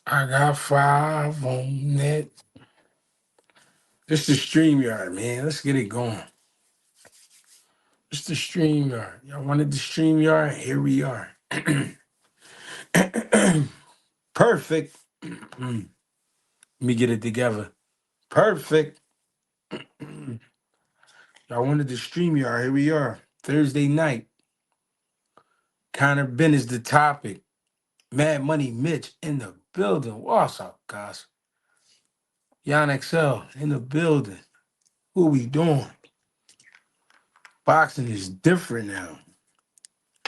I got five on net. This is StreamYard, man. Let's get it going. It's the StreamYard. Y'all wanted the StreamYard? Here we are. Perfect. Let me get it together. Perfect. Y'all wanted the StreamYard. Here we are. Thursday night. Connor Benn is the topic. Mad Money Mitch in the building. What's up, guys? Yon XL in the building. What we doing? Boxing is different now.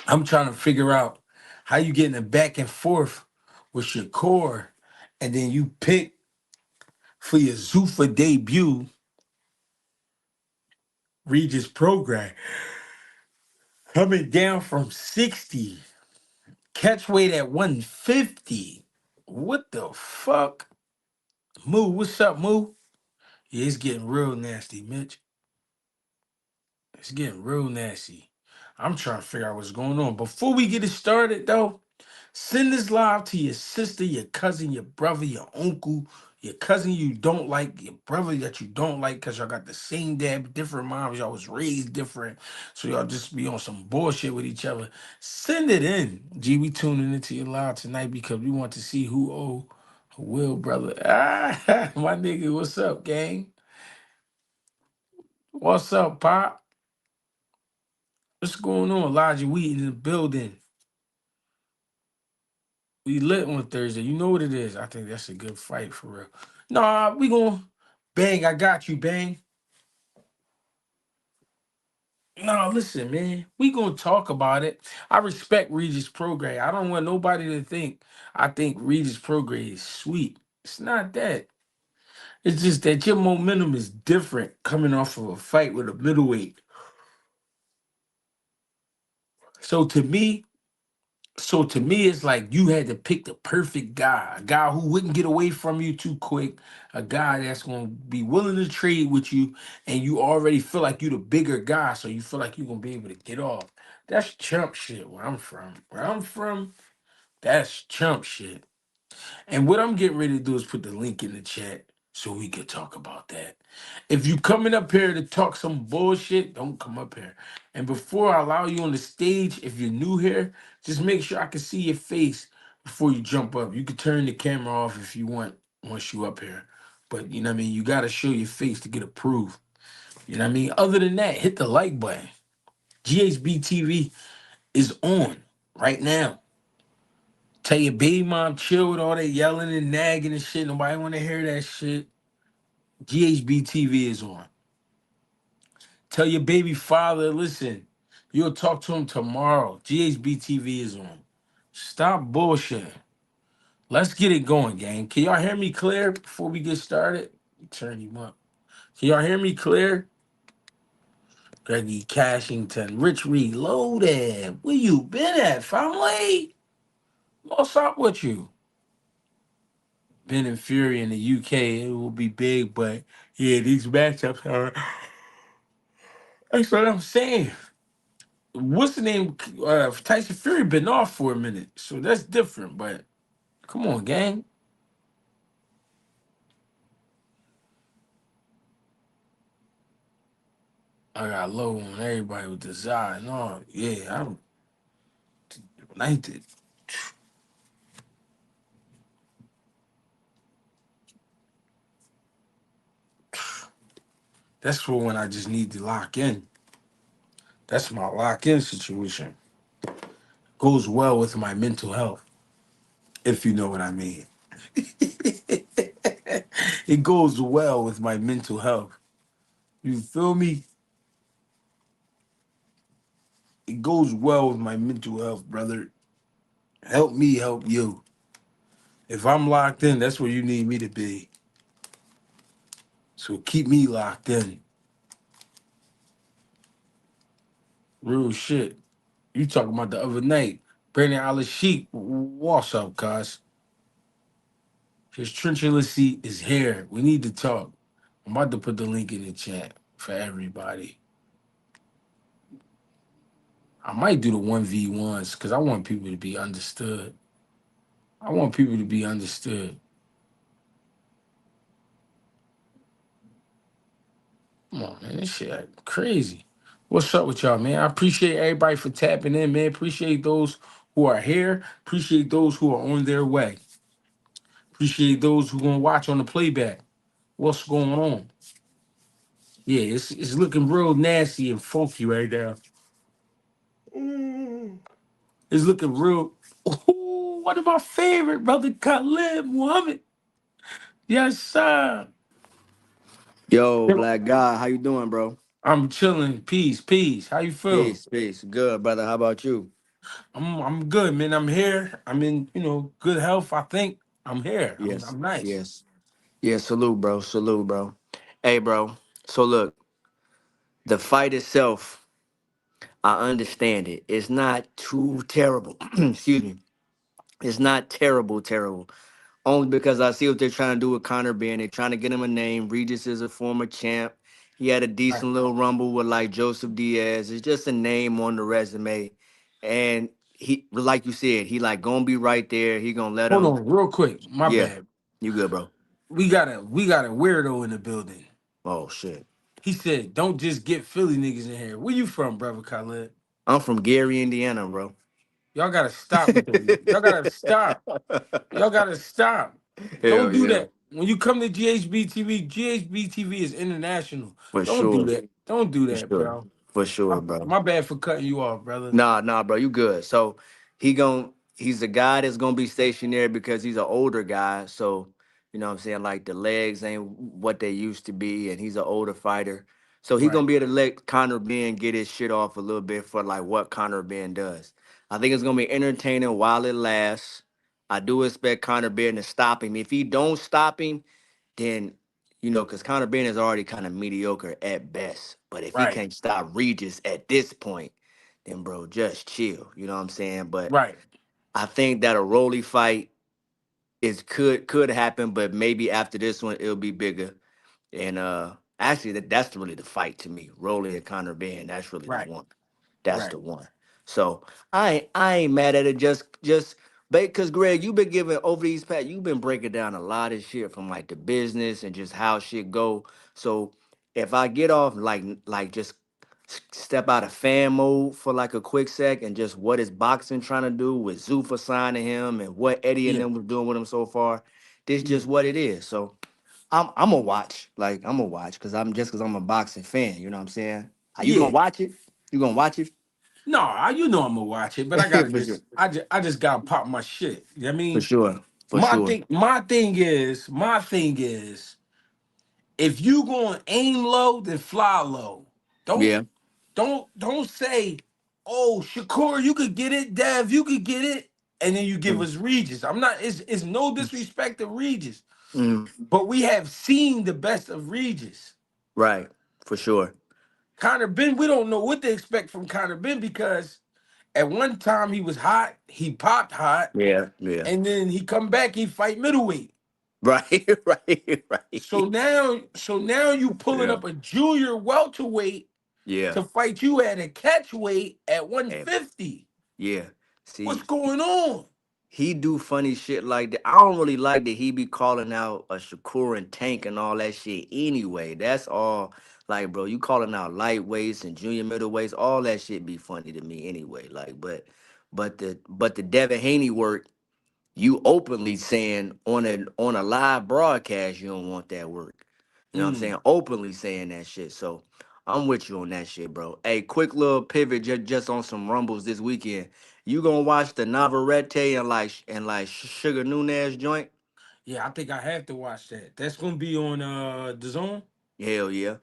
I'm trying to figure out how you getting it back and forth with your core, and then you pick for your Zuffa debut, Regis program, coming down from 60, catch weight at 150. What the fuck? Moo, what's up, Moo? Yeah, it's getting real nasty, Mitch. It's getting real nasty. I'm trying to figure out what's going on. Before we get it started, though, send this live to your sister, your cousin, your brother, your uncle, your cousin you don't like, your brother that you don't like, because y'all got the same dad, but different moms. Y'all was raised different. So y'all just be on some bullshit with each other. Send it in. G, we tuning into your live tonight because we want to see who owe who will, brother. Ah, my nigga, what's up, gang? What's up, Pop? What's going on? Elijah Wheat in the building. We lit on Thursday. You know what it is. I think that's a good fight for real. Nah, we gonna bang. I got you, bang. No, listen, man. We gonna talk about it. I respect Regis program. I don't want nobody to think I think Regis program is sweet. It's not that. It's just that your momentum is different coming off of a fight with a middleweight. So to me, it's like you had to pick the perfect guy, a guy who wouldn't get away from you too quick, a guy that's gonna be willing to trade with you, and you already feel like you the bigger guy, so you feel like you're gonna be able to get off. That's chump shit where I'm from. Where I'm from, that's chump shit. And what I'm getting ready to do is put the link in the chat so we can talk about that. If you coming up here to talk some bullshit, don't come up here. And before I allow you on the stage, if you're new here, just make sure I can see your face before you jump up. You can turn the camera off if you want once you up here. But you know what I mean? You gotta show your face to get approved. You know what I mean? Other than that, hit the like button. GHB TV is on right now. Tell your baby mom chill with all that yelling and nagging and shit. Nobody want to hear that shit. GHB TV is on. Tell your baby father, listen, you'll talk to him tomorrow. GHB TV is on. Stop bullshitting. Let's get it going, gang. Can y'all hear me clear before we get started? Turn you up. Can y'all hear me clear? Greggy Cashington, Rich Reloaded. Where you been at, family? What's up with you? Ben and Fury in the UK, it will be big, but yeah, these matchups are. That's what I'm saying. What's the name? Tyson Fury been off for a minute, so that's different. But come on, gang. I got low on everybody with the Zai and all. Yeah, I'm united. That's for when I just need to lock in. That's my lock in situation. Goes well with my mental health, if you know what I mean. It goes well with my mental health. You feel me? It goes well with my mental health, brother. Help me help you. If I'm locked in, that's where you need me to be. So keep me locked in. Real shit. You talking about the other night. Brandon Alashik, what's up, cuz? His treacherously is here. We need to talk. I'm about to put the link in the chat for everybody. I might do the 1v1s because I want people to be understood. I want people to be understood. Come on, man. This shit crazy. What's up with y'all, man? I appreciate everybody for tapping in, man. Appreciate those who are here. Appreciate those who are on their way. Appreciate those who gonna watch on the playback. What's going on? Yeah, it's looking real nasty and funky right now. Mm. It's looking real. Ooh, one of my favorite, brother Khalid Muhammad. Yes, sir. Yo, Black Guy, how you doing, bro? I'm chilling. Peace, peace. How you feel? Peace, peace. Good, brother. How about you? I'm good, man. I'm here. I'm in, good health. I think I'm here. Yes, I'm nice. yes. Yeah, salute, bro. Salute, bro. Hey, bro. So look, the fight itself, I understand it. It's not too terrible. Excuse me. It's not terrible, terrible. Only because I see what they're trying to do with Conor Benn. They're trying to get him a name. Regis is a former champ. He had a Right. decent little rumble with like Joseph Diaz. It's just a name on the resume. And he, like you said, he like gonna be right there. He gonna let Hold him. on, real quick. My Yeah, bad. you good, bro. We got a weirdo in the building. Oh shit. He said, "Don't just get Philly niggas in here." Where you from, brother Khalid? I'm from Gary, Indiana, bro. Y'all gotta stop with the. Y'all gotta stop. Y'all gotta stop. Hell Don't do yeah. that. When you come to GHBTV, GHBTV is international. For Don't do sure. that. Don't do For that, sure. bro. For My, sure, bro. my bad for cutting you off, brother. Nah, bro, you good. So he's the guy that's gonna be stationed there because he's an older guy. So, you know what I'm saying? Like the legs ain't what they used to be, and he's an older fighter. So he gonna Right, be able to let Conor Ben get his shit off a little bit for like what Conor Ben does. I think it's gonna be entertaining while it lasts. I do expect Conor Ben to stop him. If he don't stop him, then because Conor Ben is already kind of mediocre at best. But if he right, can't stop Regis at this point, then bro, just chill. You know what I'm saying? But right, I think that a Rolly fight is could happen, but maybe after this one it'll be bigger. And actually that's really the fight to me. Rolly and Conor Ben, that's really the right, one. That's right. the one. So I ain't mad at it. Just because Greg, you've been giving over these past, you've been breaking down a lot of shit from like the business and just how shit go. So if I get off like just step out of fan mode for like a quick sec and just what is boxing trying to do with Zuffa signing him and what Eddie and Yeah, them was doing with him so far, this yeah, just what it is. So I'm gonna watch. Like I'm gonna watch because I'm a boxing fan. You know what I'm saying? Are you gonna yeah. watch it? You gonna watch it? No, you know I'm gonna watch it, but I gotta For sure. I just gotta pop my shit. You know what I For mean? sure. For My sure. thing, my thing is, if you going aim low, then fly low. Don't Yeah. don't say, "Oh, Shakur, you could get it, Dev, you could get it," and then you give Mm, us Regis. I'm not. It's no mm, disrespect to Regis, mm. but we have seen the best of Regis. Right. For sure. Conor Ben, we don't know what to expect from Conor Ben because at one time he was hot, he popped hot, Yeah. Yeah. and then he come back, he fight middleweight. Right. Right. So Right. now you pulling Yeah. up a junior welterweight Yeah. to fight you at a catch weight at Hey, 150. yeah. What's See, going on? he do funny shit like that. I don't really like that he be calling out a Shakur and Tank and all that shit anyway. That's all like bro, you calling out lightweights and junior middleweights, all that shit be funny to me anyway. Like but the Devin Haney work, you openly saying on a live broadcast you don't want that work. You know what I'm saying? Mm, Openly saying that shit. So I'm with you on that shit, bro. Hey, quick little pivot just on some rumbles this weekend. You gonna watch the Navarrete and Sugar Nunez joint? yeah, I think I have to watch that. That's gonna be on the zone. Hell yeah.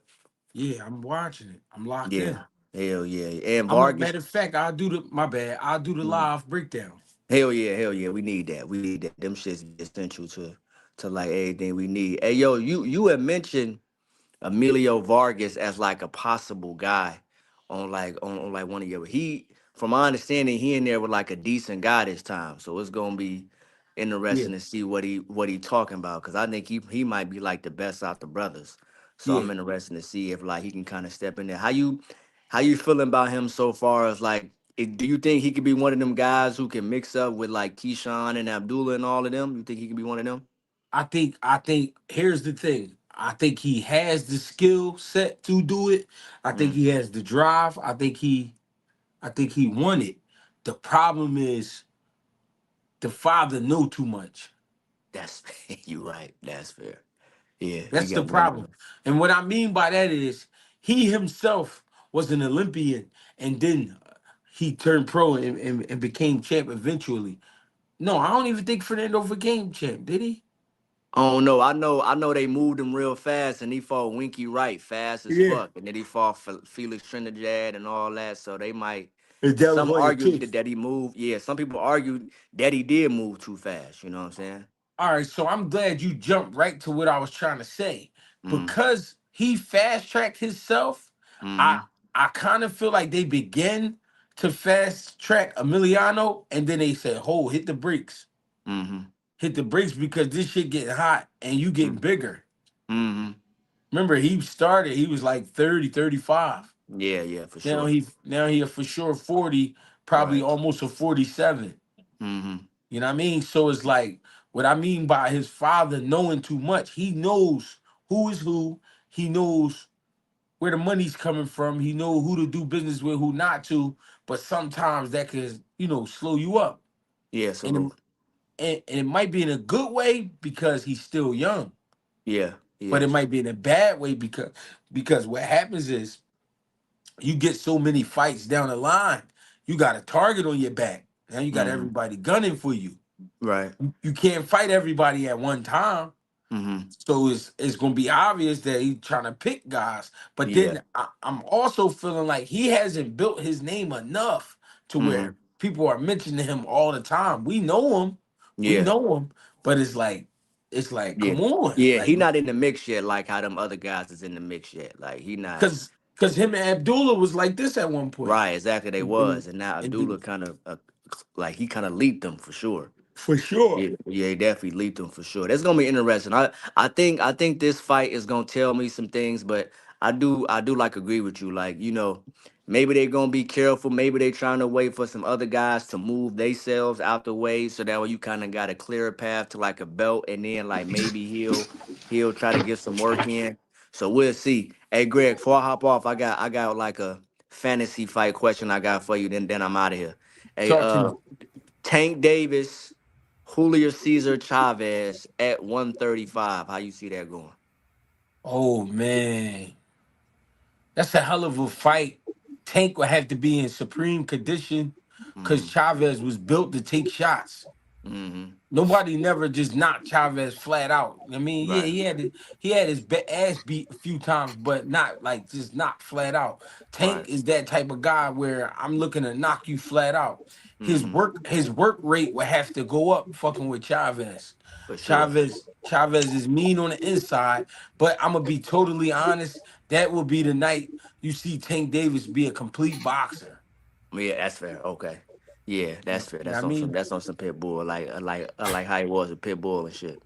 Yeah, I'm watching it. I'm locked Yeah. in. Hell yeah. And I'm a Vargas. matter of fact, I'll do the my bad. I'll do the Mhm. live breakdown. Hell yeah, hell yeah. We need that. We need that. Them shits be essential to like everything we need. Hey yo, you had mentioned Emilio Vargas as like a possible guy on like one of your from my understanding he in there with like a decent guy this time, so it's gonna be Yeah, interesting to see what he talking about because I think he might be like the best out the brothers, so I'm yeah. interested to see if like he can kind of step in there. How you feeling about him so far as like Do you think he could be one of them guys who can mix up with like Keyshawn and Abdullah and all of them? You think he could be one of them? I think here's the thing. I think he has the skill set to do it. I think Mm, he has the drive. I think he won it. The problem is the father know too much. that's you right. That's fair. Yeah, he That's the got money. problem. And what I mean by that is he himself was an Olympian and then he turned pro and became champ eventually. No, I don't even think Fernando became champ, did he? Oh no, I know they moved him real fast, and he fought Winky Wright fast as Yeah. fuck, and then he fought Felix Trinidad and all that. So they might. And De La Some Hoya argue too. that he moved. Yeah, some people argue that he did move too fast. You know what I'm saying? All right, so I'm glad you jumped right to what I was trying to say. Mm, Because he fast tracked himself, I mm-hmm. I kind of feel like they began to fast track Emiliano and then they said, "Hold, hit the brakes. Mm-hmm. Hit the brakes because this shit getting hot and you getting bigger." Mm-hmm. Remember, he started, he was like 30, 35. Yeah, yeah, for Now sure. he a for sure 40, probably Right. almost a 47. Mm-hmm. You know what I mean? So it's like what I mean by his father knowing too much. He knows who is who. He knows where the money's coming from. He know who to do business with, who not to. But sometimes that can, slow you up. Yeah, And salute. and it might be in a good way because he's still young, Yeah, he but it is. might be in a bad way because what happens is you get so many fights down the line, you got a target on your back. Now you got Mm-hmm. everybody gunning for you. Right. You can't fight everybody at one time. Mm-hmm. So it's gonna be obvious that he's trying to pick guys. But Yeah. then I'm also feeling like he hasn't built his name enough to Mm-hmm. where people are mentioning him all the time. We Yeah. know him, but it's like, Yeah. come on, Yeah. like He not in the mix yet, like how them other guys is in the mix yet. Like he not. because him and Abdullah was like this at one point. Right, exactly. They And then, was, and now and then Abdullah kind of like he kind of leaped them for sure. for sure. Yeah, yeah, he definitely leaped them for sure. That's gonna be interesting. I think this fight is gonna tell me some things, but I do like agree with you. Like maybe they're gonna be careful. Maybe they trying to wait for some other guys to move themselves out the way, so that way you kind of got a clearer path to like a belt, and then like maybe he'll try to get some work in. So we'll see. Hey Greg, before I hop off, I got like a fantasy fight question I got for you. Then I'm out of here. Hey, Talk to me. Tank Davis, Julio Cesar Chavez at 135. How you see that going? Oh man, that's a hell of a fight. Tank would have to be in supreme condition because Mm-hmm. Chavez was built to take shots. Mm-hmm. Nobody never just knocked Chavez flat out. I mean, yeah, Right. he had his ass beat a few times, but not like just knocked flat out. Tank Right. is that type of guy where I'm looking to knock you flat out. His Mm-hmm. work rate would have to go up fucking with Chavez. For sure. Chavez is mean on the inside, but I'm gonna be totally honest. That will be the night you see Tank Davis be a complete boxer. Yeah, that's fair. Okay. Yeah, that's fair. You know what That's I on some. mean? That's on some pit bull. Like how he was a pit bull and shit.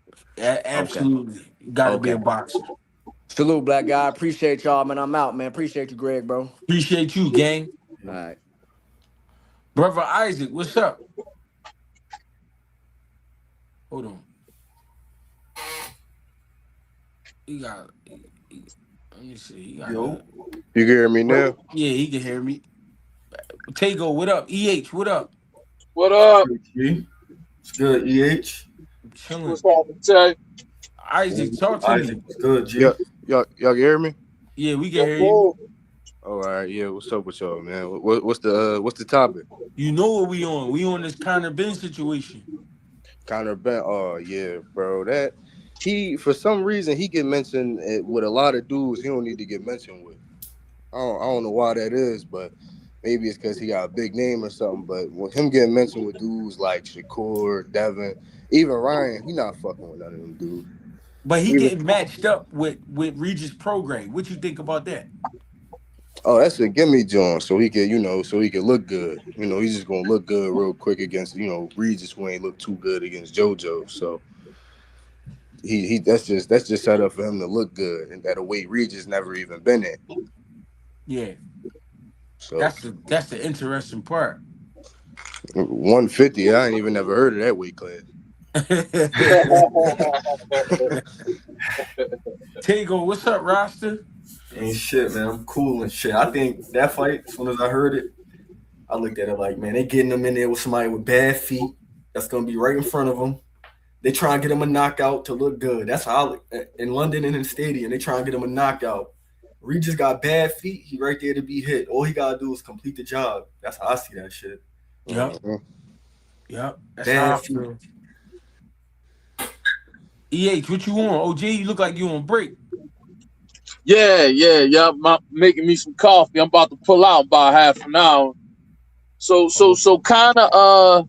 Okay. Absolutely, got to be a Okay. boxer. Salute, black guy. Appreciate y'all, man. I'm out, man. Appreciate you, Greg, bro. Appreciate you, gang. All right. Brother Isaac, what's up? Hold on. He got. Let me see. He got Yo, the. You can hear me now? Yeah, he can hear me. Tego, what up? EH, what up? What up? good G. It's good, EH. What's Chilling. happening, Tay? Isaac, talk to Isaac, me. what's good, Yeah, G? y'all can hear me? Yeah, we can Yes, hear you. sir. All right, yeah. What's up with y'all, man? What's the topic? You know what we on? We on this Conor Ben situation. Conor Ben. Oh yeah, bro. That he for some reason he get mentioned with a lot of dudes he don't need to get mentioned with. I don't know why that is, but maybe it's because he got a big name or something. But with him getting mentioned with dudes like Shakur, Devin, even Ryan, he not fucking with none of them dudes. But he Even getting matched up with Regis Program. What you think about that? oh, that's a gimme John, so he could, so he could look good. He's just gonna look good real quick against, Regis who ain't look too good against JoJo. So he that's just set up for him to look good and that a weight Regis never even been in. Yeah. So That's the interesting part. 150, I ain't even never heard of that weight class. Tego, what's up, Roster? Ain't shit, man. I'm cool and shit. I think that fight, as soon as I heard it, I looked at it like, man, they getting them in there with somebody with bad feet. That's gonna be right in front of them. They try and get him a knockout to look good. That's how I look in London and in the stadium. They try and get him a knockout. Regis got bad feet. He right there to be hit. All he gotta do is complete the job. That's how I see that shit. Yep, Mhm. yep. That's how I Bad feet. feel. What you on? OG, you look like you on break. Yeah. Making me some coffee. I'm about to pull out about half an hour. So kind of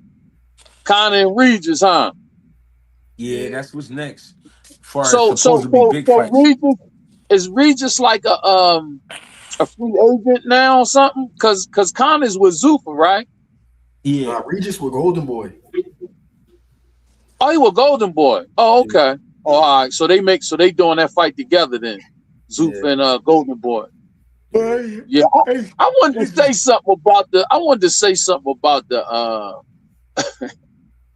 Regis, huh? Yeah, Yeah. that's what's next. Far as So supposed so to be so big so fights. Regis like a free agent now or something? Cause Connor's with Zuffa, right? Yeah, Nah, Regis with Golden Boy. Oh, he was Golden Boy. Oh, Yeah. okay. Oh, all right. So they doing that fight together then. Yeah. Zuffa and Golden Boy. Yeah. Yeah. Hey, I wanted to hey, say something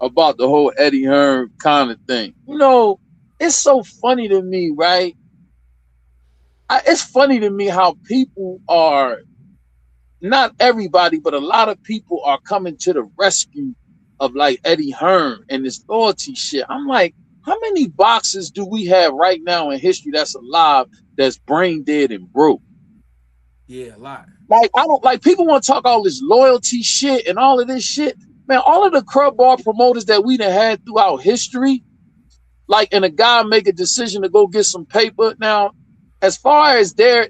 about the whole Eddie Hearn kind of thing. You know, it's so funny to me, right? It's funny to me how people are, not everybody, but a lot of people are coming to the rescue of like Eddie Hearn and this loyalty shit. I'm like, how many boxers do we have right now in history that's alive that's brain dead and broke? yeah, a lot. Like, I don't like people want to talk all this loyalty shit and all of this shit. Man, all of the crub bar promoters that we done had throughout history, like, and a guy make a decision to go get some paper. Now, as far as their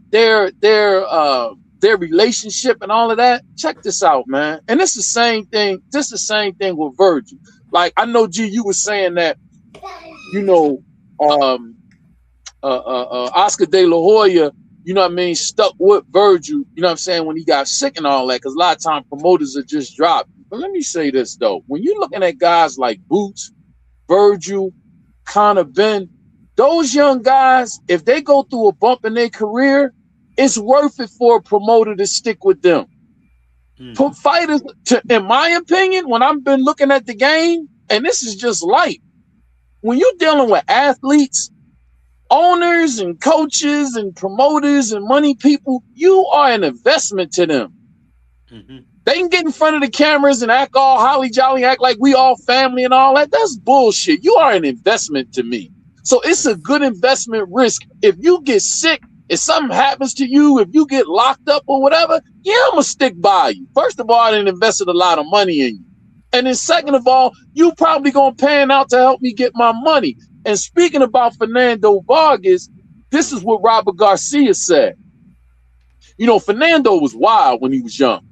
relationship and all of that, check this out, man. And it's the same thing. This the same thing with Virgil. Like, I know, G, you were saying that, you know, um, Oscar De La Hoya, you know what I mean, stuck with Virgil, you know what I'm saying, when he got sick and all that, because a lot of times promoters are just dropped. But let me say this, though. When you're looking at guys like Boots, Virgil, Conor, Benn, those young guys, if they go through a bump in their career, it's worth it for a promoter to stick with them. Put fighters, in my opinion, when I've been looking at the game, and this is just light, when you're dealing with athletes, owners and coaches and promoters and money people, you are an investment to them. They can get in front of the cameras and act all holly jolly, act like we all family and all that. That's bullshit. You are an investment to me. So it's a good investment risk. If you get sick, if something happens to you, if you get locked up or whatever, yeah, I'm gonna stick by you. First of all, I done invested a lot of money in you. And then second of all, you probably gonna pan out to help me get my money. And speaking about Fernando Vargas, this is what Robert Garcia said. You know, Fernando was wild when he was young.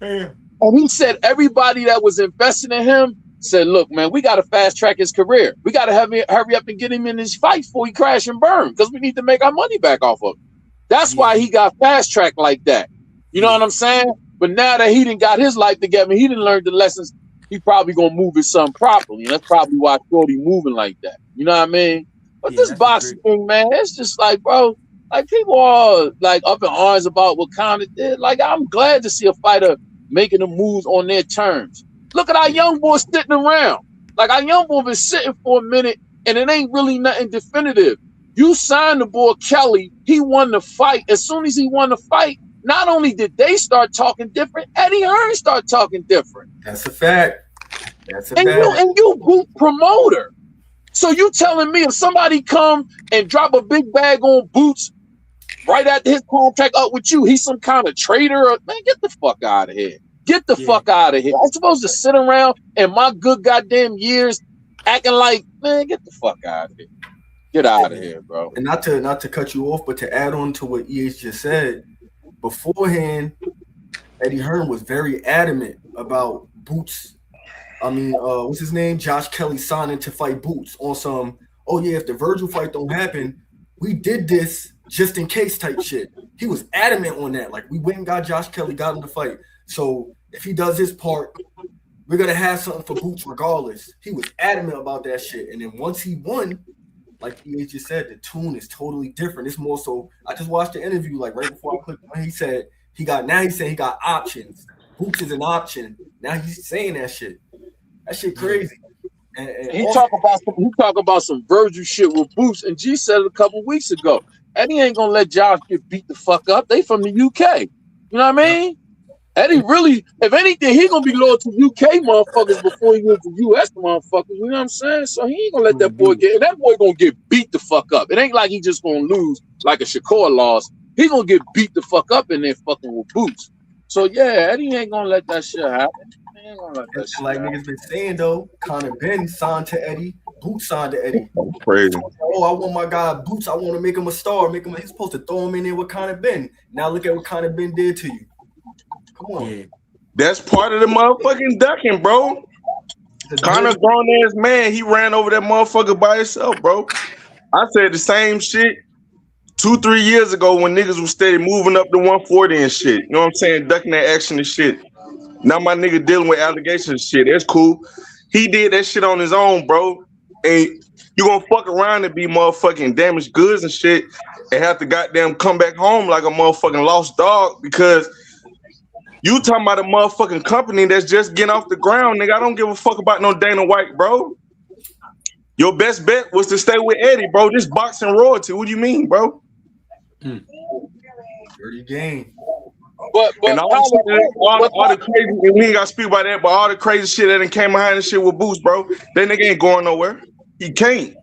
Yeah. And he said everybody that was investing in him said, look, man, we got to fast track his career. We got to hurry up and get him in his fight before he crash and burn, because we need to make our money back off of him. That's why he got fast tracked like that. You know what I'm saying? But now that he didn't got his life together, he didn't learn the lessons, he probably going to move his son properly. And that's probably why Shorty moving like that. You know what I mean? But Yeah, this that's a boxing great. thing, man, it's just like, bro, like people are like up in arms about what Conor did. Like, I'm glad to see a fighter making the moves on their terms. Look at our young boy sitting around. Like, our young boy been sitting for a minute, and it ain't really nothing definitive. You signed the boy Kelly. He won the fight. As soon as he won the fight, not only did they start talking different, Eddie Hearn started talking different. That's a fact. That's a And fact. you boot promoter. So you telling me if somebody come and drop a big bag on Boots right after his contract up with you, he's some kind of traitor? Man, get the fuck out of here. Get the fuck out of here. I'm supposed to sit around in my good goddamn years acting like, man, get the fuck out of here. Get out of here, bro. And not to cut you off, but to add on to what EH just said, beforehand, Eddie Hearn was very adamant about Boots. I mean, what's his name? Josh Kelly signing to fight Boots on some, oh yeah, if the Virgil fight don't happen, we did this just in case type shit. He was adamant on that. Like, we went and got Josh Kelly, got him to fight. So if he does his part, we're gonna have something for Boots regardless. He was adamant about that shit. And then once he won, like EH just said, the tune is totally different. It's more so, I just watched the interview like right before I clicked on. He said He's saying he got options. Boots is an option. Now he's saying that shit. That shit crazy. And He also, talk about some Virgil shit with Boots, and G said it a couple weeks ago. Eddie ain't gonna let Josh get beat the fuck up. They from the UK. You know what I mean? Eddie really, if anything, he gonna be loyal to UK motherfuckers before he goes to US motherfuckers. You know what I'm saying? So he ain't gonna let that boy get. That boy gonna get beat the fuck up. It ain't like he just gonna lose like a Shakur loss. He gonna get beat the fuck up in there fucking with Boots. So yeah, Eddie ain't gonna let that shit happen. He ain't gonna let that shit like happen. niggas been saying though, Conor Benn signed to Eddie. Boots signed to Eddie. Crazy. Oh, I want my guy Boots. I want to make him a star. He's supposed to throw him in there with Conor Benn. Now look at what Conor Benn did to you. Come on. Yeah. That's part of the motherfucking ducking, bro. Conor grown ass man, he ran over that motherfucker by himself, bro. I said the same shit 2-3 years ago when niggas was steady moving up to 140 and shit. You know what I'm saying? Ducking that action and shit. Now my nigga dealing with allegations and shit. That's cool. He did that shit on his own, bro. And you gonna fuck around and be motherfucking damaged goods and shit and have to goddamn come back home like a motherfucking lost dog because you talking about a motherfucking company that's just getting off the ground, nigga. I don't give a fuck about no Dana White, bro. Your best bet was to stay with Eddie, bro. This boxing royalty. What do you mean, bro? Dirty game. But and all the crazy, we ain't gotta speak about that, but all the crazy shit that done came behind the shit with Boots, bro. That nigga ain't going nowhere. He can't.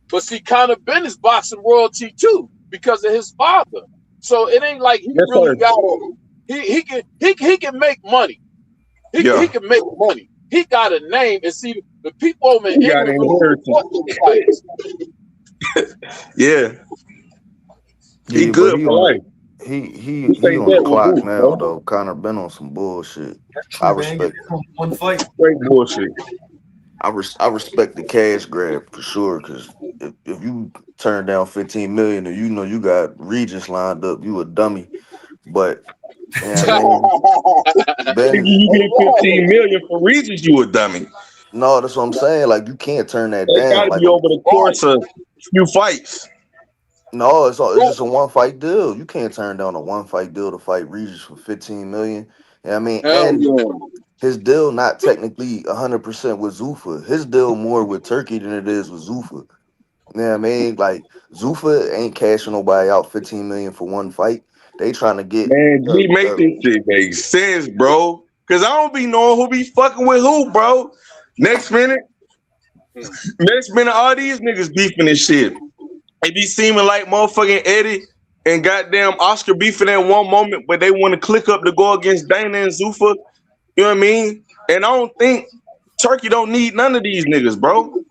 But see, Conor Benn is boxing royalty too because of his father. So it ain't like he really got he can make money. He can make money. He got a name, and see the people over in England really yeah. He Yeah, good for life. He on the clock now though. Conor Benn on some bullshit. I respect one fight. Straight bullshit. I respect the cash grab for sure. Because if you turn down 15 million and you know you got Regis lined up, you a dummy. But yeah, Ben, you get 15 million for Regis, you a dummy. No, that's what I'm saying. Like you can't turn that down. Gotta like be over the course of a few fights. No, it's just a one fight deal. You can't turn down a one fight deal to fight Regis for 15 million. I mean, and his deal not technically 100% with Zuffa. His deal more with Turkey than it is with Zuffa. You know what I mean? Like Zuffa ain't cashing nobody out 15 million for one fight. They trying to get we make this shit make sense, bro. Cause I don't be knowing who be fucking with who, bro. Next minute, all these niggas beefing and shit. It be seeming like motherfucking Eddie and goddamn Oscar beefing at one moment, but they want to click up to go against Dana and Zuffa. You know what I mean? And I don't think Turkey don't need none of these niggas, bro.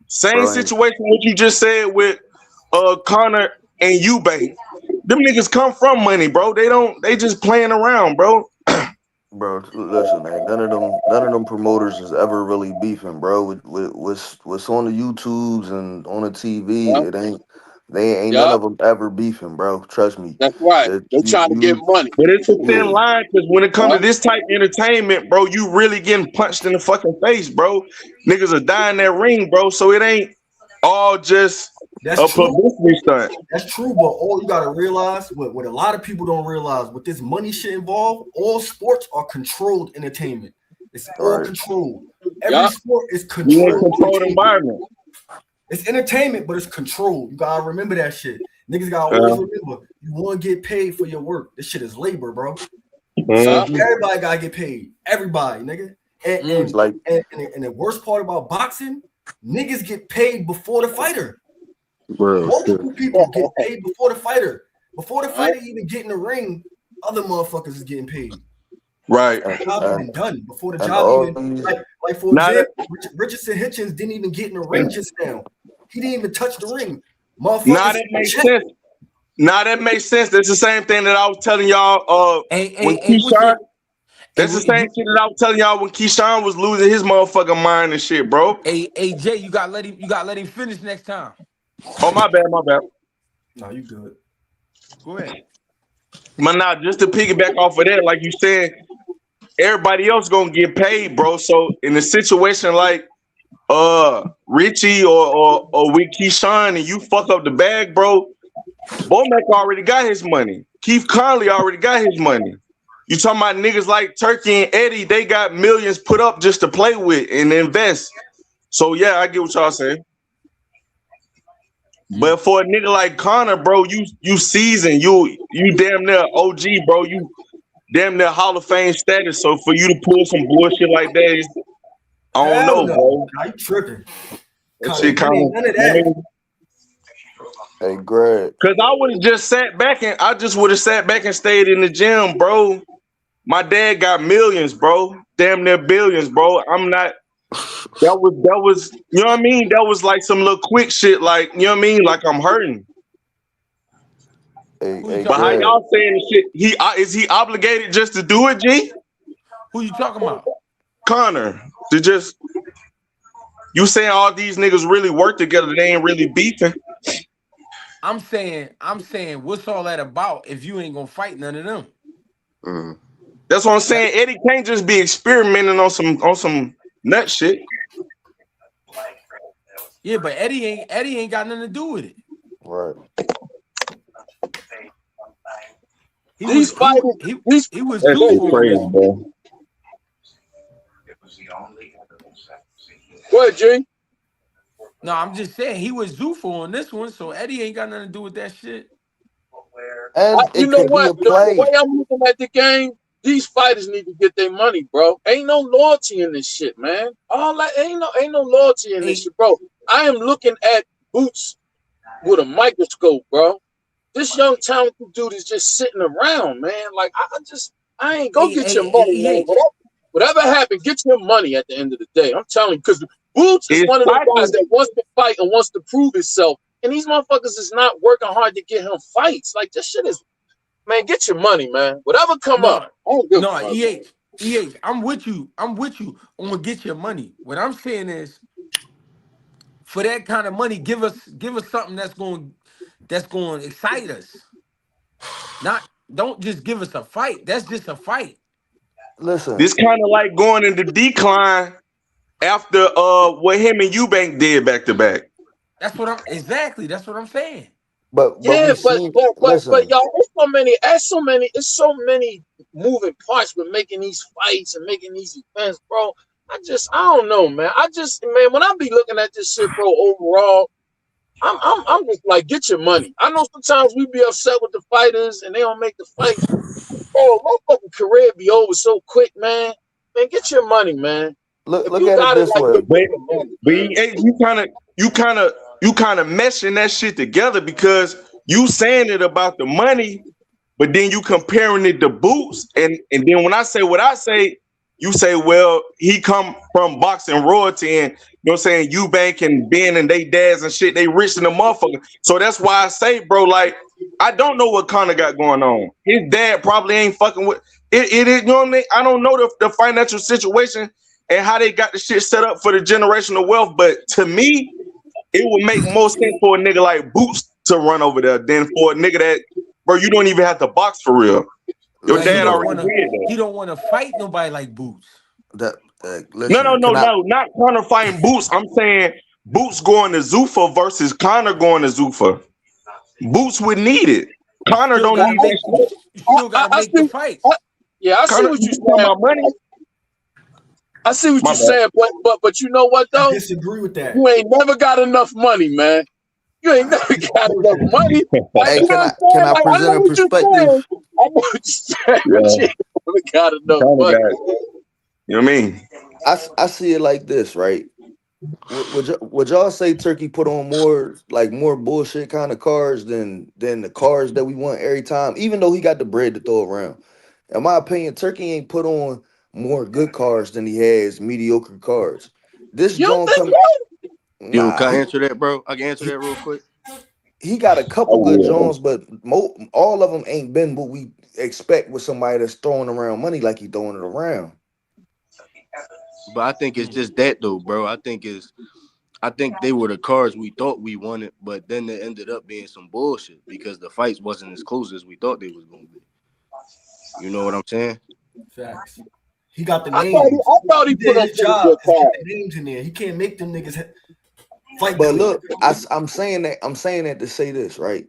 Same situation what you just said with Conor and Eubank. Them niggas come from money, bro. They just playing around, bro. Bro, listen, man. None of them promoters is ever really beefing, bro. With what's on the YouTubes and on the TV, it ain't. They ain't none of them ever beefing, bro. Trust me. That's right. They trying to get money. But it's a thin line because when it comes to this type of entertainment, bro, you really getting punched in the fucking face, bro. Niggas are dying that ring, bro. So it ain't all just a publicity stunt. That's true, but all you gotta realize, what a lot of people don't realize, with this money shit involved, all sports are controlled entertainment. It's all controlled. Every sport is controlled environment. It's entertainment, but it's controlled. You gotta remember that shit. Niggas gotta always remember, you want to get paid for your work. This shit is labor, bro. So everybody gotta get paid. Everybody, nigga. And the worst part about boxing, niggas get paid before the fighter. Multiple people get paid before the fighter. Before the fighter even get in the ring, other motherfuckers is getting paid. Right. The job even done before the job even like for example, Richardson Hitchens didn't even get in the ring just now. He didn't even touch the ring. Now that makes sense. Now that makes sense. That's the same thing that I was telling y'all. When Keyshawn, that's the same shit that I was telling y'all when Keyshawn was losing his motherfucking mind and shit, bro. Hey, Jay, you gotta let him finish next time. Oh, my bad. No, you good. Go ahead. But now, just to piggyback off of that, like you said, everybody else gonna get paid, bro. So in a situation like Richie or with Keyshawn and you fuck up the bag, bro, Bomac already got his money. Keith Conley already got his money. You talking about niggas like Turkey and Eddie? They got millions put up just to play with and invest. So yeah, I get what y'all saying. But for a nigga like Connor, bro, you seasoned, you damn near OG, bro. You damn near Hall of Fame status. So for you to pull some bullshit like that, I don't know, bro. Now you tripping. That shit kind of none of that. Hey, Greg. Cause I would have just sat back and stayed in the gym, bro. My dad got millions, bro. Damn near billions, bro. I'm not. That was. You know what I mean? That was like some little quick shit, like you know what I mean? Like I'm hurting. Hey, But how Greg. y'all saying the shit? Is he obligated just to do it, G? Who you talking about? Connor, to just. You saying all these niggas really work together? They ain't really beefing. I'm saying, what's all that about if you ain't gonna fight none of them? That's what I'm saying. Eddie can't just be experimenting on some nut shit. Yeah, but Eddie ain't got nothing to do with it. Right. He These fighters, he was That shit Zuful. crazy, bro. Go ahead, G. No, I'm just saying he was Zuful on this one, so Eddie ain't got nothing to do with that shit. And You it know could be what? a The play. way I'm looking at the game, these fighters need to get their money, bro. Ain't no loyalty in this shit, man. All that ain't no loyalty in this shit, bro. I am looking at Boots with a microscope, bro. This young talented dude is just sitting around, man. Like I ain't go get your money, man. Whatever happened, get your money at the end of the day. I'm telling you, because Boots is one of the guys that wants to fight and wants to prove himself. And these motherfuckers is not working hard to get him fights. Like this shit is, man, get your money, man. Whatever come up. EH, I'm with you. I'm gonna get your money. What I'm saying is, for that kind of money, give us something that's going to excite us. Don't just give us a fight. That's just a fight. Listen. This kind of like going into decline after what him and Eubank did back to back. That's what I'm saying. But y'all, it's so many moving parts with making these fights and making these events, bro. I don't know, man. When I be looking at this shit, bro, overall, I'm just like, get your money. I know sometimes we be upset with the fighters and they don't make the fight. Bro, my fucking career be over so quick, man. Man, get your money, man. Look at it this way. But you kind of meshing that shit together because you saying it about the money, but then you comparing it to Boots, and then when I say what I say, you say, well, he come from boxing royalty, and you know what I'm saying, Eubank and Ben and they dads and shit, they rich in the motherfucker. So that's why I say, bro, like, I don't know what Connor got going on. His dad probably ain't fucking with it. You know what I mean? I don't know the financial situation and how they got the shit set up for the generational wealth, but to me, it would make more sense for a nigga like Boots to run over there than for a nigga that, bro, you don't even have to box for real. Your dad already did that. He don't want to fight nobody like Boots. Listen, no, not Connor fighting Boots. I'm saying Boots going to Zuffa versus Connor going to Zuffa. Boots would need it. Connor don't need that shit. You still gotta make the fights. I see what you're saying. I see what you're saying, but you know what though? I disagree with that. You ain't never got enough money, man. You ain't never got enough money. Hey, can I present a perspective? I know what you're saying, but you ain't never got enough money. You know what I mean? I see it like this, right? Would y'all say Turkey put on more bullshit kind of cards than the cards that we want every time, even though he got the bread to throw around? In my opinion, Turkey ain't put on more good cards than he has mediocre cards. This John come. Yo, can I answer that, bro? I can answer that real quick. He got a couple good Jones, but all of them ain't been what we expect with somebody that's throwing around money like he throwing it around. But I think it's just that though, bro. I think they were the cards we thought we wanted, but then they ended up being some bullshit because the fights wasn't as close as we thought they was gonna be. You know what I'm saying? Facts. He got the names. I thought he put up his job. The names in there. He can't make them niggas fight. But look, I'm saying that to say this, right?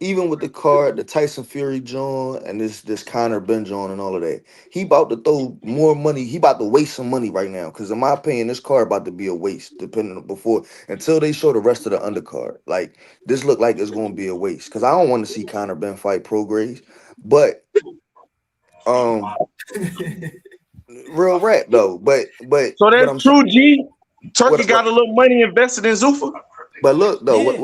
even with the card, the Tyson Fury joint, and this Conor Ben joint and all of that, he about to throw more money. He about to waste some money right now. Because in my opinion, this card about to be a waste, depending on before until they show the rest of the undercard. Like this look like it's going to be a waste. Because I don't want to see Conor Ben fight Prograis, but um, real rap though. But So what that's I'm saying, true, G. Turkey what got a little money invested in Zuffa. But look though, Yeah.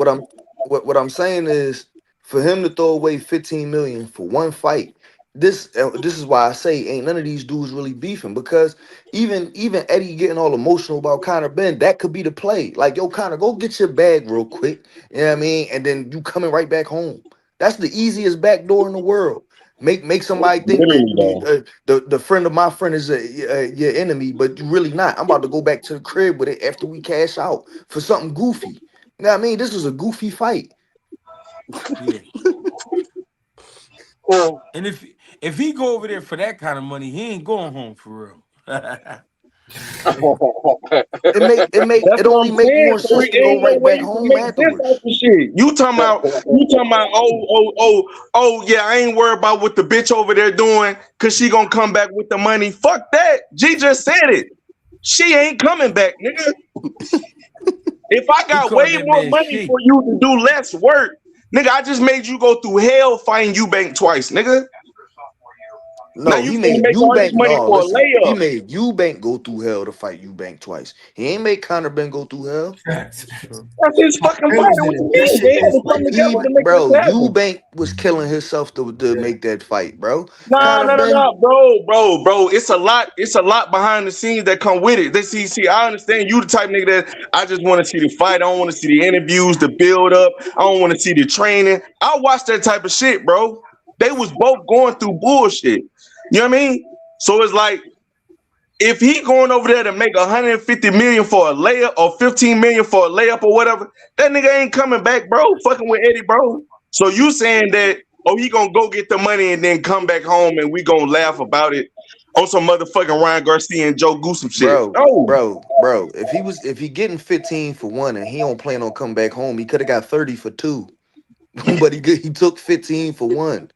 what I'm saying is for him to throw away 15 million for one fight. This is why I say ain't none of these dudes really beefing because even Eddie getting all emotional about Conor Ben, that could be the play. Like yo, Conor, go get your bag real quick. You know what I mean? And then you coming right back home. That's the easiest back door in the world. Make somebody think that Literally, though. the friend of my friend is your enemy, but you really not. I'm about to go back to the crib with it after we cash out for something goofy. You know what I mean? This was a goofy fight. Yeah. Well, And if he go over there for that kind of money, he ain't going home for real. It That's what only I'm make saying. more So sense it to go ain't no right way back you can home make this type afterwards. of shit. You talking about oh yeah, I ain't worried about what the bitch over there doing cause she gonna come back with the money. Fuck that. G just said it. She ain't coming back, nigga. If I He got called way that more man money she. for you to do less work, nigga, I just made you go through hell fighting Eubank twice, nigga. Now No, you he finna made make all this Eubank. money No, for a listen, he layup. made Eubank go through hell to fight Eubank twice. He ain't make Conor Ben go through hell. Facts. That's his fucking Ben fight. was in What his you best mean? shape They in had his to come fight. together to make this happen. Eubank was killing himself to Yeah. make that fight, bro. Nah, Conor no, no, Ben, no, bro. It's a lot. It's a lot behind the scenes that come with it. See. I understand you the type nigga that I just want to see the fight. I don't want to see the interviews, the build up. I don't want to see the training. I watch that type of shit, bro. They was both going through bullshit. You know what I mean? So it's like if he going over there to make 150 million for a layup or 15 million for a layup or whatever, that nigga ain't coming back, bro. Fucking with Eddie, bro. So you saying that, oh, he gonna go get the money and then come back home and we gonna laugh about it on some motherfucking Ryan Garcia and Joe Goose some shit. No. bro. If he getting 15 for one and he don't plan on coming back home, he could have got 30 for two. But he took 15 for one.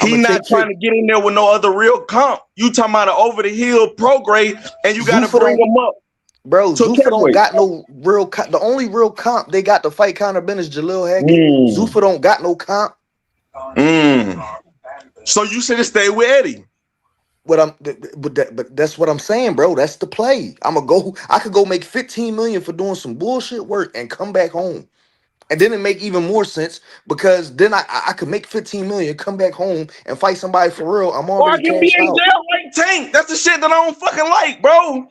I'm He gonna not take trying to get in there with no other real comp. You talking about an over the hill pro grade and you gotta Zuffa bring don't, him up bro. to Zuffa don't catchweight. got no real. The only real comp they got to fight Conor Ben is Jalil Hackett. Mm. Zuffa don't got no comp. Mm. So you should have stayed with Eddie. But that's what I'm saying, bro. That's the play. I could go make 15 million for doing some bullshit work and come back home. And then it make even more sense because then I could make 15 million, come back home and fight somebody for real. I'm Or I already can be cashed in out. jail like Tank. That's the shit that I don't fucking like, bro.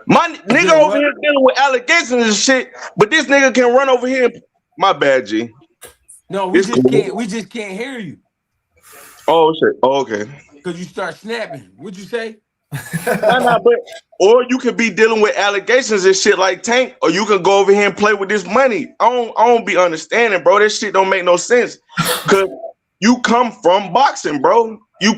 My You nigga said over what? here dealing with allegations and shit, but this nigga can run over here. My bad, G. No, we It's just can't. cool. We just can't hear you Oh shit. Oh, okay. because you start snapping. What'd you say? Nah, but or you could be dealing with allegations and shit like Tank, or you can go over here and play with this money. I don't be understanding, bro. This shit don't make no sense. Cause you come from boxing, bro. You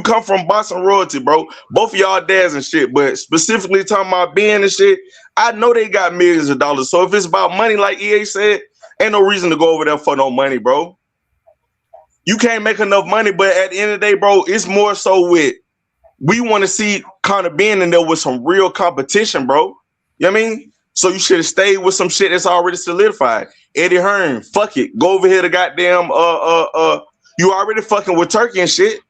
come from boxing royalty, bro. Both of y'all dads and shit, but specifically talking about Ben and shit, I know they got millions of dollars. So if it's about money, like EA said, ain't no reason to go over there for no money, bro. You can't make enough money, but at the end of the day, bro, it's more so with we want to see Conor Ben in there with some real competition, bro. You know what I mean? So you should have stayed with some shit that's already solidified. Eddie Hearn, fuck it. Go over here to goddamn you already fucking with Turkey and shit.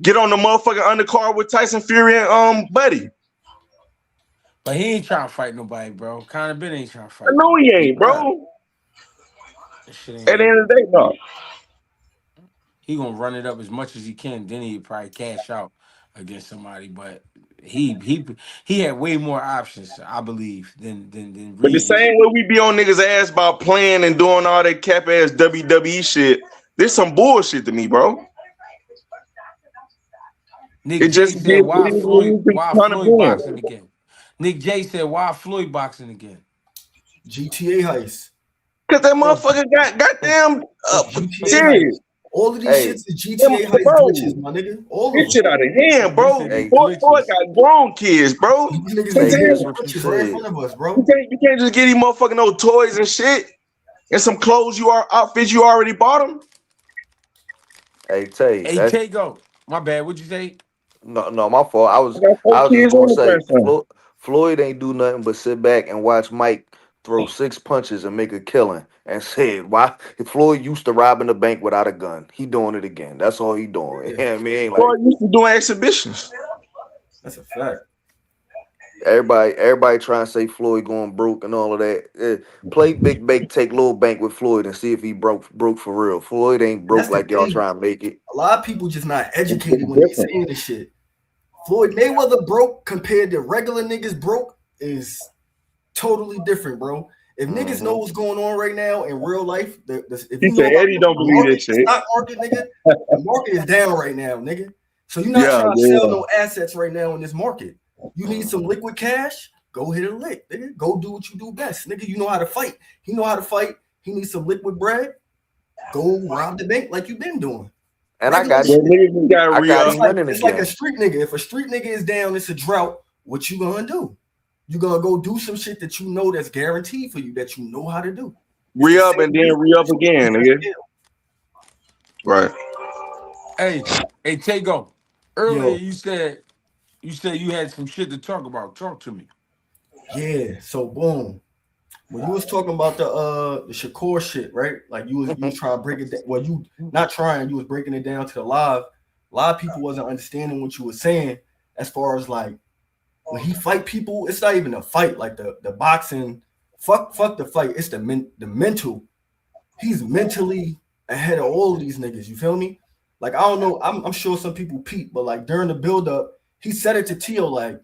Get on the motherfucking undercard with Tyson Fury and Buddy. But he ain't trying to fight nobody, bro. Conor Ben ain't trying to I fight know he nobody. He ain't, not. bro. That shit ain't At the end happening. of the day, no. He gonna run it up as much as he can. Then he probably cash out against somebody. But he had way more options, I believe, than But the Regis. same way we be on niggas' ass about playing and doing all that cap ass WWE shit, this some bullshit to me, bro. Nick It J just said, gives "Why Floyd? it Why kind of Floyd being. boxing again?" Nick J said, "Why Floyd boxing again?" GTA heist. Cause that Yo, motherfucker got goddamn GTA shit. heist. All of these Hey, shits is GTA heist glitches, Bro, my nigga. All of this them. shit out of hand, he bro. said they hey, Boy glitches. got grown kids, bro. These niggas You be hey, getting here's can't, the what you glitches right in said. front of us, bro. you can't just get these motherfucking old toys and shit. and some clothes outfits you already bought him. Hey Tay, Hey, that Tego. My bad. What'd you say? no, my fault. I got four I was just kids gonna and a say grandson. Floyd ain't do nothing but sit back and watch Mike throw 6 punches and make a killing, and said, "Why Floyd used to robbing the bank without a gun? He doing it again. That's all he doing." Yeah, Yeah, I mean, Boy, like used to doing exhibitions. that's a fact. everybody trying to say Floyd going broke and all of that. Play big bank, take little bank with Floyd and see if he broke for real. Floyd ain't And broke that's the like y'all thing. trying to make it. A lot of people just not It's educated when they different. saying this shit. Floyd Mayweather broke compared to regular niggas broke is totally different, bro. If niggas know Hmm. what's going on right now in real life, if He you know said about Eddie the don't believe that market, the shit. stock market, nigga, the market is down right now, nigga. So you're not Yeah, trying to sell yeah. no assets right now in this market. You need some liquid cash, go hit a lick, nigga. Go do what you do best, nigga. You know how to fight. He know how to fight. He needs some liquid bread. Go rob the bank like you've been doing. And Regular Well, shit. niggas just gotta I got It's him re-up. like winning it's like a again. street nigga. If a street nigga is down, it's a drought. What you gonna do? You gonna go do some shit that you know that's guaranteed for you that you know how to do. It's the Re-up same and then re-up again, nigga. Right. Hey, Tego. Earlier Yo, you said you had some shit to talk about. Talk to me. yeah. So boom. When you was talking about the Shakur shit, right? Like you was trying to break it down. Well, you not trying, you was breaking it down to the live. A lot of people wasn't understanding what you were saying as far as like when he fight people, it's not even a fight. Like the boxing, fuck the fight. It's the mental. He's mentally ahead of all of these niggas. You feel me? Like I don't know. I'm sure some people peep, but like during the build up, he said it to Tio like,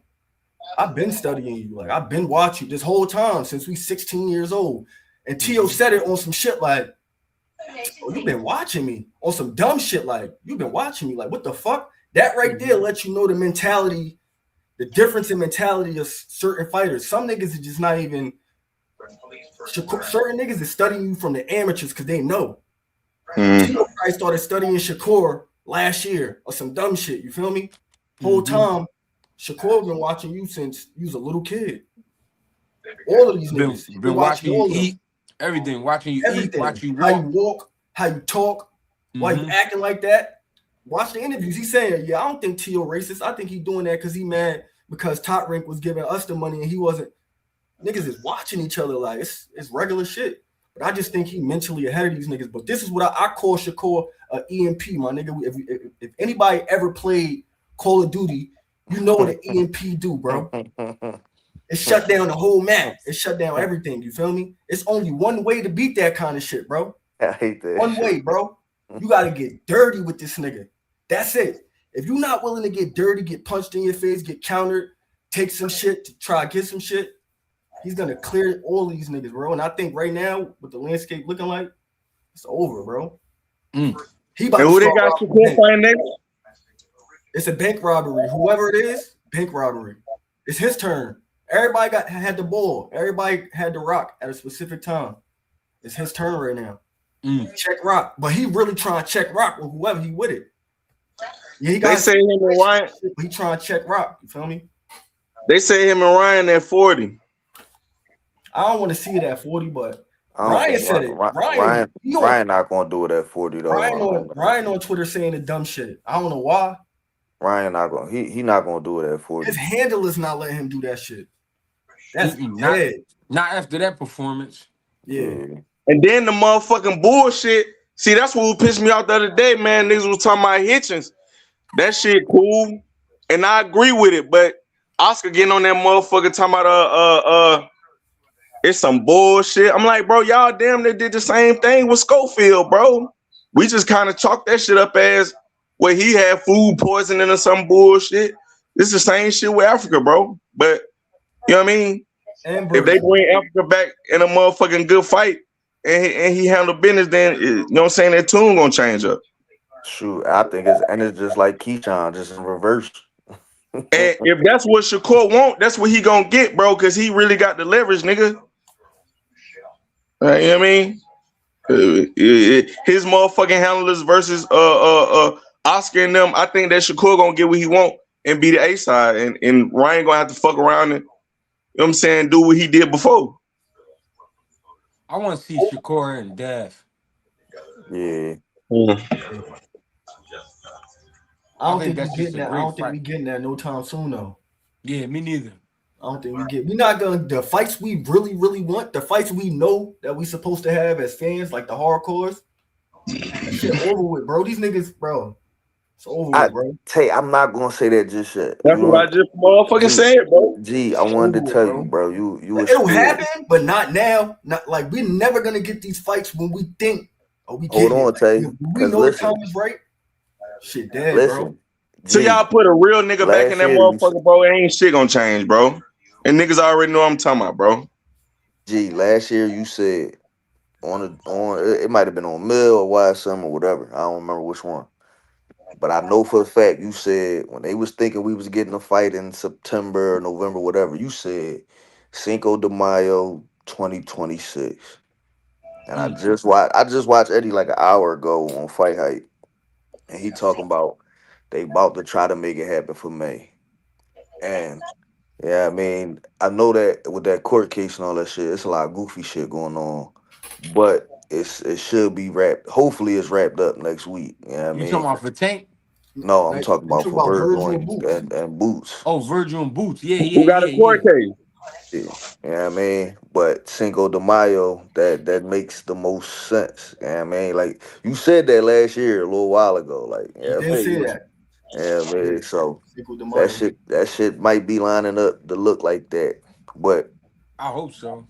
I've been studying you. Like I've been watching this whole time since we 16 years old. And Tio said it on some shit like, oh, you've been watching me on some dumb shit like you've been watching me. Like what the fuck? That right there lets you know the mentality, the difference in mentality of certain fighters. Some niggas is just not even. Certain niggas is studying you from the amateurs because they know. Tito probably started studying Shakur last year or some dumb shit. You feel me? Whole time, Shakur been watching you since you was a little kid. All of these Been niggas, he been been watching watching you all of them. eat. Everything. Watching you eat. Everything. Watch you How you walk. walk, how you talk, why you acting like that. Watch the interviews. He's saying, yeah, I don't think Tio racist. I think he doing that because he mad because Top Rank was giving us the money and he wasn't. Niggas is watching each other like it's regular shit. But I just think he mentally ahead of these niggas. But this is what I call Shakur EMP, my nigga. If anybody ever played Call of Duty, you know what an EMP do, bro. It shut down the whole map. It shut down everything. You feel me? It's only one way to beat that kind of shit, bro. I hate that One shit. way, bro. You gotta get dirty with this nigga. That's it. If you're not willing to get dirty, get punched in your face, get countered, take some shit to try to get some shit, he's gonna clear all these niggas, bro. And I think right now, with the landscape looking like, it's over, bro. He about And to who they start got robbing Shakur fighting next? It's a bank robbery. Whoever it is, bank robbery. It's his turn. Everybody had the ball. Everybody had the rock at a specific time. It's his turn right now. Check rock, but he really trying to check rock with whoever he with it. Yeah, he got. They say him and Ryan. He trying to check rock. You feel me? They say him and Ryan at 40. I don't want to see it at 40, but I don't Ryan think said it. Ryan not gonna do it at 40 though. Ryan on Twitter saying the dumb shit. I don't know why. Ryan not gonna he not gonna do it at 40. His handle is not letting him do that shit. That's not after that performance. Yeah. And then the motherfucking bullshit. See, that's what pissed me off the other day, man. Niggas was talking about Hitchens. That shit cool. And I agree with it, but Oscar getting on that motherfucker talking about it's some bullshit. I'm like, bro, y'all damn they did the same thing with Schofield, bro. We just kind of chalked that shit up as where he had food poisoning or some bullshit. It's the same shit with Africa, bro. But you know what I mean? If they bring Africa back in a motherfucking good fight and he handle business, then you know what I'm saying, that tune gonna change up. Shoot, I think it's just like Keyshawn, just in reverse. And if that's what Shakur want, that's what he gonna get, bro, because he really got the leverage, nigga. You know what I mean? His motherfucking handlers versus Oscar and them, I think that Shakur gonna get what he want and be the A side, and Ryan gonna have to fuck around and, you know what I'm saying, do what he did before. I want to see Shakur and Dev. Yeah. Mm. I I don't think think we that's just getting a that. I great don't think fight. we getting that no time soon though. Yeah, me neither. I don't think we get. We're not gonna the fights we really, really want. The fights we know that we supposed to have as fans, like the hardcores. That shit over with, bro. These niggas, bro. It's over I with, bro. I'm not gonna say that just yet. That's what I just motherfucking G, said, bro. I It's wanted over to with, tell you, bro. bro. You Like, were it'll scared. happen, but not now. Not like we're never gonna get these fights when we think, oh, we Hold getting it. on, Like Tay. when we Cause know the time listen, is right. Shit dead, bro. listen, So y'all G. put a real nigga back in Last that year motherfucker, bro. Ain't shit gonna change, bro. And niggas already know what I'm talking about, bro. Last year you said on it might have been on Mill or YSM or whatever. I don't remember which one. But I know for a fact you said when they was thinking we was getting a fight in September or November, whatever, you said Cinco de Mayo 2026. And Mm. I just watched Eddie like an hour ago on Fight Hype, and he talking about they about to try to make it happen for May. And yeah, I mean, I know that with that court case and all that shit, it's a lot of goofy shit going on. But it should be wrapped. Hopefully it's wrapped up next week. Yeah, I You talking mean. about for Tank? No, I'm Like talking you about talk for about Virgil Virgil and Boots. and Boots. Oh, Virgil and Boots. Yeah, Who yeah, got a yeah, court yeah. case? Yeah. Yeah, I mean, but Cinco de Mayo, that makes the most sense. Yeah, I mean, like you said that last year a little while ago. Like, He yeah, I did feel say you. that. Yeah, Yeah, man. So Cinco de Mayo. that shit might be lining up to look like that. But I hope so.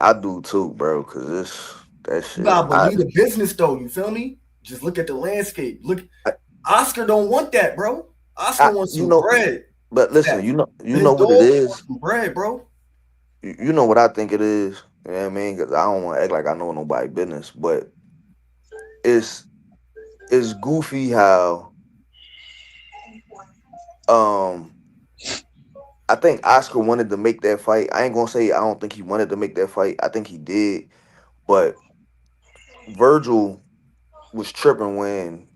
I do too, bro, cause it's that You shit. gotta believe the business though. You feel me? Just look at the landscape. Look, I, Oscar don't want that, bro. Oscar wants you some know, bread. but listen, That you his know what it dog is. wants some bread, bro. You know what I think it is. You know what I mean? Cause I don't want to act like I know nobody business, but it's it's goofy how um I think Oscar wanted to make that fight. I ain't gonna say I don't think he wanted to make that fight. I think he did, but Virgil was tripping when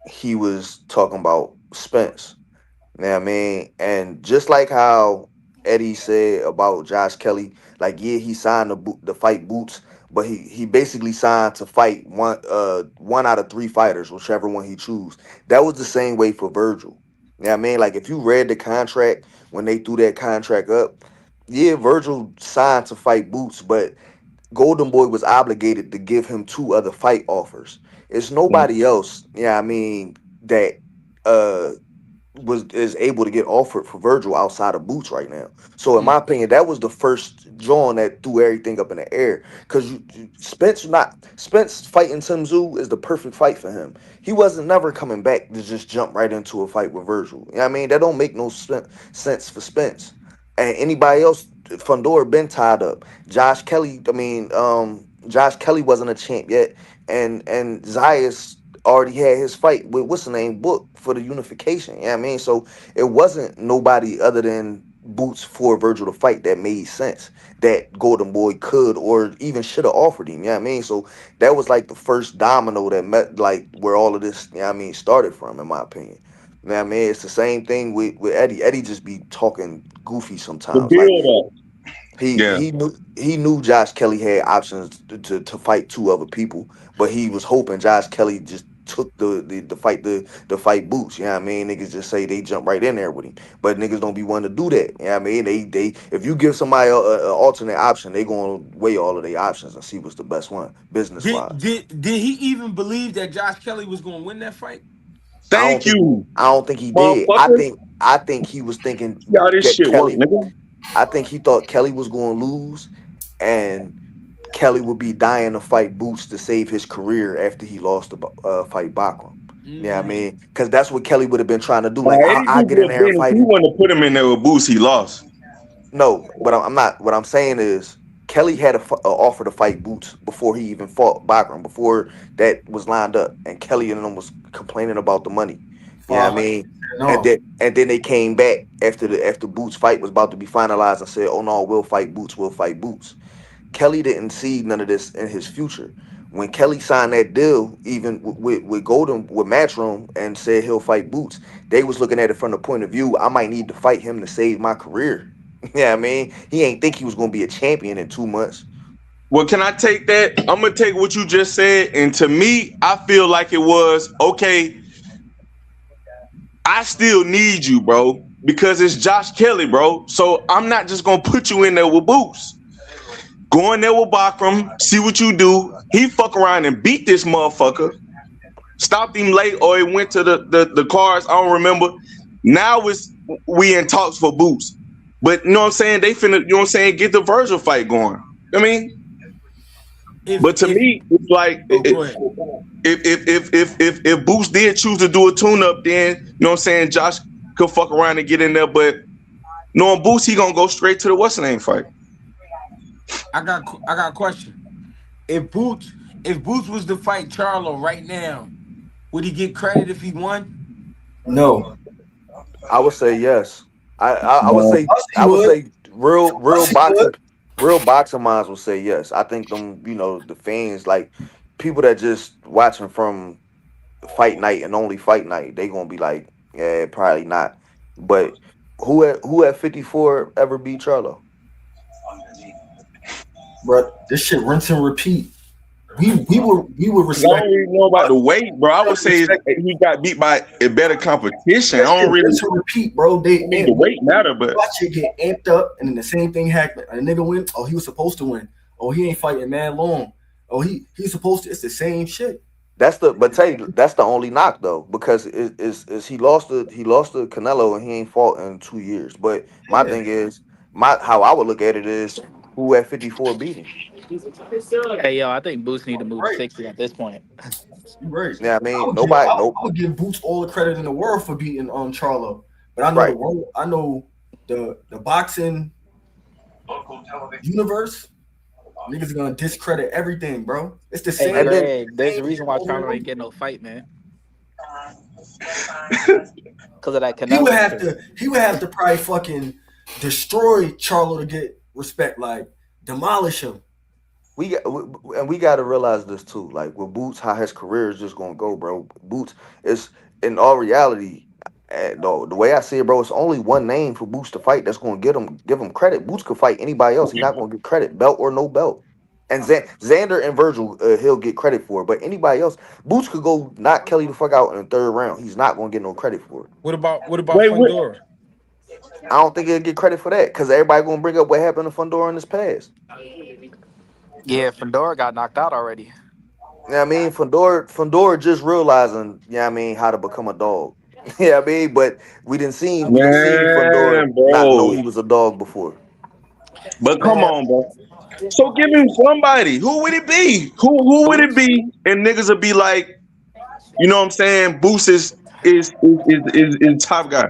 he was talking about Spence. You know what I mean? And just like how Eddie said about Josh Kelly, like yeah, he signed the fight Boots, but he basically signed to fight one out of three fighters, whichever one he choose. That was the same way for Virgil. You know what I mean? Like if you read the contract when they threw that contract up, yeah, Virgil signed to fight Boots, but Golden Boy was obligated to give him two other fight offers. It's nobody else, yeah, I mean, that uh was is able to get offered for Virgil outside of Boots right now. So in Mm. my opinion, that was the first John that threw everything up in the air. Because Spence fighting Tim Tszyu is the perfect fight for him. He wasn't never coming back to just jump right into a fight with Virgil. You know what I mean? That don't make no sense for Spence. And anybody else, Fundora been tied up. Josh Kelly wasn't a champ yet, and Zayas already had his fight with what's the name book for the unification. You know what I mean? So it wasn't nobody other than Boots for Virgil to fight that made sense that Golden Boy could or even should have offered him. You know what I mean? So that was like the first domino that met like where all of this, you know what I mean, started from, in my opinion. You know what I mean? It's the same thing with Eddie. Eddie just be talking goofy The sometimes. Like build up. he Yeah. he knew Josh Kelly had options to fight two other people, but he was hoping Josh Kelly just took the fight Boots. You know what I mean? Niggas just say they jump right in there with him, but niggas don't be wanting to do that. You know what I mean? They if you give somebody a alternate option, they gonna weigh all of their options and see what's the best one business wise. Did he even believe that Josh Kelly was going to win that fight? I don't Thank think you, I don't think he did. motherfucker. I think he was thinking See how this that shit work, Kelly. nigga. I think he thought Kelly was going to lose, and Kelly would be dying to fight Boots to save his career after he lost the fight Bachram. Yeah, I Mm. mean, because that's what Kelly would have been trying to do. Like, Eddie I'll just get in with there and Ben. If fight he him. wanted to put him in there with Boost, he lost. No, but I'm not. What I'm saying is, Kelly had a offer to fight Boots before he even fought Bachram, before that was lined up, and Kelly and them was complaining about the money. Yeah, I Fuck. mean, No. and then they came back after Boots fight was about to be finalized and said, "Oh no, we'll fight Boots. We'll fight Boots." Kelly didn't see none of this in his future. When Kelly signed that deal, even with Golden with Matchroom and said he'll fight Boots, they was looking at it from the point of view, I might need to fight him to save my career. Yeah, I mean, he ain't think he was gonna be a champion in 2 months. Well, can I take that? I'm gonna take what you just said, and to me, I feel like it was okay. I still need you, bro, because it's Josh Kelly, bro. So I'm not just gonna put you in there with Boots. Go in there with Bakram, see what you do. He fuck around and beat this motherfucker. Stopped him late, or he went to the cars. I don't remember. Now we in talks for Boots. But you know what I'm saying? They finna, you know what I'm saying, get the Virgil fight going. I mean, but to if me, it's like go ahead. if Boots did choose to do a tune-up, then you know what I'm saying, Josh could fuck around and get in there. But knowing Boots, he gonna go straight to the what's the name fight. I got a question. If Boots was to fight Charlo right now, would he get credit if he won? No. I would say yes. I would No. say He would. real boxing minds will say yes. I think them, the fans, like people that just watching from fight night and only fight night, they gonna be like, yeah, probably not. But who at 54 ever beat Charlo? Bro, this shit rinse and repeat. We would I respect. don't even know about the weight, bro. I would say Respect. he got beat by a better competition. I This don't shit really rinse and repeat, bro. They mean the weight matter, but watch it get amped up, and then the same thing happened. A nigga win. Oh, he was supposed to win. Oh, he ain't fighting man long. Oh, he's supposed to. It's the same shit. That's the only knock though, because is he lost to Canelo and he ain't fought in 2 years. But my Yeah, thing is, how I would look at it is who at 54 beat him. Hey, yo, I think Boots need to move to right. 60 at this point. You right. Yeah, I mean I nobody, nope, would give Boots all the credit in the world for beating Charlo, but I know the right. world. I know the boxing universe. Niggas are gonna discredit everything, bro. It's the Hey, same. And then Greg, there's a Same reason shit why over and Charlo over. ain't getting no fight, man. Because of that He would Canelo have shit. to. He would have to probably fucking destroy Charlo to get respect. Like demolish him. we got to realize this too. Like with Boots, how his career is just gonna go, bro. Boots is in all reality. The way I see it, bro, it's only one name for Boots to fight that's gonna give him credit. Boots could fight anybody else. He's not gonna get credit, belt or no belt. And Xander and Virgil, he'll get credit for it. But anybody else, Boots could go knock Kelly the fuck out in the third round. He's not gonna get no credit for it. What about wait, what? Fundora? I don't think he'll get credit for that because everybody gonna bring up what happened to Fundora in his past. Yeah, Fedora got knocked out already. Yeah, I mean, Fundora just realizing, yeah, I mean, how to become a dog. Yeah, I mean, but we didn't see Fundora Man, not know bro. he was a dog before. But come Man, on, bro. So give him somebody. Who would it be? Who would it Boots. be? And niggas would be like, you know what I'm saying? Boost is top guy,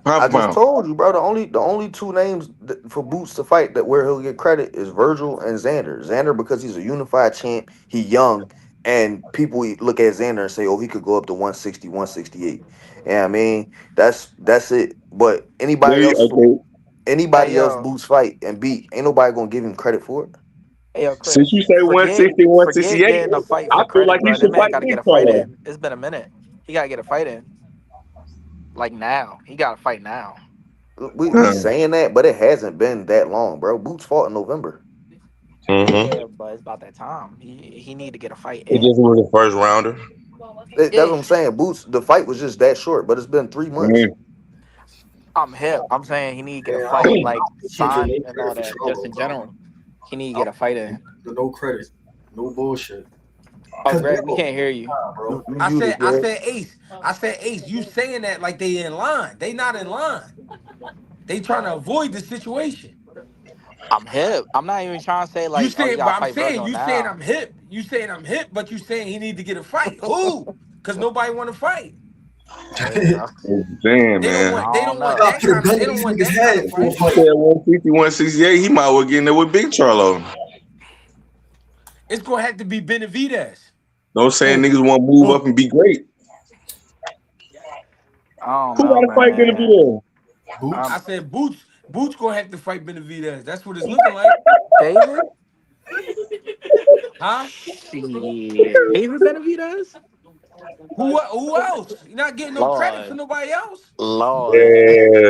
pound I for just pound. told you, bro. The only two names for Boots to fight that where he'll get credit is Virgil and Xander. Xander because he's a unified champ, he young, and people look at Xander and say, oh, he could go up to 160, 168. Yeah, I mean, that's it. But Okay. Hey, anybody else yo. Boots fight and beat, ain't nobody gonna give him credit for it. Hey, yo, Since you Chris. say 160, Forget 168, getting a fight I for feel like credit, he bro. That should man fight got to get Big a fight Charlo. in. It's been a minute. He got to get a fight in. Like now. He got to fight now. We saying that, but it hasn't been that long, bro. Boots fought in November. Mm-hmm. Yeah, but it's about that time. He need to get a fight It in. just was a first rounder. That's Yeah. what I'm saying. Boots, the fight was just that short, but it's been 3 months. Mm-hmm. I'm hip. I'm saying he need to get a Yeah, fight, like can't give sign no and all credit for that. Just Charlo, in bro. general, he need to get a fight in. No credit. No bullshit. Oh, Cause Greg, we bro, can't hear you. bro. You I muted, said I Greg. said Ace. I said Ace. You saying that like they in line? They not in line. They trying to avoid the situation. I'm hip. I'm not even trying to say You like, oh, you saying, but gotta I'm fight saying Virgil you saying now. I'm hip. You saying I'm hip, but you saying he need to get a fight. Who? Because nobody want to fight. Yeah, Damn, They don't man. want. I They don't don't want know. Gotta that put a kind of. gun They in don't these want niggas' that kind of head for a fight. He fight. said 160, 168. He might well get in there with Big Charlo. It's gonna have to be Benavidez. No saying Mm, niggas want to move mm. up and be great. I don't Who know, got to fight man. Benavidez? Boots. I said Boots. Boots gonna have to fight Benavidez. That's what it's looking like, David? huh? Shit. David Benavidez? Who else? You're not getting no credit for Lord. nobody else. Lord. Yeah.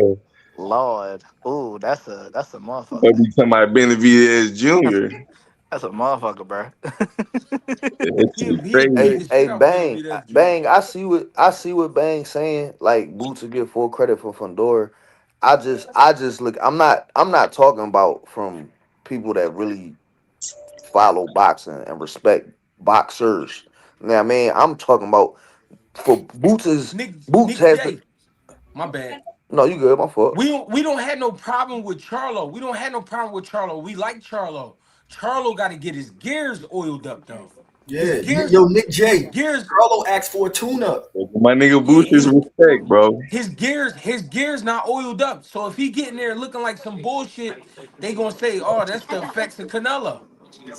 Lord. Ooh, that's a But motherfucker. be talking about Benavidez Jr. That's a motherfucker, bro. He'll beat the shit out Bang, Felipe. That's true. Bang. I see what Bang saying. Like Boots will get full credit for Fundora. I just look. I'm not talking about from people that really follow boxing and respect boxers. Now, I mean, I'm talking about for Boots Nick has the. J. My bad. No, you good? My fault. We don't have no problem with Charlo. We don't have no problem with Charlo. We like Charlo. Charlo got to get his gears oiled up though. His Yeah, gears, yo, Nick his J. gears. Carlo asked for a tune-up. My nigga Yeah, Boost is respect, bro. his gears not oiled up. So if he getting there looking like some bullshit, they gonna say, "Oh, that's the effects of Canelo."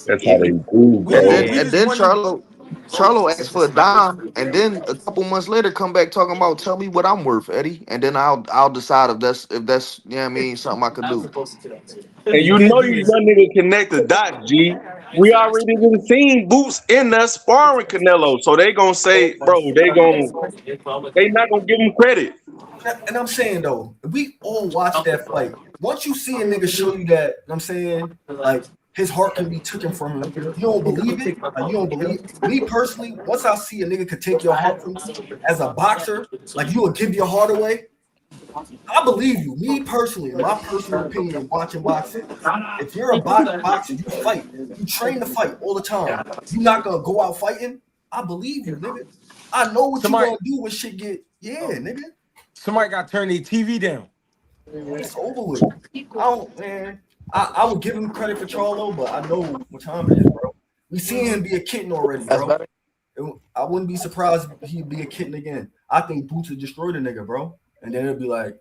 That's how Yeah. they do, We And just then bro. we and just then want to. Charlo asked for a dime, and then a couple months later come back talking about tell me what I'm worth, Eddie, and then I'll decide if that's you know what I mean something I could do. And He you did know do you this. young nigga connect the dots, G. We already been seen Boots in there sparring Canelo, so they gonna say, bro, they not gonna give him credit. And I'm saying though, we all watched that fight. Once you see a nigga show you that, I'm saying, like his heart can be taken from him, you don't believe it. Like you don't believe me personally. Once I see a nigga could take your heart from you as a boxer, like you would give your heart away. I believe you. Me personally, in my personal opinion, watching boxing, if you're a boxer, you fight, you train to fight all the time. You're not gonna go out fighting. I believe you, nigga. I know what you Somebody gonna do when shit get, yeah, nigga. somebody got to turn their TV down. It's over with. I don't, man. I would give him credit for Charlo, but I know what time it is, bro. We seen him be a kitten already, That's bro. better. I wouldn't be surprised if he'd be a kitten again. I think Boots would destroy the nigga, bro. And then it'll be like,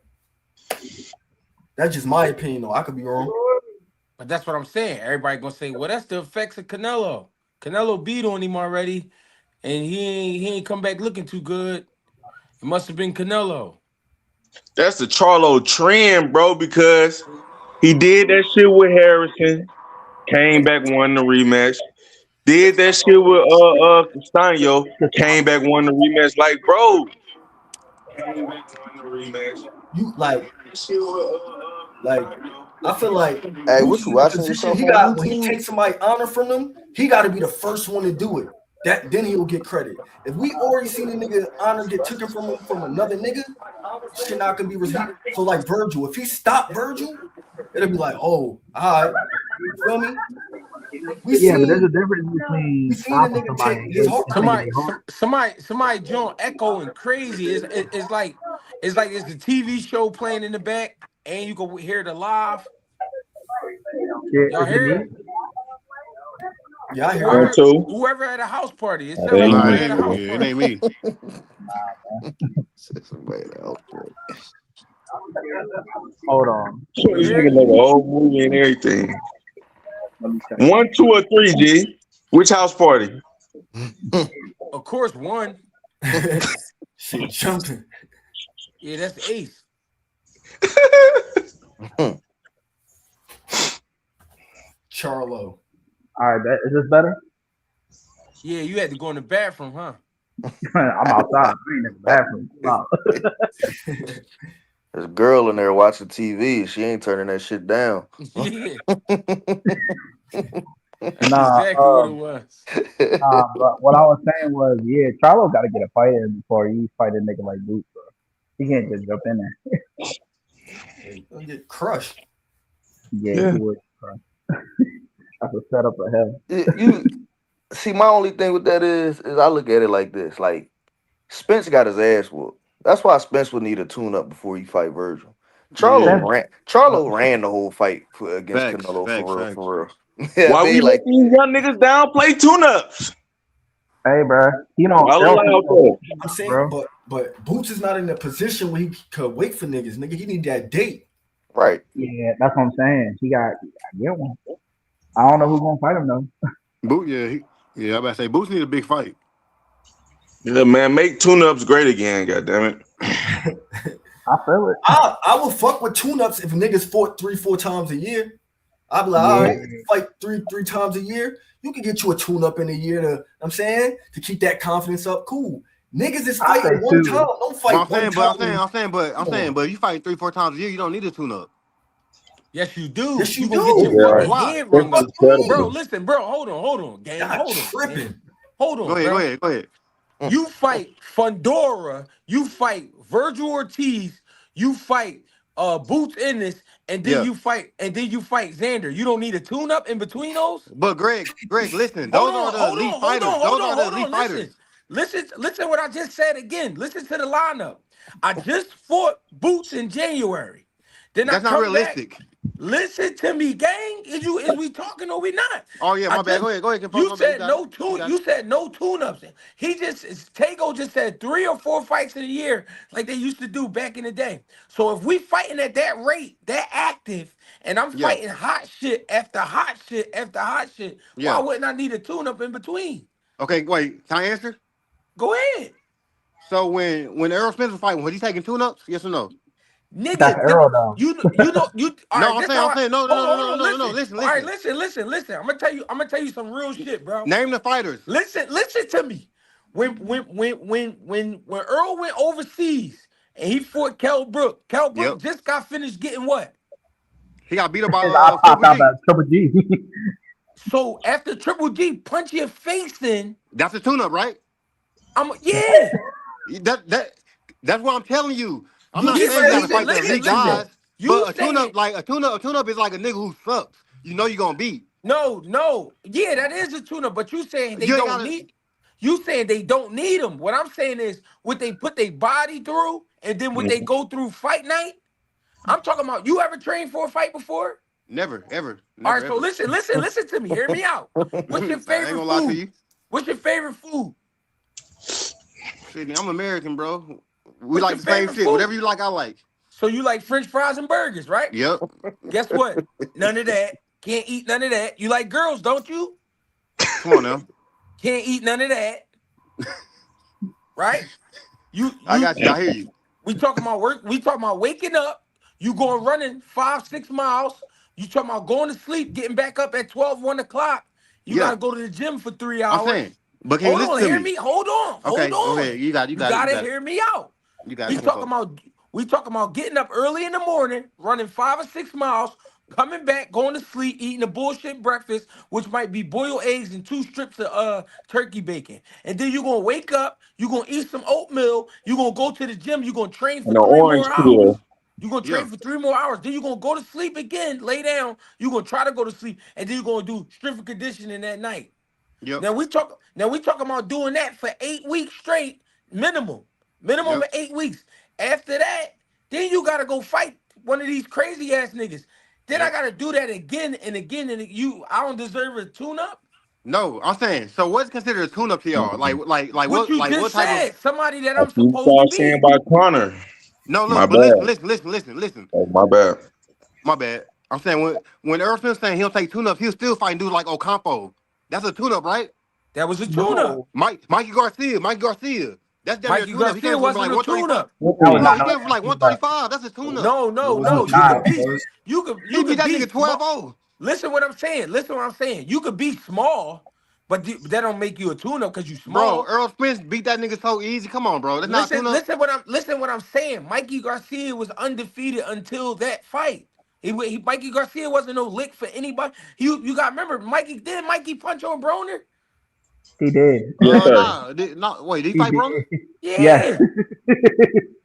that's just my opinion, though. I could be wrong. But that's what I'm saying. Everybody gonna say, "Well, that's the effects of Canelo." Canelo beat on him already, and he ain't come back looking too good. It must have been Canelo. That's the Charlo trend, bro, because he did that shit with Harrison, came back, won the rematch. Did that shit with Castaño, came back, won the rematch. Like, bro, You like I feel like Hey, Boots what is you in a watching position yourself he on got when he YouTube? takes somebody honor from them, he got to be the first one to do it. That then he'll get credit. If we already seen a nigga honor get taken from him from another nigga, shit not gonna be so like Virgil. If he stopped Virgil, it'll be like, oh, all right, you feel me? We Yeah, but there's a seen difference we between seen a stopping nigga somebody take and his heart from taking him. Somebody, their heart. somebody, John echoing crazy. It's like it's the TV show playing in the back, and you can hear the live. Shit, Y'all is it hear me? it? Yeah, I hear one, it. Whoever, two. whoever at a house party, it That sounds like ain't Nah, it somebody me. at a ain't, house it ain't party. me. Said somebody else. Hold on. You This hear nigga it? know the whole movie and everything. Let me check. 1, 2, or 3, G. Which house party? Of course, one. Shit jumping. Yeah, that's the ace. Charlo. All right, is this better? Yeah, you had to go in the bathroom, huh? I'm outside. I ain't in the bathroom. Wow. There's a girl in there watching TV. She ain't turning that shit down. Yeah, that's Nah, exactly what it was. but what I was saying was, yeah, Charlo got to get a fight in before he fight a nigga like Boots, bro. He can't just jump in there. He's gonna get crushed. Yeah, Yeah. he would. Bro. That's a setup of hell. You see, my only thing with that is I look at it like this: like Spence got his ass whooped. That's why Spence would need a tune up before he fight Virgil. Yeah. Spence, Charlo ran the whole fight against Facts, Canelo facts, for real, facts. for real. Yeah, I Why we mean, let like, these young niggas downplay tune-ups? hey, bro, you know, Y'all Errol allow Canelo, that. I'm saying, bro. but Boots is not in a position where he could wait for niggas. Nigga, he need that date. right? Yeah, that's what I'm saying. He got to get one. I don't know who's gonna fight him though. Boot, yeah, I about to say Boots need a big fight. Yeah, man, make tune-ups great again, goddammit. I feel it. I would fuck with tune-ups if niggas fought 3-4 times a year. I'd be like, all Yeah, right, fight three times a year. You can get you a tune-up in a year to keep that confidence up. Cool. Niggas is I say fighting one time. too. Don't But fight I'm one saying, time. but I'm saying, but you fight 3-4 times a year, you don't need a tune up. Yes, you do. Yes, You you gonna get your do. Yeah, fucking Why? head What wrung the fuck up, you bro. incredible. mean? Listen, bro. Hold on, gang. Y'all Hold on, gang. tripping. Hold Go on, ahead. Go bro. ahead. Go ahead. You fight Fundora, you fight Virgil Ortiz, you fight Boots Ennis, Yeah. and then you fight Xander. You don't need a tune-up in between those? But Greg, listen. Those are the elite fighters. Those are the elite fighters. Listen what I just said again. Listen to the lineup. I just fought Boots in January. Then I That's not come back. realistic. Listen to me, gang. Is we talking or we not? Oh yeah, I my bad. just Go ahead, Confirm. you My bad. You said got it. no You tune. got it. You said no tune-ups. Tago just said 3 or 4 fights in a year, like they used to do back in the day. So if we fighting at that rate, that active, and I'm Yeah. fighting hot shit after hot shit after hot shit, why Yeah. wouldn't I need a tune-up in between? Okay. Wait. Can I answer? Go ahead, So when Errol Spence was fighting, was he taking tune-ups? Yes or no? That's nigga. Arrow though. You. All No, right, I'm this saying, how I'm I. saying, no, no, no, no, Hold no, on, no, no, no. listen. Listen, All right, listen. listen. I'm gonna tell you some real shit, bro. Name the fighters. Listen to me. When Earl went overseas and he fought Kell Brook Yep. just got finished getting what? He got beat up by His eye popped Triple out G. that Triple G. So after Triple G punch your face in, That's a tune-up, right? yeah. That that's what I'm telling you. I'm You not just saying you gotta listen, fight the listen, elite listen. guys, You but saying a tune-up is like a nigga who sucks. You know you gonna beat. no. Yeah, that is a tuna, but you saying they You ain't don't gotta need you saying they don't need them. What I'm saying is what they put their body through and then what they go through fight night. I'm talking about you ever trained for a fight before? never, ever, All never, right, so ever. listen to me. Hear me out. What's I your ain't favorite gonna lie to food? you. What's your favorite food? Shit, I'm American, bro. We What's like your the same favorite shit. Whatever food? you like, I like. So you like French fries and burgers, right? Yep. Guess what? None of that. Can't eat none of that. You like girls, don't you? Come on now. Can't eat none of that, right? You I you got you. I hear you. we talking about work. We talking about waking up. You going running 5, 6 miles. You talking about going to sleep, getting back up at 12, 1 o'clock. You Yeah. gotta go to the gym for three I'm hours. saying. But can you Hold listen on, to hear me? me. Hold Okay, go on. ahead. You got it. You You got it. You gotta got it. hear me out. You got We it. talking about we talking about getting up early in the morning, running 5 or 6 miles, coming back, going to sleep, eating a bullshit breakfast, which might be boiled eggs and 2 strips of turkey bacon. And then you're gonna wake up, you're gonna eat some oatmeal, you're gonna go to the gym, you're gonna train for And the three orange more peel. hours. You're gonna Yeah. train for 3 more hours. Then you're gonna go to sleep again, lay down. You're gonna try to go to sleep, and then you're gonna do strength and conditioning that night. Yep. Now we talking about doing that for 8 weeks straight, minimum. Minimum Yep. of 8 weeks. After that, then you gotta go fight one of these crazy ass niggas. Then I Yep. gotta do that again and again and I don't deserve a tune-up. No, I'm saying. So what's considered a tune-up to y'all? What you What just type of? said, somebody that I I'm see supposed to y'all saying be. by Connor. No, My look, but bad. listen. Oh, my bad. My bad. I'm saying when Earl Smith saying he'll take tune-ups, he'll still fight dudes like Ocampo. That's a tune-up, right? That was a tune-up. No, Mikey Garcia. That's damn near a Mikey tune-up. He Garcia came from like wasn't a 135. tune-up. that was No, not he no came from like damn tune. 135. That's a tune-up. No, It no, That no. was wasn't You too not. could much, be, cuz. He you beat could that be nigga small. 12-0. Listen what I'm saying. Listen what I'm saying. You could be small, but that don't make you a tune-up because you Bro, small. Earl Spence beat that nigga so easy. Come on, bro. That's not a tune-up. Listen what I'm saying. Mikey Garcia was undefeated until that fight. Mikey Garcia wasn't no lick for anybody. You got to remember Mikey punch on Broner? He did. Yeah. Nah. Wait, did he He fight did. Broner? Yes. Yeah.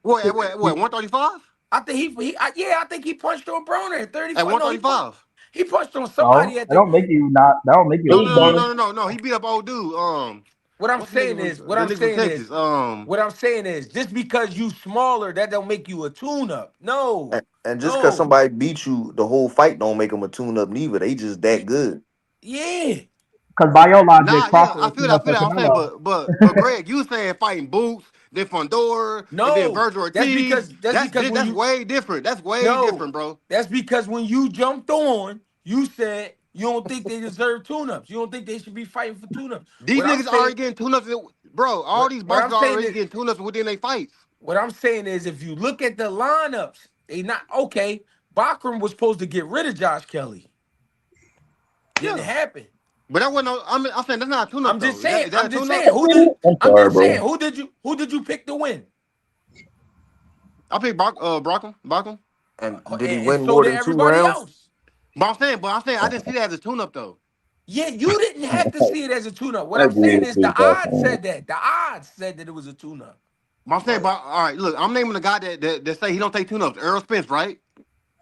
What, 135? I think I think he punched on Broner at At 35. No, 135. he punched on somebody No, at that the don't make you not. That don't make you It a No, was no, no, tune-up. Bonner. no, no, no, no. He beat up old dude. what I'm What's the nigga saying is, from the nigga from Texas? what I'm saying is, just because you smaller, that don't make you a tune-up. No, And just because no, somebody beat you, the whole fight don't make them a tune up neither. They just that Y- good. yeah. Because by your logic, Nah, yeah, Crawford I was feel that. I tune-up feel for that. I'm saying, Canelo. but Greg, you saying fighting Boots, then Fondor, and then No, Virgil Ortiz. that's because when That's you way different. That's way no, different, bro. that's because when you jumped on, you said you don't think they deserve tune-ups. You don't think they should be fighting for tune-ups. These niggas already getting tune-ups. Bro, all these What boxers I'm are saying already is getting tune-ups within their fights. what I'm saying is if you look at the lineups, they not okay. Bachram was supposed to get rid of Josh Kelly. Didn't Yeah. happen. But that wasn't no, I'm saying that's not a tune-up I'm just though. saying. Is that I'm a just tune-up? saying. I'm I'm sorry, just saying. bro. Who did you pick to win? I picked Brockham. And did he And win so more did than two everybody rounds? else. But I'm saying, I didn't see that as a tune-up though. Yeah, you didn't have to see it as a tune-up. What That I'm saying is the bullshit, bro. odds said that. The odds said that it was a tune-up. But I'm saying, but all right, look, I'm naming the guy that say he don't take tune-ups. Earl Spence, right?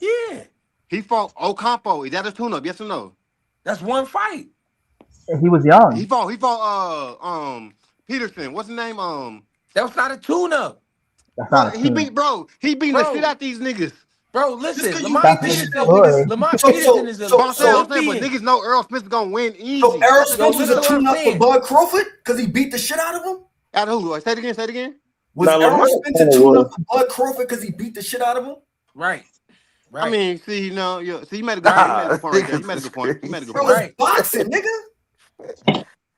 Yeah, He fought Ocampo. Is that a tune-up? Yes or no? that's one fight. He was young. He fought Peterson. What's his name? That was not a tune-up. That's Bro, not a he team. beat he beating the shit Bro, out these niggas. bro, Just listen, 'cause you Lamont beat That's this Peterson, good. Lamont So Peterson is a But I'm saying, but Olympian. niggas know Earl Spence is gonna win so easy. Errol Yo, Spence was listen a to what I'm tune-up for saying. Bud Crawford because he beat the shit out of him? Out of who? Say it again. Say it again. Was Now, Errol Lamar Spence a kinda tune-up was. for Bud Crawford because he beat the shit out of him? Right, I right, mean, see, no, yeah. See, you made a good point. You right, made a Nah, good point right there. You niggas made a is good point. You made a good Bro, crazy. point. it's right, boxing, nigga.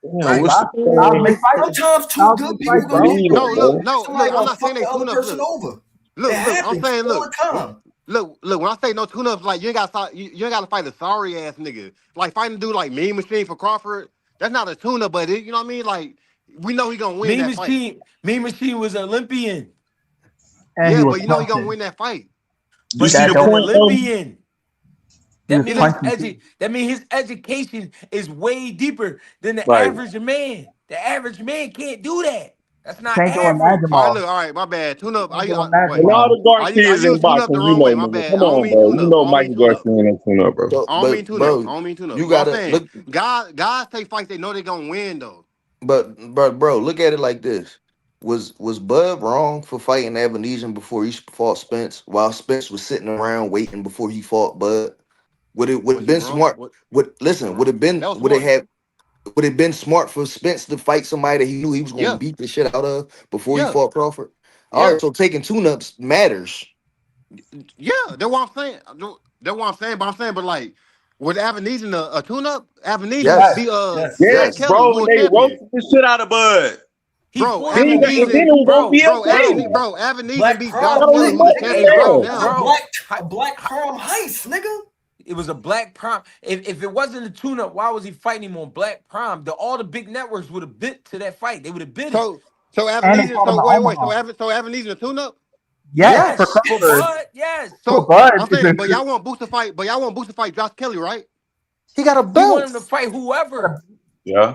Damn, right. what's the Styles make fights. Sometimes two Styles good make people fights, gonna get bro. leader, No, into it. look, bro? no, Somebody look. I'm gonna not fuck saying they the other tune-ups. person over. It Look. I'm happens saying, all the time. look. When I say no tune-ups, like you ain't got to fight a sorry ass nigga. Like fighting a dude like Mean Machine for Crawford. That's not a tune-up, but you know what I mean. Like we know he gonna win that fight. Mean Machine was an Olympian, And he Yeah, was but you know he gonna punching. win that fight. You but see he's That the an dope. point, though? Olympian. He That was Is means it? punching too. that means his education is way deeper than the Right. average man. The average man can't do that. That's not Can't go in average. All right, Magimov. look. All right, my bad. Tune up. Can't go in And Wait. all Magimov. the I Garcias in use tune up the boxing, you wrong know, way. My nigga. bad. Come I don't on, mean bro. tune You up. I know don't mean Mikey tune up. Garcia ain't tune up, bro. So, I don't mean but tune up. I bro, don't mean tune up. you But I'm gotta saying, look. guys take fights they know they're gonna win though. But bro, look at it like this: was Bud wrong for fighting Ebenezer before he fought Spence, while Spence was sitting around waiting before he fought Bud? Would Was it he been wrong? smart? What? That was smart. Would it been smart for Spence to fight somebody that he knew he was gonna Yeah. beat the shit out of before he Yeah. fought Crawford? All Yeah. right, so taking tune-ups matters. Yeah. That's what I'm saying. That's what I'm saying. But like, was Avenezen a tune-up? Avenezen Yes. Yes, be Yes. Yes, Frank yes. Kelly, bro, who and a they champion. roasted the shit out of Bud. He Bro, fought Then, him and then Avenezen, it was gonna bro, be bro, okay. Avenezen Black beat Prom, Josh That was Kelly, nigga. who's a boxing hey, champion right Nigga, bro, there. a now. bro. black prom heist, nigga. It was a black prom. If it wasn't a tune-up, why was he fighting him on black prom? All the big networks would have bid to that fight. They would have bid it. So And they Avenezen, fought him so in wait, Omaha. so Avenezen a tune-up? Yes, for Yes, for Crawford. Bud. Yes, For So Bud, I'm saying, but y'all want Boots to fight, Josh Kelly, right? He got a he wanted him to belt. fight whoever. Yeah.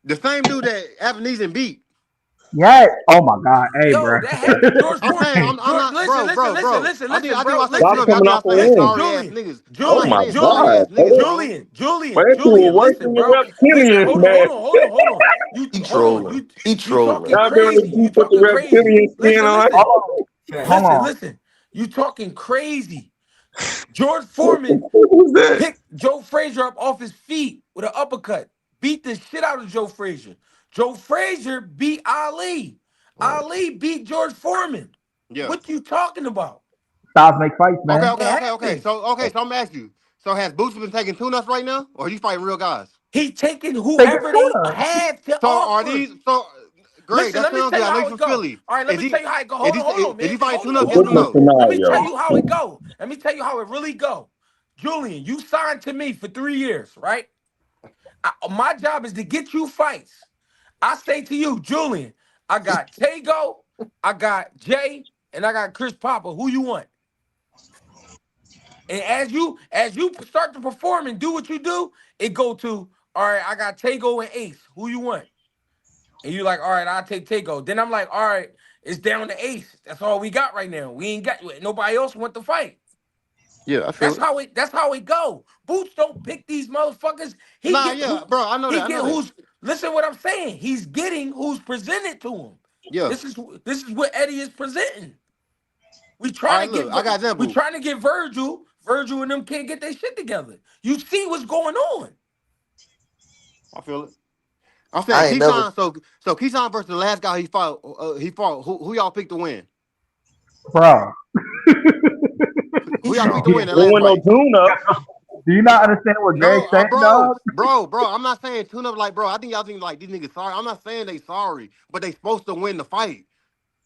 The same dude that Avenezen beat. yes. Oh my God. Hey, Yo, bro. that happened. George I'm saying, Foreman. I'm George, not, listen, listen, listen, bro. listen, listen, I do bro. want to say Box tune Listen, up. Y'all, coming off y'all a saying listen, win. sorry ass Julian, niggas. I'm Oh not my saying sorry Julian, ass God, niggas, brother. bro. Man, that shit was Julian. worse Listen, than your bro. Listen, reptilians, man. hold on. You He hold on. trolling. He You trolling. talking Y'all been on the crazy. You deep with the talking crazy. reptilian skin Listen, on. listen, Hold on. Hold listen, on. listen. You talking crazy. George What the Foreman fuck was that? picked Joe Frazier up off his feet with an uppercut. Beat the shit out of Joe Frazier. Joe Frazier beat Ali. Right. Ali beat George Foreman. Yeah. What you talking about? Styles make fights, Okay, man. It happened. So I'm gonna ask you. So has Boots been taking tune-ups right now, or are you fighting real guys? He taking Take a whoever they corner. have to So are offer. these Greg? Listen, That let me sounds tell good. you I know how you it from go. Philly. All right, let me tell you how it go. Is Hold on, he man. fighting Hold tune-ups? on, A Yes hold or on. different no? Let me tell scenario. you how it go. Let me tell you how it really go. Julian, you signed to me for 3 years, right? My job is to get you fights. I say to you, Julian, I got Tago, I got Jay, and I got Chris Papa. Who you want? And as you start to perform and do what you do, it go to, all right, I got Tago and Ace. Who you want? And you like, all right, I'll take Tago. Then I'm like, all right, it's down to Ace. That's all we got right now. We ain't got nobody else want to fight. Yeah, I feel That's it. how it. That's how it go. Boots don't pick these motherfuckers. He Nah, get yeah, who. bro. I know He that. I get know that. who's. Listen, what I'm saying. He's getting who's presented to him. Yeah. This is what Eddie is presenting. We All trying right, to get. look, I got We example. trying to get Virgil. Virgil and them can't get their shit together. You see what's going on. I feel it. I'm saying I ain't never. Keyshawn. So Keyshawn versus the last guy he fought. He fought. Who y'all picked to win? Bro. Who y'all picked Keyshawn. to Yeah. win that There last wasn't no fight? tune up. Do you not understand what No, Greg's saying, dog? bro. I'm not saying tune up like, bro. I think y'all think like these niggas sorry. I'm not saying they sorry, but they supposed to win the fight.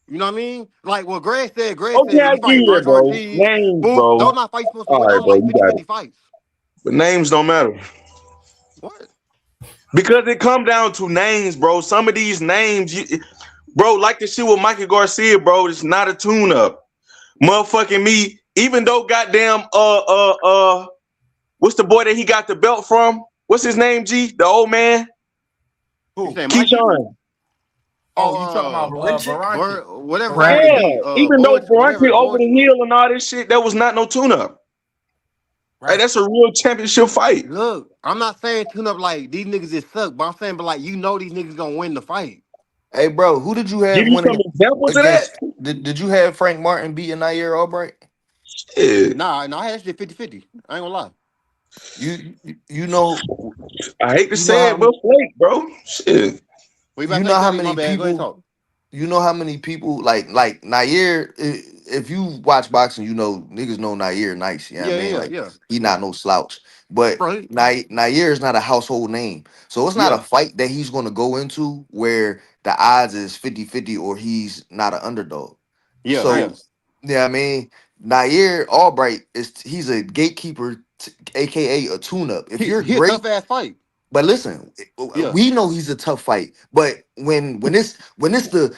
You know what I mean? Like what Greg Okay, said, I he give fighting you that, Virgil bro. Ortiz, Names, Boots. bro. Those not fights supposed to All win. right, Those are bro. like You 50 got 50 it. fights. But names don't matter. What? Because it come down to names, bro. Some of these names, bro, like the shit with Mikey Garcia, bro, it's not a tune-up. Motherfucking me, even though goddamn What's the boy that he got the belt from? What's his name, G? The old man? You saying Mikey? Keyshawn. Oh, you talking about Barranchi? Whatever Yeah, happened to be even though Barranchi over Boyd. the hill and all this shit, that was not no tune-up. Right. Hey, that's a real championship fight. Look, I'm not saying tune-up like these niggas is suck, but I'm saying, but like these niggas gonna win the fight. Hey, bro, who did you have Give me some winning examples of against? that. Did you have Frank Martin beating Nair Albright? Shit. Nah, I had that shit 50-50. I ain't gonna lie. You know, I hate to say it, but Flake, bro. Shit. You know how many people? You know how many people like Nair? If you watch boxing, you know niggas know Nair nice. You know what I mean? Like he not no slouch. But Nair is not a household name. So it's not a fight that he's gonna go into where the odds is 50-50 or he's not an underdog. Yeah, I mean, Nair Albright he's a gatekeeper, aka a tune-up. If you're he great, a tough ass fight. But listen, we know he's a tough fight. But when it's the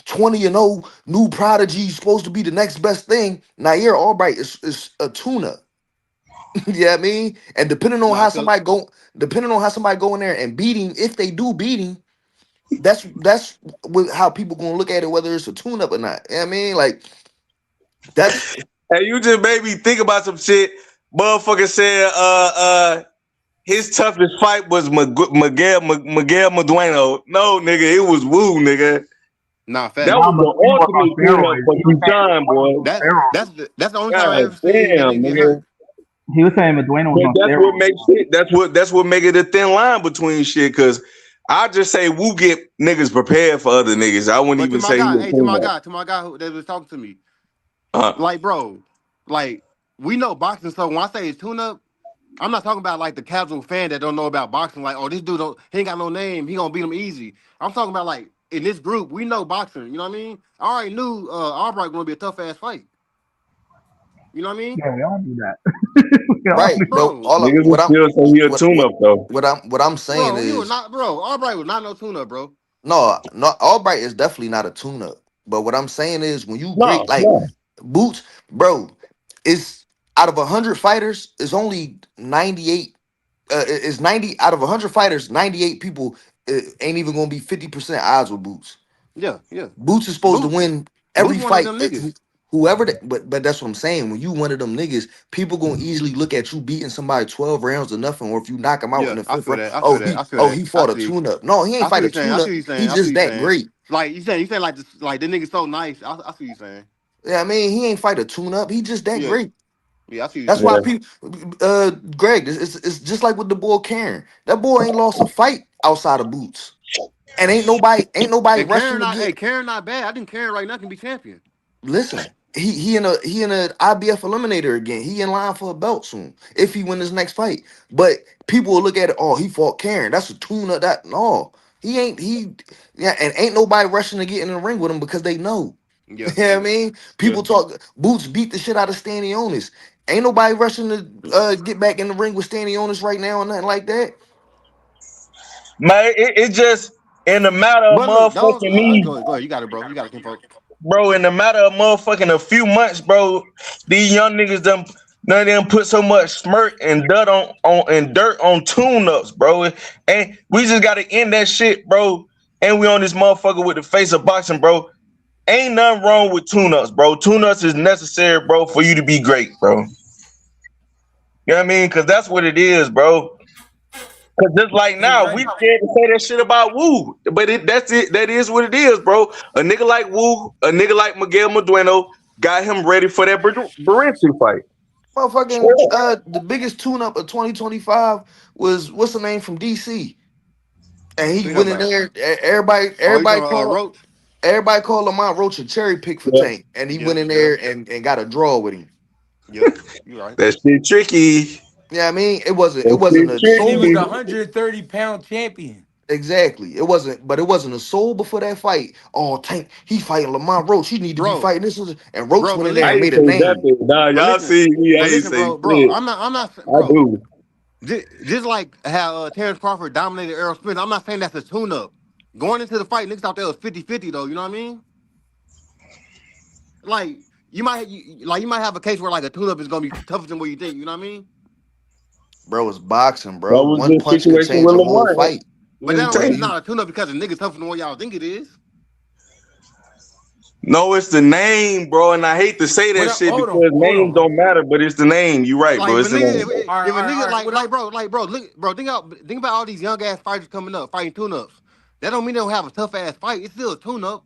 20-0 new prodigy supposed to be the next best thing, Nair Albright is a tuna. You know what I mean? And depending on how somebody go in there and beat him, if they do beat him, that's how people gonna look at it, whether it's a tune-up or not. You know what I mean? Like that's hey, you just made me think about some shit. Motherfucker said his toughest fight was Miguel Madueno. No, nigga, it was Wu, nigga. Nah, fact. That was the ultimate tune-up for Keyshawn, boy. That's the only time I ever seen damn, that nigga get nigga. hurt. He was saying Madueno was on That's steroids. what makes it. That's what make it a thin line between shit. Cause I just say Wu get niggas prepared for other niggas. I wouldn't even say he was to my guy who that was talking to me. Like, bro, like we know boxing. So when I say it's tune-up, I'm not talking about like the casual fan that don't know about boxing. Like, oh, this dude he ain't got no name. He gonna beat him easy. I'm talking about like in this group, we know boxing. You know what I mean? I already knew Albright gonna be a tough ass fight. You know what I mean? Yeah, we all do that. right, bro. What I'm saying bro, is, he was not, bro. Albright was not no tune-up, bro. No, Albright is definitely not a tune-up. But what I'm saying is, when you great like Boots, bro, it's out of 100 fighters, it's only 98. It's 90 out of 100 fighters. 98 people ain't even gonna be 50% odds with Boots. Yeah. Boots is supposed to win every Boots one of fight. them niggas. Whoever that, but that's what I'm saying. When you one of them niggas, people gonna easily look at you beating somebody 12 rounds or nothing, or if you knock him out in the fifth round. He fought a tune-up. No, he ain't fight a tune-up. He's just that great. Like you saying like the nigga's so nice. I see you saying. Yeah, I mean, he ain't fight a tune-up. He just that great. Yeah, I see you That's saying. why people, Greg, it's just like with the boy Karen. That boy ain't lost a fight outside of Boots, and ain't nobody And rushing to get. Karen not bad. I think Karen right now can be champion. Listen, he in a IBF eliminator again. He in line for a belt soon if he win his next fight. But people will look at it. Oh, he fought Karen. That's a tune-up. That no, he ain't. And ain't nobody rushing to get in the ring with him because they know. Yeah. You know what I mean? People talk Boots beat the shit out of Stanionis. Ain't nobody rushing to get back in the ring with Stanionis right now or nothing like that. Man, it just in the matter of motherfucking me. Go ahead. You got it, bro. You got it, Kinfolk. Bro, in the matter of motherfucking a few months, bro, these young niggas none of them put so much smirk and dirt on tune-ups, bro. And we just gotta end that shit, bro. And we on this motherfucker with the face of boxing, bro. Ain't nothing wrong with tune-ups, bro. Tune-ups is necessary, bro, for you to be great, bro. You know what I mean? Cause that's what it is, bro. Cause just like now, we scared to say that shit about Wu. But that's it. That is what it is, bro. A nigga like Wu, a nigga like Miguel Madueno got him ready for that Barenci fight. Motherfucking the biggest tune-up of 2025 was what's the name from DC? And he went in there. Everybody called Lamont Roach a cherry pick for Tank, and he went in there and got a draw with him. Yeah, you right. That shit tricky. Yeah, I mean, it wasn't a soul. He was the 130-pound champion. Exactly. It wasn't a soul before that fight. Oh, Tank, he fighting Lamont Roach. He need to be fighting this. And Roach went in there and made a name. Nah, y'all see me. I ain't say bro. I'm not. Bro, I do. Just like how Terrence Crawford dominated Errol Spence, I'm not saying that's a tune-up. Going into the fight, niggas thought that was 50-50 though. You know what I mean? Like you might have a case where like a tune-up is gonna be tougher than what you think. You know what I mean? Bro, it's boxing, That bro. was One the punch can situation change with a whole Lamar. fight. But that don't Bro, mean it's you not a tune up because the nigga tougher than what y'all think it is. No, it's the name, bro. And I hate to say that shit Hold because on, hold names on. don't matter, but it's the name. You right, Like bro. if a It's the nigga, name, if, bro. if All right, if a all right, all nigga right. like bro, think about all these young ass fighters coming up, fighting tune ups. That don't mean they don't have a tough ass fight. It's still a tune up.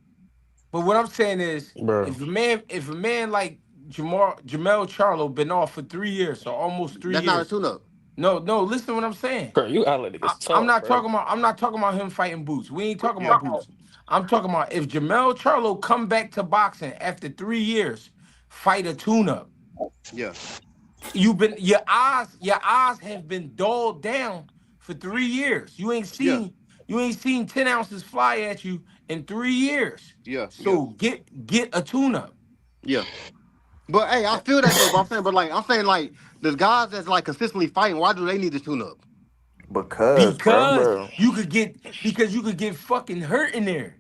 But what I'm saying is, bro. if a man like Jamel Charlo been off for 3 years, so almost three That's not a years. tune up. No, no. Listen to what I'm saying. Bro, you gotta let I, niggas I'm talk, not bro. talking about. I'm not talking about him fighting Boots. We ain't talking Yeah, about Boots. I'm talking about if Jamel Charlo come back to boxing after 3 years, fight a tune-up. yeah, You've been your eyes have been dulled down for 3 years. yeah, You ain't seen 10 ounces fly at you in 3 years. yeah, yeah, So get a tune-up. yeah. But hey, I feel that though. But I'm saying like the guys that's like consistently fighting, why do they need to tune up? because, bro. Because Bro. you could get fucking hurt in there.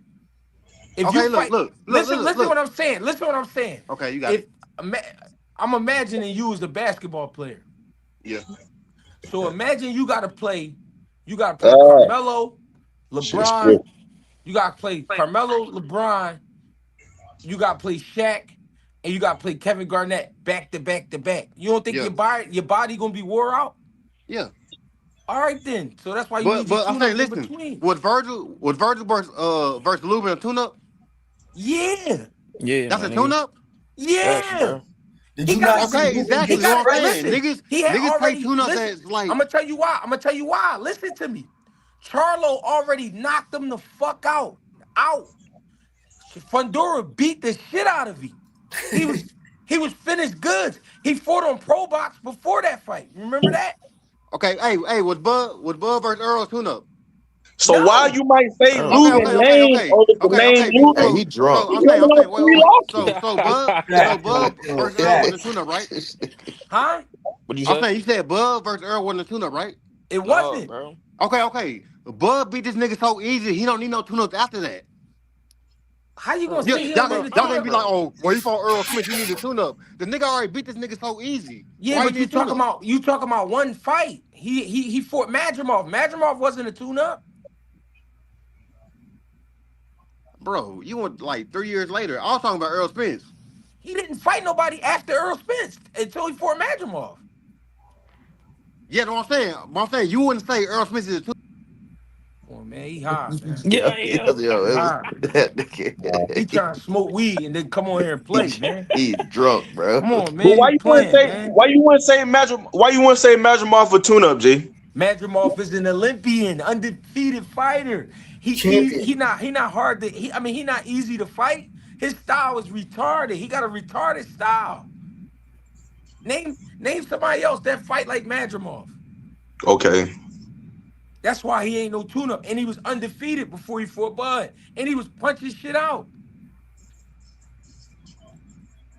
If you Okay, look, fight, look, look, look, listen look. what I'm saying. Listen what I'm saying. Okay, you got it. If ima- I'm imagining you as a basketball player. Yeah, So imagine you gotta play Carmelo, Shit, LeBron, shit. you gotta play Carmelo, LeBron, you gotta play Shaq, and you gotta play Kevin Garnett back to back to back. You don't think yeah, your body gonna be wore out? yeah. All right then. So that's why you But need your but I'm saying, tune-ups in listen, between. Virgil versus Lou in a tune up? Yeah. Yeah, That's my a tune nigga. up? Facts, Yeah. bro. Did He you got not a see Okay, Luke and he exactly. You get know got what I'm stretched? saying? listen. Niggas He had niggas take already tune ups listen. as like I'm gonna tell you why. I'm gonna tell you why. Listen to me. Charlo already knocked him the fuck out. Out. Fundora beat the shit out of him. He was he was finished goods. He fought on Pro Box before that fight. Remember that? okay, hey, was Bud versus Earl a tune up? So why No. you might say Bro, Okay, losing okay, what? okay, name okay, over the okay, name okay. Hey, losing? he So drunk. He I'm coming saying, off wait, three losses. so Facts, Bud yo, versus Earl wasn't a facts. tune up, right? Huh? What'd you I'm say? saying you said Bud versus Earl wasn't a tune up, right? It No, wasn't. bro. Okay. Bud beat this nigga so easy, he don't need no tune ups after that. How you gonna Bro, Yeah, say he don't y'all need bro, a y'all tune ain't up? be like, bro. oh, well, he fought Earl Smith, he need a tune up. The nigga already beat this nigga so easy. Yeah, Why he but need a tune up? you talking about one fight. He fought Madrimov. Madrimov wasn't a tune-up. Bro, you went like 3 years later. I was talking about Earl Spence. He didn't fight nobody after Earl Spence until he fought Madrimov. Yeah, know what I'm saying you wouldn't say Earl Smith is a tune. Come on, man. He high, man. Yeah, yo, I yo, am. yo, He high. that nigga, He trying to smoke weed and then come on here and play, man. he drunk, bro. Come on, But man. You playing, man. why you wouldn't say Magic off for tune up, G? Madrimov is an Olympian, undefeated fighter. Champion. He not hard to he not easy to fight. His style is retarded. He got a retarded style. Name somebody else that fight like Madrimov. Okay. That's why he ain't no tune-up. And he was undefeated before he fought Bud. And he was punching shit out.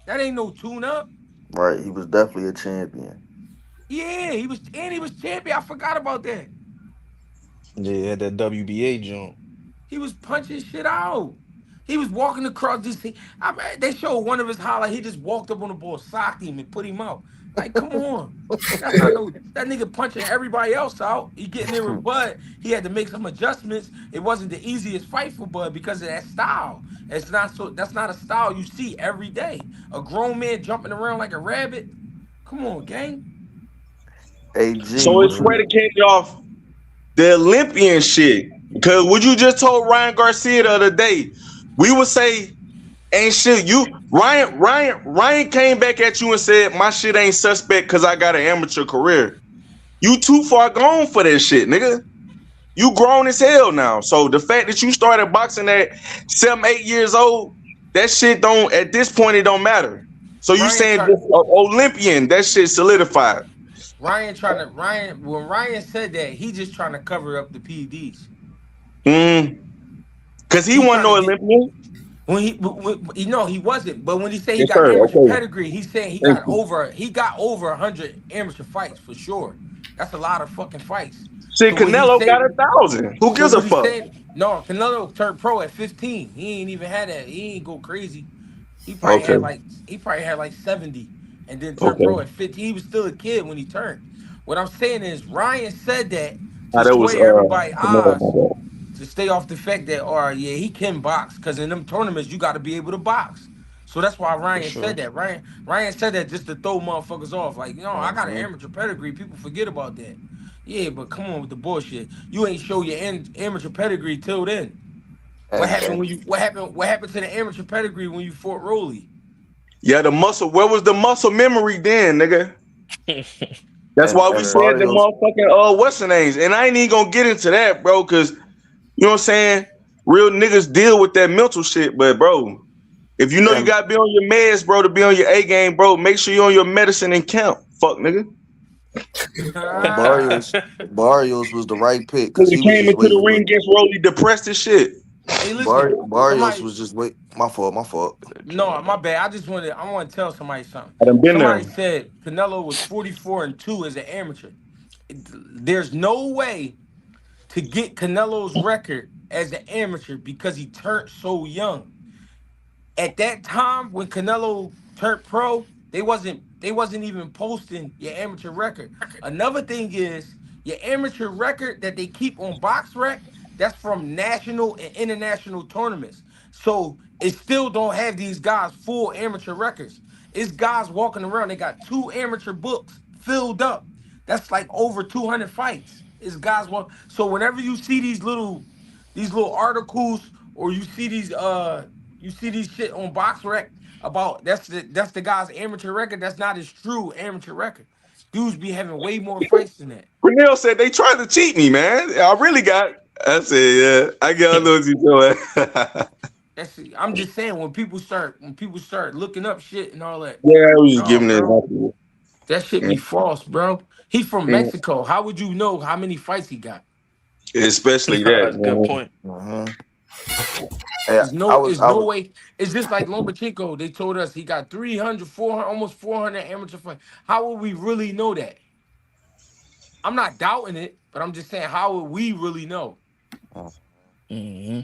That ain't no tune-up. Right, he was definitely a champion. Yeah, he was champion. I forgot about that. Yeah, he had that WBA jump. He was punching shit out. He was walking across this thing. They showed one of his highlights. He just walked up on the ball, socked him, and put him out. Like, come on. That's not no that nigga punching everybody else out. He getting there with Bud. He had to make some adjustments. It wasn't the easiest fight for Bud because of that style. That's not a style you see every day. A grown man jumping around like a rabbit. Come on, gang. AG, So what it's you? predicated off the Olympian shit. Because what you just told Ryan Garcia the other day, we would say ain't shit. Ryan came back at you and said my shit ain't suspect because I got an amateur career. You too far gone for that shit, nigga. You grown as hell now. So the fact that you started boxing at 7, 8 years old, that shit don't at this point it don't matter. So you Ryan saying trying this Olympian, that shit solidified. When Ryan said that, he just trying to cover up the PEDs. Cause he He wasn't trying to no get Olympian. no, he wasn't. But when he said he Yes, got sir. amateur Okay. pedigree, he's saying Thank you. he got over 100 amateur fights for sure. That's a lot of fucking fights. Shit, So when he Canelo got say 1,000. Who so gives a what he fuck? said, no, Canelo turned pro at 15. He ain't even had that. He ain't go crazy. Okay. He probably had like 70 and then turned Okay. pro at 15. He was still a kid when he turned. What I'm saying is Ryan said that to Ah, that was sway everybody's Canelo, eyes my bad. to stay off the fact that, oh yeah, he can box because in them tournaments you got to be able to box. So that's why For Ryan said sure. that. Ryan said that just to throw motherfuckers off. Like, I got an Uh-huh. amateur pedigree. People forget about that. Yeah, but come on with the bullshit. You ain't show your amateur pedigree till then. What And happened and when you? What happened to the amateur pedigree when you fought Rolly? Yeah, the muscle. Where was the muscle memory then, nigga? That's why we and said the Barrios, motherfucking what's the names. And I ain't even gonna get into that, bro, because you know what I'm saying? Real niggas deal with that mental shit, but bro, if you know you and gotta be on your meds, bro, to be on your A game, bro, make sure you're on your medicine and count. Fuck nigga. Barrios, Barrios was the right pick because Nigga he was came just into the waiting ring with against Rolly depressed as shit. Hey, listen. Barrios Somebody. was just wait. My fault. My fault. No, my bad. I want to tell somebody something. I done been Somebody there. said Canelo was 44-2 as an amateur. There's no way to get Canelo's record as an amateur because he turned so young. At that time when Canelo turned pro, they wasn't even posting your amateur record. Another thing is your amateur record that they keep on BoxRec, that's from national and international tournaments. So it still don't have these guys full amateur records. It's guys walking around, they got two amateur books filled up. That's like over 200 fights. It's guys walk. So whenever you see these little articles or you see these shit on BoxRec about that's the guy's amateur record. That's not his true amateur record. Dudes be having way more fights than that. Cornell said they tried to cheat me, man. I really got. I said, yeah, I got know what you doing. I'm just saying when people start looking up shit and all that. Yeah, I was just No, giving an bro, example. that shit Mm, be false, bro. He's from mm. Mexico. How would you know how many fights he got? Especially that, That's a good man. point. Uh-huh. Yeah, There's I no, was. it's I no was. way. It's just like Lomachenko. They told us he got 300, 400, almost 400 amateur fights. How would we really know that? I'm not doubting it, but I'm just saying, how would we really know? Hmm.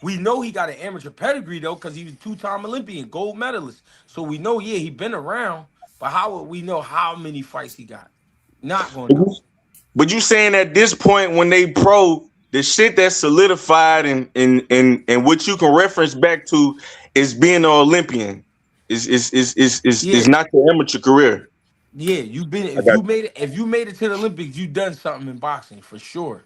We know he got an amateur pedigree though, because he was two-time Olympian, gold medalist. So we know, yeah, he been around. But how would we know how many fights he got? Not gonna But you know. but you saying at this point when they pro, the shit that's solidified and what you can reference back to is being an Olympian. Is Yeah, not your amateur career. yeah. You been I if got you made it if you made it to the Olympics, you done something in boxing for sure.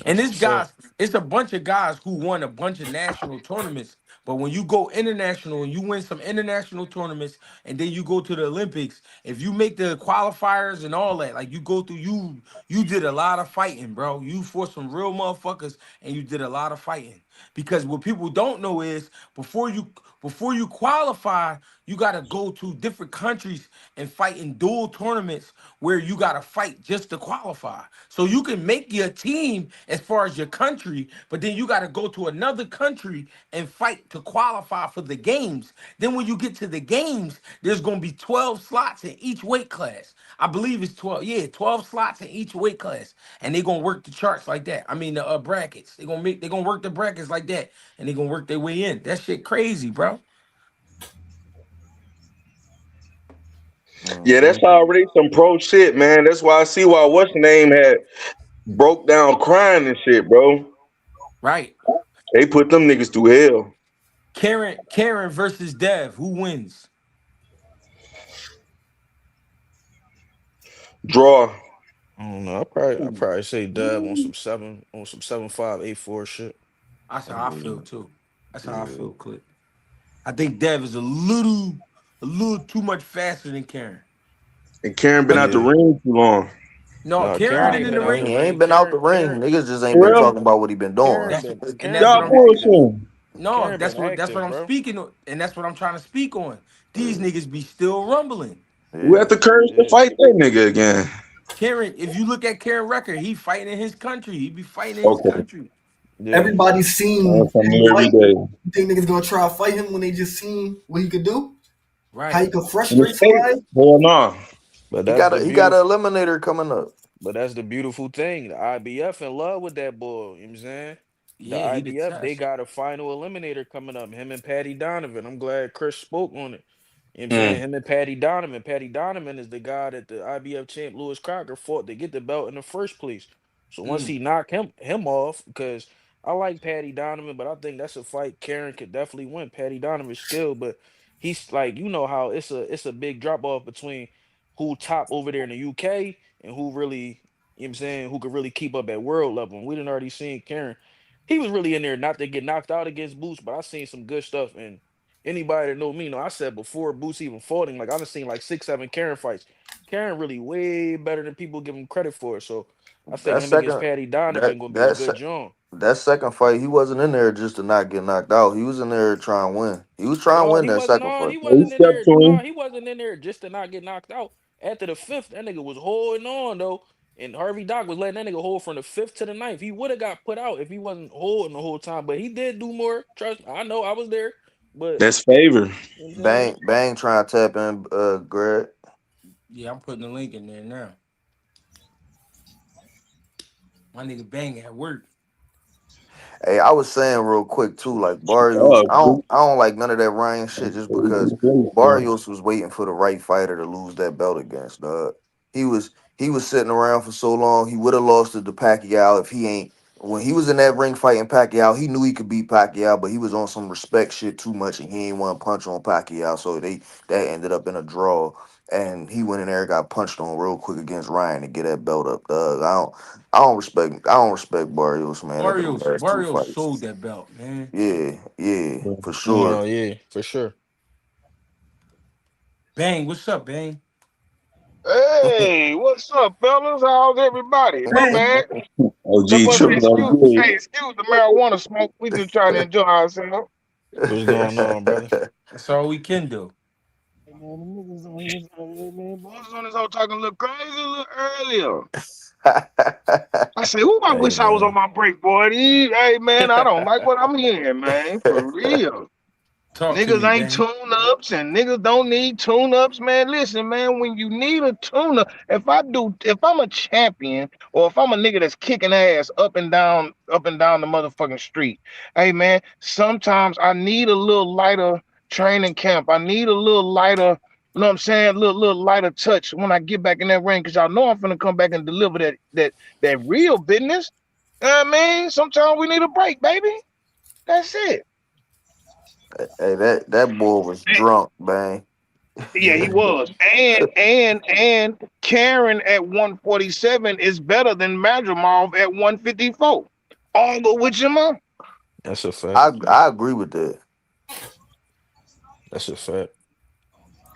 And That's this what's up. guys, it's a bunch of guys who won a bunch of national tournaments. But when you go international and you win some international tournaments, and then you go to the Olympics, if you make the qualifiers and all that, like you go through, you did a lot of fighting, bro. You fought some real motherfuckers, and you did a lot of fighting. Because what people don't know is before you qualify, you gotta go to different countries and fight in dual tournaments where you gotta fight just to qualify. So you can make your team as far as your country, but then you gotta go to another country and fight to qualify for the games. Then when you get to the games, there's gonna be 12 slots in each weight class. I believe it's 12. Yeah, 12 slots in each weight class, and they're gonna work the charts like that. I mean the brackets. They're gonna work the brackets like that, and they're gonna work their way in. That shit crazy, bro. yeah, Uh-huh. that's already some pro shit, man. That's why I see why what's the name had broke down crying and shit, bro. Right. They put them niggas through hell. Karen versus Dev. Who wins? Draw. I don't know. I probably say Dub on some 7.5 8.4 shit. That's how I feel too. That's how I Yeah. feel, Click. I think Dev is a little too much faster than Karen. And Karen been Cause out the Yeah. ring too long. no, No, Karen Karen been ain't in been the out ring. the He ain't ring. been out the Karen, ring. Karen, Niggas just ain't For been real? talking about what he been doing. Karen That's been and Karen that's what been Y'all I'm. active. bullshit. No, Karen that's been what that's what active, I'm bro. speaking on, and that's what I'm trying to speak on. These niggas be still rumbling. We have Yeah. the courage to Yeah. fight that nigga again. Karen, if you look at Karen record, he fighting in his country. He be fighting in his Okay. country. Yeah. Everybody's Learn seen from him me every fight. day. You think niggas gonna try to fight him when they just seen what he could do? How Right. he could In the frustrate States? somebody? Hell no. But He that's got the a he got beautiful an eliminator coming up. but that's the beautiful thing. The IBF in love with that boy. You know what I'm saying? The Yeah, he the IBF, they test. got a final eliminator coming up. Him and Patty Donovan. I'm glad Chris spoke on it. You know what I'm saying? Mm. Him and Patty Donovan. Patty Donovan is the guy that the IBF champ Lewis Crocker fought to get the belt in the first place. So once Mm. he knocked him off, because I like Patty Donovan, but I think that's a fight Karen could definitely win. Patty Donovan's skilled, but he's like, you know how it's a big drop off between who top over there in the UK and who really, you know what I'm saying, who could really keep up at world level. And we done already seen Karen. He was really in there not to get knocked out against Boots, but I seen some good stuff. And anybody that know me know I said before Boots even fought him, like I done seen like 6, 7 Karen fights. Karen really way better than people give him credit for. So I think That him against second Patty that Donovan gonna be a that good se- John. that second fight, he wasn't in there just to not get knocked out. He was in there trying to win. He was trying to No, win he that wasn't second on. fight. He He wasn't in stepped there. to No, him. he wasn't in there just to not get knocked out. After the fifth, that nigga was holding on though. And Harvey Dock was letting that nigga hold from the fifth to the ninth. He would have got put out if he wasn't holding the whole time. But he did do more. Trust me. I know I was there. But That's favor. you know what I'm saying? Bang trying to tap in Greg. Yeah, I'm putting the link in there now. My nigga Bang at work. Hey, I was saying real quick too, like Barrios, Oh, I don't like none of that Ryan shit just because Barrios was waiting for the right fighter to lose that belt against, dog. He was sitting around for so long, he would have lost it to Pacquiao if he ain't when he was in that ring fighting Pacquiao, he knew he could beat Pacquiao, but he was on some respect shit too much and he ain't want to punch on Pacquiao, so that ended up in a draw. And he went in there and got punched on real quick against Ryan to get that belt up, dog. I don't respect Barrios, man, after the last two Barrios fights. sold that belt, man. Yeah, good. for No, sure. yeah, for sure. Bang, what's up, Bang? Hey, what's up, fellas? How's everybody? My Bang. bad. That OG must tripping on good. excuse the marijuana smoke. We just trying to enjoy ourselves. What's going on, brother? That's all we can do. Hey, man, the niggas on this, man, boys on this hoe talking a little crazy a little earlier. I say, who I Hey wish I was on man. my break, boy. Hey, man, I don't like what I'm hearing, man. For real. Talk to Niggas me, ain't Bang. tune-ups and niggas don't need tune-ups, man. Listen, man, when you need a tune-up, if I'm a champion or if I'm a nigga that's kicking ass up and down the motherfucking street, hey man, sometimes I need a little lighter training camp. I need a little lighter, you know what I'm saying? Little lighter touch when I get back in that ring, because y'all know I'm finna come back and deliver that real business. You know what I mean? Sometimes we need a break, baby. That's it. Hey, that boy was drunk, man. Yeah, he was. And Karen at 147 is better than Madrimov at 154. All go with your mom. That's a fact. I agree with that. That's a fact.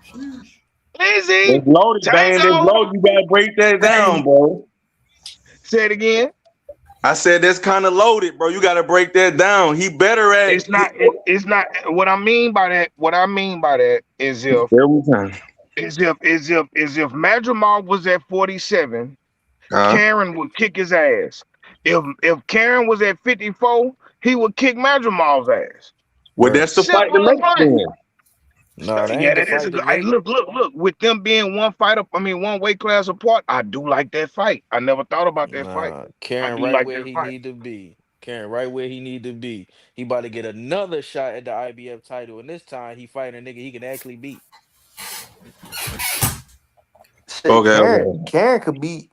Sheesh. Easy. It's loaded, Time bang. It's zone. loaded. You gotta break that down, Bang. bro. Say it again. I said that's kind of loaded, bro. You gotta break that down. He better at It's not what I mean by that. What I mean by that every time. is if Madrimov was at 47, Huh? Karen would kick his ass. If Karen was at 54, he would kick Madrimov's ass. Well, that's the Facts. fight to Simple as make that. then. Nah, that Yeah, ain't the that is a fight to good. Hey, make. look. With them being one weight class apart, I do like that fight. I never thought about that fight. Nah, I Karen do right like where that he fight. need to be. Karen right where he need to be. He about to get another shot at the IBF title, and this time he fighting a nigga he can actually beat. Shit, Okay, Karen okay. Karen could beat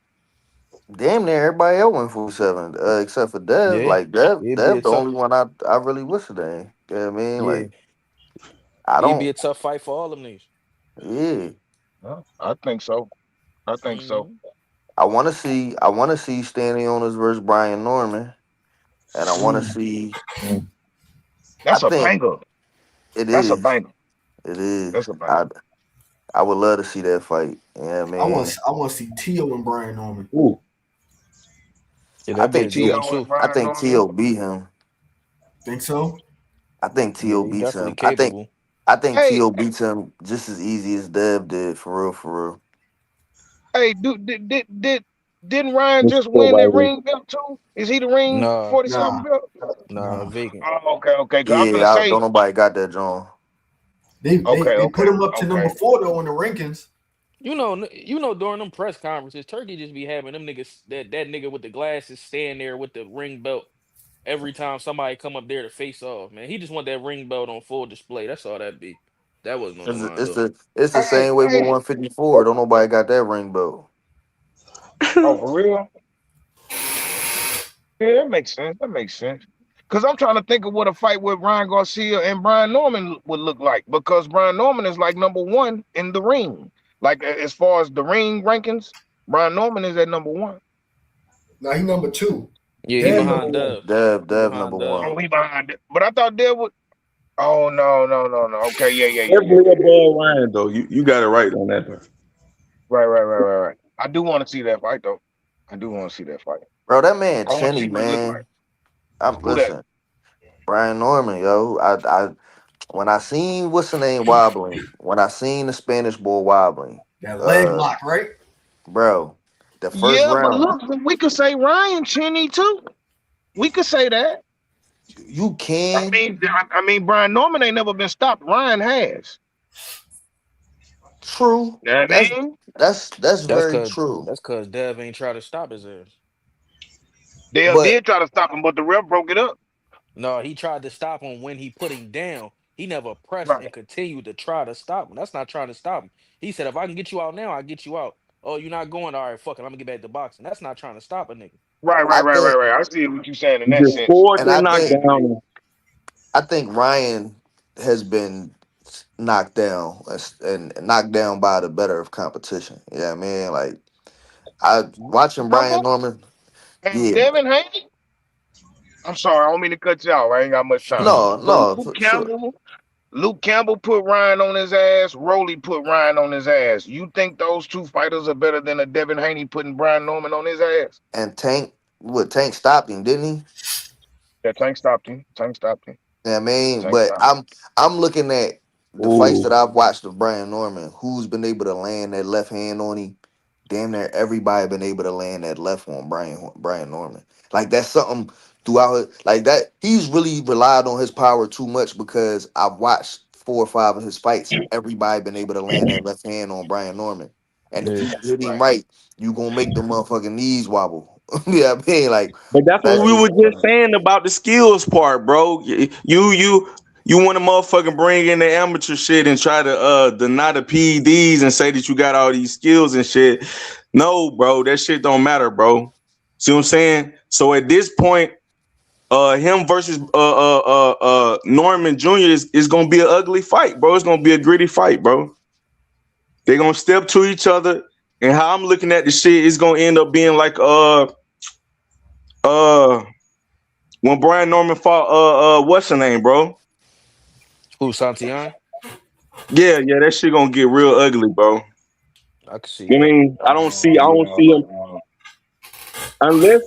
damn near everybody else 147, except for Dev. Yeah, Like Dev, it'd be a Dev the tough. only one I really wish it ain't. You know what I mean? Yeah, Like I it'd be don't. a tough fight for all them niggas. Yeah, Huh? I think so. I think so. Hmm. I want to see Stanley Owners versus Brian Norman, and I want to Ooh, see. I that's a think banger. it That's a is. banger. It is. That's a I banger. I would love to see that fight. Yeah, I want man. I want to see Tio and Brian Norman. Ooh, Yeah, I that'd be a think good Tio. one Tio and too. I Brian think Norman. Tio beat him. Think so? I think Yeah, Tio he beats definitely him. I think. capable. I think Hey, Tio beats him just as easy as Dev did. For real. For real. hey, didn't Ryan this just stuff win right that here. ring belt too? Is he the ring Nah, 47 Nah, belt? nah, nah. vacant. Oh, okay. 'Cause I'm gonna Yeah, don't say, nobody got that, John. They put him up to number okay. 4 though in the rankings. During them press conferences, Turkey just be having them niggas that nigga with the glasses stand there with the ring belt every time somebody come up there to face off. Man, he just want that ring belt on full display. That's all that be. That wasn't on the It's line though. it's the Hey, same way with hey. 154. Don't nobody got that ring belt. Oh, for real? Yeah, that makes sense. That makes sense. Because I'm trying to think of what a fight with Ryan Garcia and Brian Norman would look like. Because Brian Norman is like number one in the ring. Like as far as the ring rankings, Brian Norman is at number one. Now he number two. Yeah, he Dev Mm. number behind one. Dev. He Dev number behind Dev. one. Oh, he behind it. But I thought there would. Oh no, no, no, no. Okay, yeah, yeah, yeah, yeah, Definitely yeah, yeah. above Ryan though. You got it right on that. Though. Right, right, right, right, right. I do want to see that fight though. I do want to see that fight. Bro, that man I want to Chenny, see what it looked like. man. I'm Who that? listen, Brian Norman, yo. I when I seen what's the name wobbling, when I seen the Spanish boy wobbling, That leg uh, lock, right? bro, the first Yeah, but round, look, we could say Ryan Cheney too. We could say that. you I can mean, I mean, Brian Norman ain't never been stopped. Ryan has. true. You know what I That's mean? that's That's very cause true. that's cause Dev ain't try to stop his ass. Dale But did try to stop him, but the ref broke it up. No, he tried to stop him when he put him down. He never pressed Right, and continued to try to stop him. That's not trying to stop him. He said, if I can get you out now, I'll get you out. Oh, you're not going? All right, fuck it. I'm gonna get back to boxing. That's not trying to stop a nigga. right, I right, right, right, think right. I see what you're saying in You that just sense. scored and that knockdown. I think Ryan has been knocked down and knocked down by the better of competition. Yeah, man. Like I watching Brian Campbell Norman. and Yeah, Devin Haney. I'm sorry, I don't mean to cut you out. I ain't got much time. no, But no, for sure. Luke Campbell put Ryan on his ass. Rolly put Ryan on his ass. You think those two fighters are better than a Devin Haney putting Brian Norman on his ass? And Tank stopped him, didn't he? Yeah, Tank stopped him. Tank stopped him. Yeah, I mean, Tank but stopped him. I'm looking at the fights Ooh. that I've watched of Brian Norman. Who's been able to land that left hand on him? Damn near everybody been able to land that left on Brian Norman. Like that's something throughout like that. He's really relied on his power too much because I've watched 4 or 5 of his fights and everybody been able to land that left hand on Brian Norman. And if Yeah. you hit him Right. right, you gonna make the motherfucking knees wobble. Yeah, I mean, like But that's what that's we just were just saying about the skills part, bro. You want to motherfucking bring in the amateur shit and try to deny the PEDs and say that you got all these skills and shit. No, bro, that shit don't matter, bro. See what I'm saying? So at this point, him versus Norman Jr. is gonna be an ugly fight, bro. It's gonna be a gritty fight, bro. They're gonna step to each other, and how I'm looking at the shit is gonna end up being like uh when Brian Norman fought what's her name, bro? Who, Santian? Yeah, that shit gonna get real ugly, bro. I can see I that. mean, I don't see him unless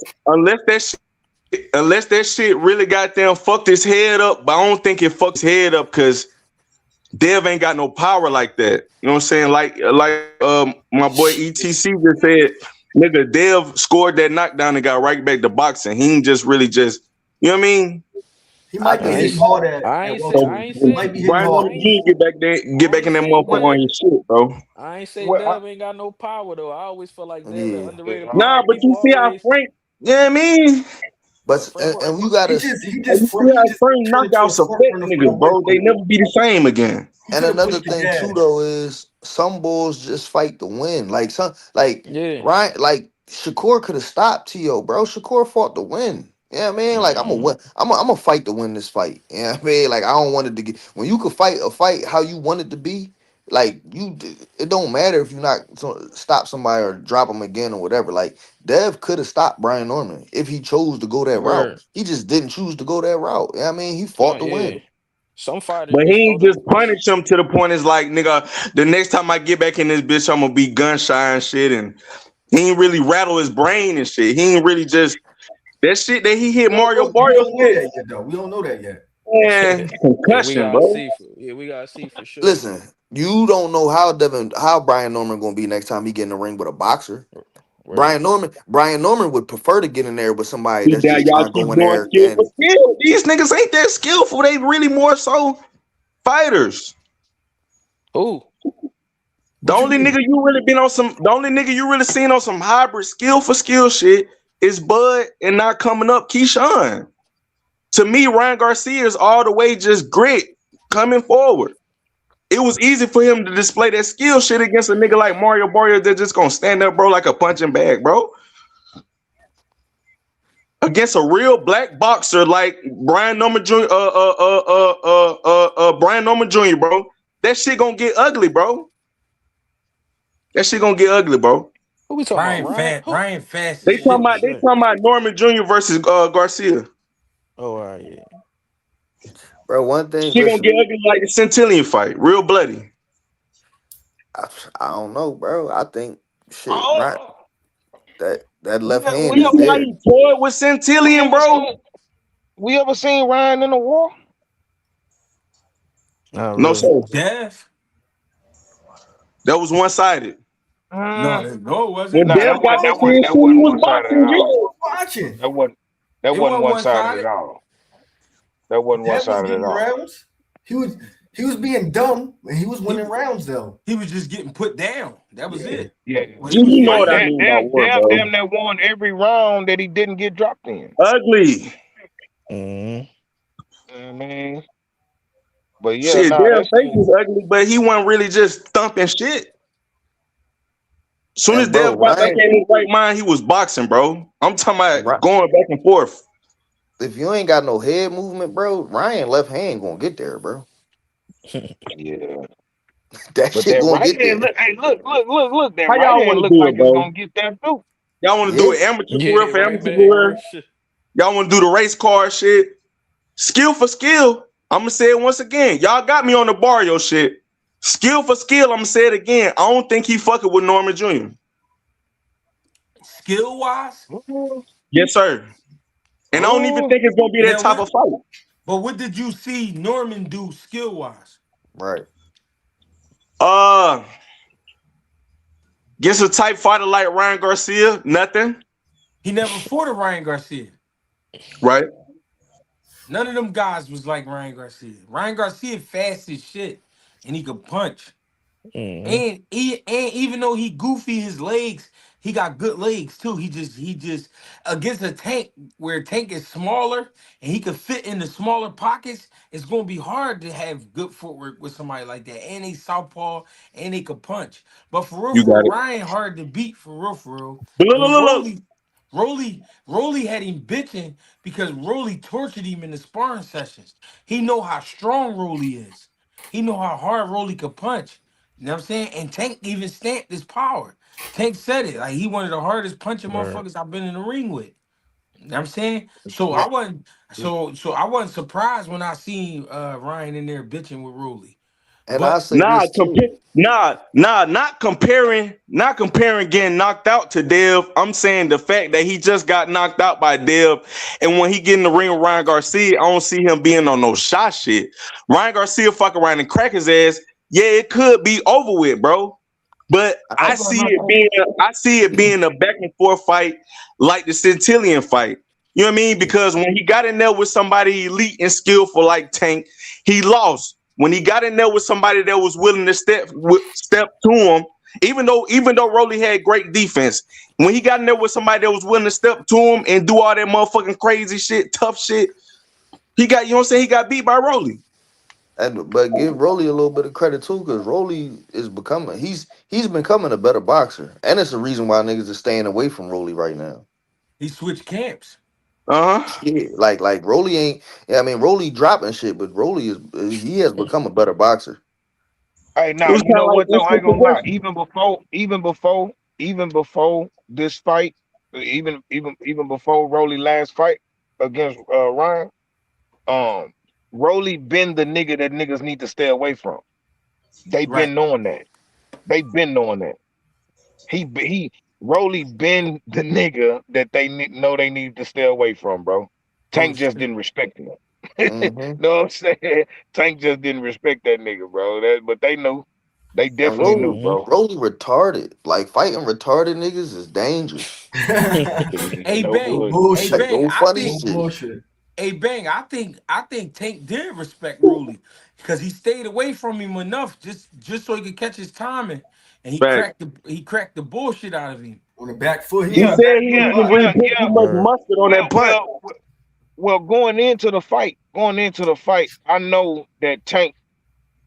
unless that shit really goddamn fucked his head up. But I don't think it fucks his head up because Dev ain't got no power like that. You know what I'm saying? Like my boy ETC just said, nigga, Dev scored that knockdown and got right back to boxing. He ain't just really just, you know what I mean? He I might be I think ain't, hitting s- hard I at ain't say, So I welterweight. ain't He say, might be hitting Brian I hard. Norman ain't, Jr. get back there, get I back ain't in that say motherfucker Dev. on his shit, bro. I ain't say Well, Dev ain't got no power though. I always feel like Dev an yeah. underrated Nah, fighter. but People you see how always, Frank, yeah, I mean, yeah, But Frank work. and you gotta you see He how just Frank turned into a knockouts front affect runner for that niggas, bro. They welterweight. never be the same again. He And could have another pushed the thing too gas. though is some bulls just fight to win. Like some like Yeah. Ryan like Shakur could have stopped T.O., bro. Shakur fought to win. Yeah, man. Like I'm a Mm-hmm. win. I'm a fight to win this fight. Yeah, I mean, like I don't want it to get when you could fight a fight how you want it to be. Like it don't matter if you not stop somebody or drop them again or whatever. Like Dev could have stopped Brian Norman if he chose to go that route. Word. He just didn't choose to go that route. Yeah, I mean, he No, fought to yeah. win. Some fighters But be he ain't supposed to. just punish him to the point it's like, nigga, the next time I get back in this bitch, I'm gonna be gun shy and shit. And he ain't really rattle his brain and shit. He ain't really just that shit that he hit Mario We Barrios don't know with, that yet, though. We don't know that yet. man, Yeah, we concussion, gotta bro. see. Yeah, we gotta see for sure. Listen, you don't know how Brian Norman gonna be next time he get in the ring with a boxer. Word. Brian Norman would prefer to get in there with somebody See that's that just y'all trying to keep go in doing there skill for and skill. These niggas ain't that skillful. They really more so fighters. Ooh. The What you only mean? nigga you really been on some, the only nigga you really seen on some hybrid skill for skill shit is Bud and not coming up Keyshawn. To me, Ryan Garcia is all the way just grit coming forward. it was easy for him to display that skill shit against a nigga like Mario Barrios that's just gonna stand up, bro, like a punching bag, bro. Against a real black boxer like Brian Norman Jr. Brian Norman Jr., bro. That shit gonna get ugly, bro. That shit gonna get ugly, bro. Who we talking about? Ryan? Ryan fast They as shit. talking about Norman Jr. versus Garcia. Oh, all right, yeah. Bro, one thing, Shit gonna listen, get ugly like the Centillion fight, real bloody. I don't know, bro. I think shit, right? Oh, That we left got, hand You we is see ever how there. he toyed with we Centillion, ever bro? seen we ever seen Ryan in the war? Not No, really. sir. Dev? That was one sided. No, Mm, it wasn't. When nah, Dev got back to his that shit, he wasn't was one sided boxing at all. good. Watching. That It wasn't wasn't one one sided at sided. all. That wasn't one Dev was sided at getting all. rounds. He was being dumb and he was winning rounds though. He was just getting put down. That was Yeah. it. Yeah, When he You was know but what I fighting, mean by war, Dev bro. damn near won every round that he didn't get dropped in. Ugly. Mm-hmm. I mean, but yeah, Shit, nah, Dev that face shit. was ugly, but he wasn't really just thumping shit. Soon as And bro, Dev got back Ryan, in his right mind, he was boxing, bro. I'm talking about Ry- going back and forth. if you ain't got no head movement, bro, Ryan left hand gonna get there, bro. Yeah, That but shit that gonna right get hand, there. look, hey, look, that How right y'all want hand to look do like it, it's bro? gonna get that too. Y'all want to do Yeah. it amateur Yeah, career for right amateur back, career? bro. Y'all want to do the race car shit? Skill for skill. I'm gonna say it once again. Y'all got me on the Barrio shit. Skill for skill. I'm gonna say it again. I don't think he fucking with Norman Jr. skill wise. Mm, Yes, sir. And I don't even mm. think it's gonna be that Now type what? of fight. But what did you see Norman do skill wise? Right. Uh, Against a type fighter like Ryan Garcia, nothing. He never fought a Ryan Garcia. Right. None of them guys was like Ryan Garcia. Ryan Garcia fast as shit, and he could punch. Mm-hmm. And even though he goofy his legs, he got good legs too. He just against a Tank where Tank is smaller and he could fit in the smaller pockets. It's gonna be hard to have good footwork with somebody like that. And they southpaw and they could punch. But You for got real, it. Ryan hard to beat for real, for real. But look, But look, look, look. Roly had him bitching because Roly tortured him in the sparring sessions. He know how strong Roly is. He know how hard Roly could punch. You know what I'm saying? And Tank even stamped his power. Tank said it. Like he one of the hardest punching Right. motherfuckers I've been in the ring with. You know what I'm saying? So I wasn't surprised when I seen Ryan in there bitching with Roly. And I But say this too. Not comparing getting knocked out to Dev. I'm saying the fact that he just got knocked out by Dev, and when he get in the ring with Ryan Garcia, I don't see him being on no shot shit. Ryan Garcia fuck around and crack his ass. Yeah, it could be over with, bro. But I, I see it being a back and forth fight like the Centillion fight. You know what I mean? Because when he got in there with somebody elite and skillful like Tank, he lost. When he got in there with somebody that was willing to step to him, even though Rolly had great defense, when he got in there with somebody that was willing to step to him and do all that motherfucking crazy shit, tough shit, he got, you know what I'm saying? He got beat by Rolly. but give Rolly a little bit of credit too, because Rolly is becoming he's becoming a better boxer, and it's the reason why niggas are staying away from Rolly right now. he switched camps. Uh-huh. Yeah, like Rolly ain't. Yeah, I mean Rolly dropping shit, but Rolly he has become a better boxer. Hey, It now was you kind of know like what though? I instant ain't gonna lie. progression. Even before this fight, even before Rolly last fight against Ryan, um, Rolly been the nigga that niggas need to stay away from. They Right. been knowing that. They been knowing that. He Rolly been the nigga that know they need to stay away from, bro. Oh Tank just shit. didn't respect him. Hmm. Know what I'm saying? Tank just didn't respect that nigga, bro. But they knew. They And definitely knew, Rolly Mm-hmm. bro. Rolly retarded. Like fighting retarded niggas is dangerous. Hey No Bang. No bullshit. Hey bullshit. Like Bang. no I funny No think shit. bullshit. Hey Bang, I think Tank did respect Roly because he stayed away from him enough just so he could catch his timing, and Fact. he cracked the bullshit out of him. On the back foot, he He on Yeah, the back said he foot a didn't lot. really put too much Right. mustard on well, that punch. well, going into the fight, I know that Tank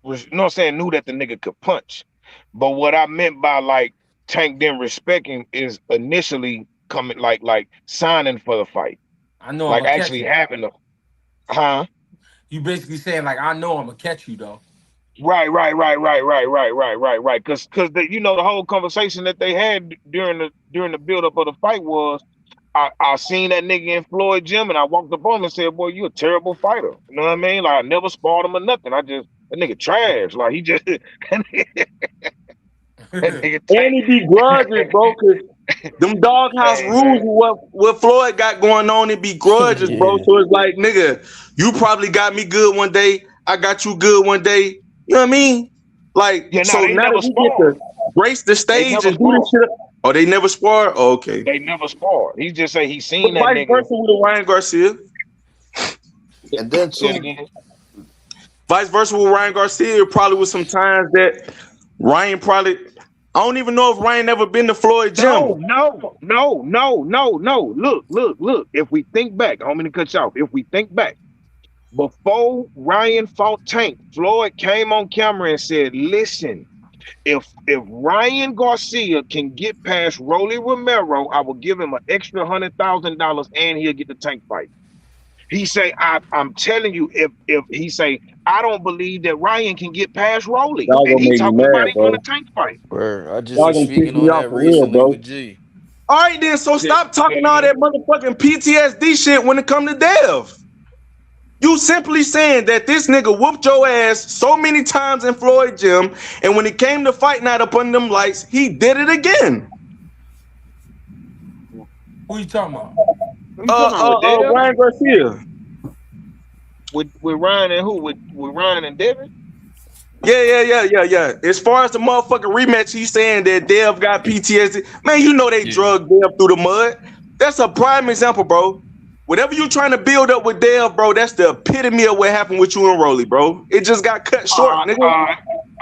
you know what I'm saying, knew that the nigga could punch. But what I meant by like Tank didn't respect him is initially coming like signing for the fight. I know I'm Like gonna catch actually you. having the huh? You basically saying like I know I'm gonna catch you though. Right. Cause you know the whole conversation that they had during the build up of the fight was I seen that nigga in Floyd gym and I walked up on him and said, "Boy, you a terrible fighter." You know what I mean? Like I never sparred him or nothing. I just that nigga trash. Like he just that nigga And Tank. he be grudges, bro, cause them doghouse Hey rules, man. what Floyd got going on, it be grudges, bro. Yeah. So it's like, nigga, you probably got me good one day, I got you good one day. You know what I mean? Like, Yeah, no, so they now that never we get sparred. to grace the They stage never and do this sparred. shit. Oh, they never spar? Oh, okay. They never sparred. He just say he But seen that vice nigga. versa with Ryan Garcia. And then Say it too, again. Vice versa with Ryan Garcia, probably was some times that Ryan probably, I don't even know if Ryan ever been to Floyd gym. No. Look. If we think back, I don't mean to cut you off. If we think back, before Ryan fought Tank, Floyd came on camera and said, "Listen, if Ryan Garcia can get past Rolly Romero, I will give him an extra $100,000 and he'll get the Tank fight." He say, I'm telling you, if he say, I don't believe that Ryan can get past Rolly, Y'all and gonna he make me talking about mad, he want bro. a Tank fight. Bro, I just Y'all was gonna piss speaking me on off that for real, recently bro. with G. All right, then. So Say stop talking it all again. that motherfucking PTSD shit when it come to Dev. You simply saying that this nigga whooped your ass so many times in Floyd gym, and when it came to fight night up under them lights, he did it again. Who you talking about? Who you talking about with Dale? Ryan Garcia. With Ryan and who? With Ryan and Devin? Yeah. As far as the motherfucking rematch, he's saying that Dev got PTSD. Man, you know they Yeah. drug Dev through the mud. That's a prime example, bro. Whatever you trying to build up with Dev, bro, that's the epitome of what happened with you and Rolly, bro. It just got cut short, nigga.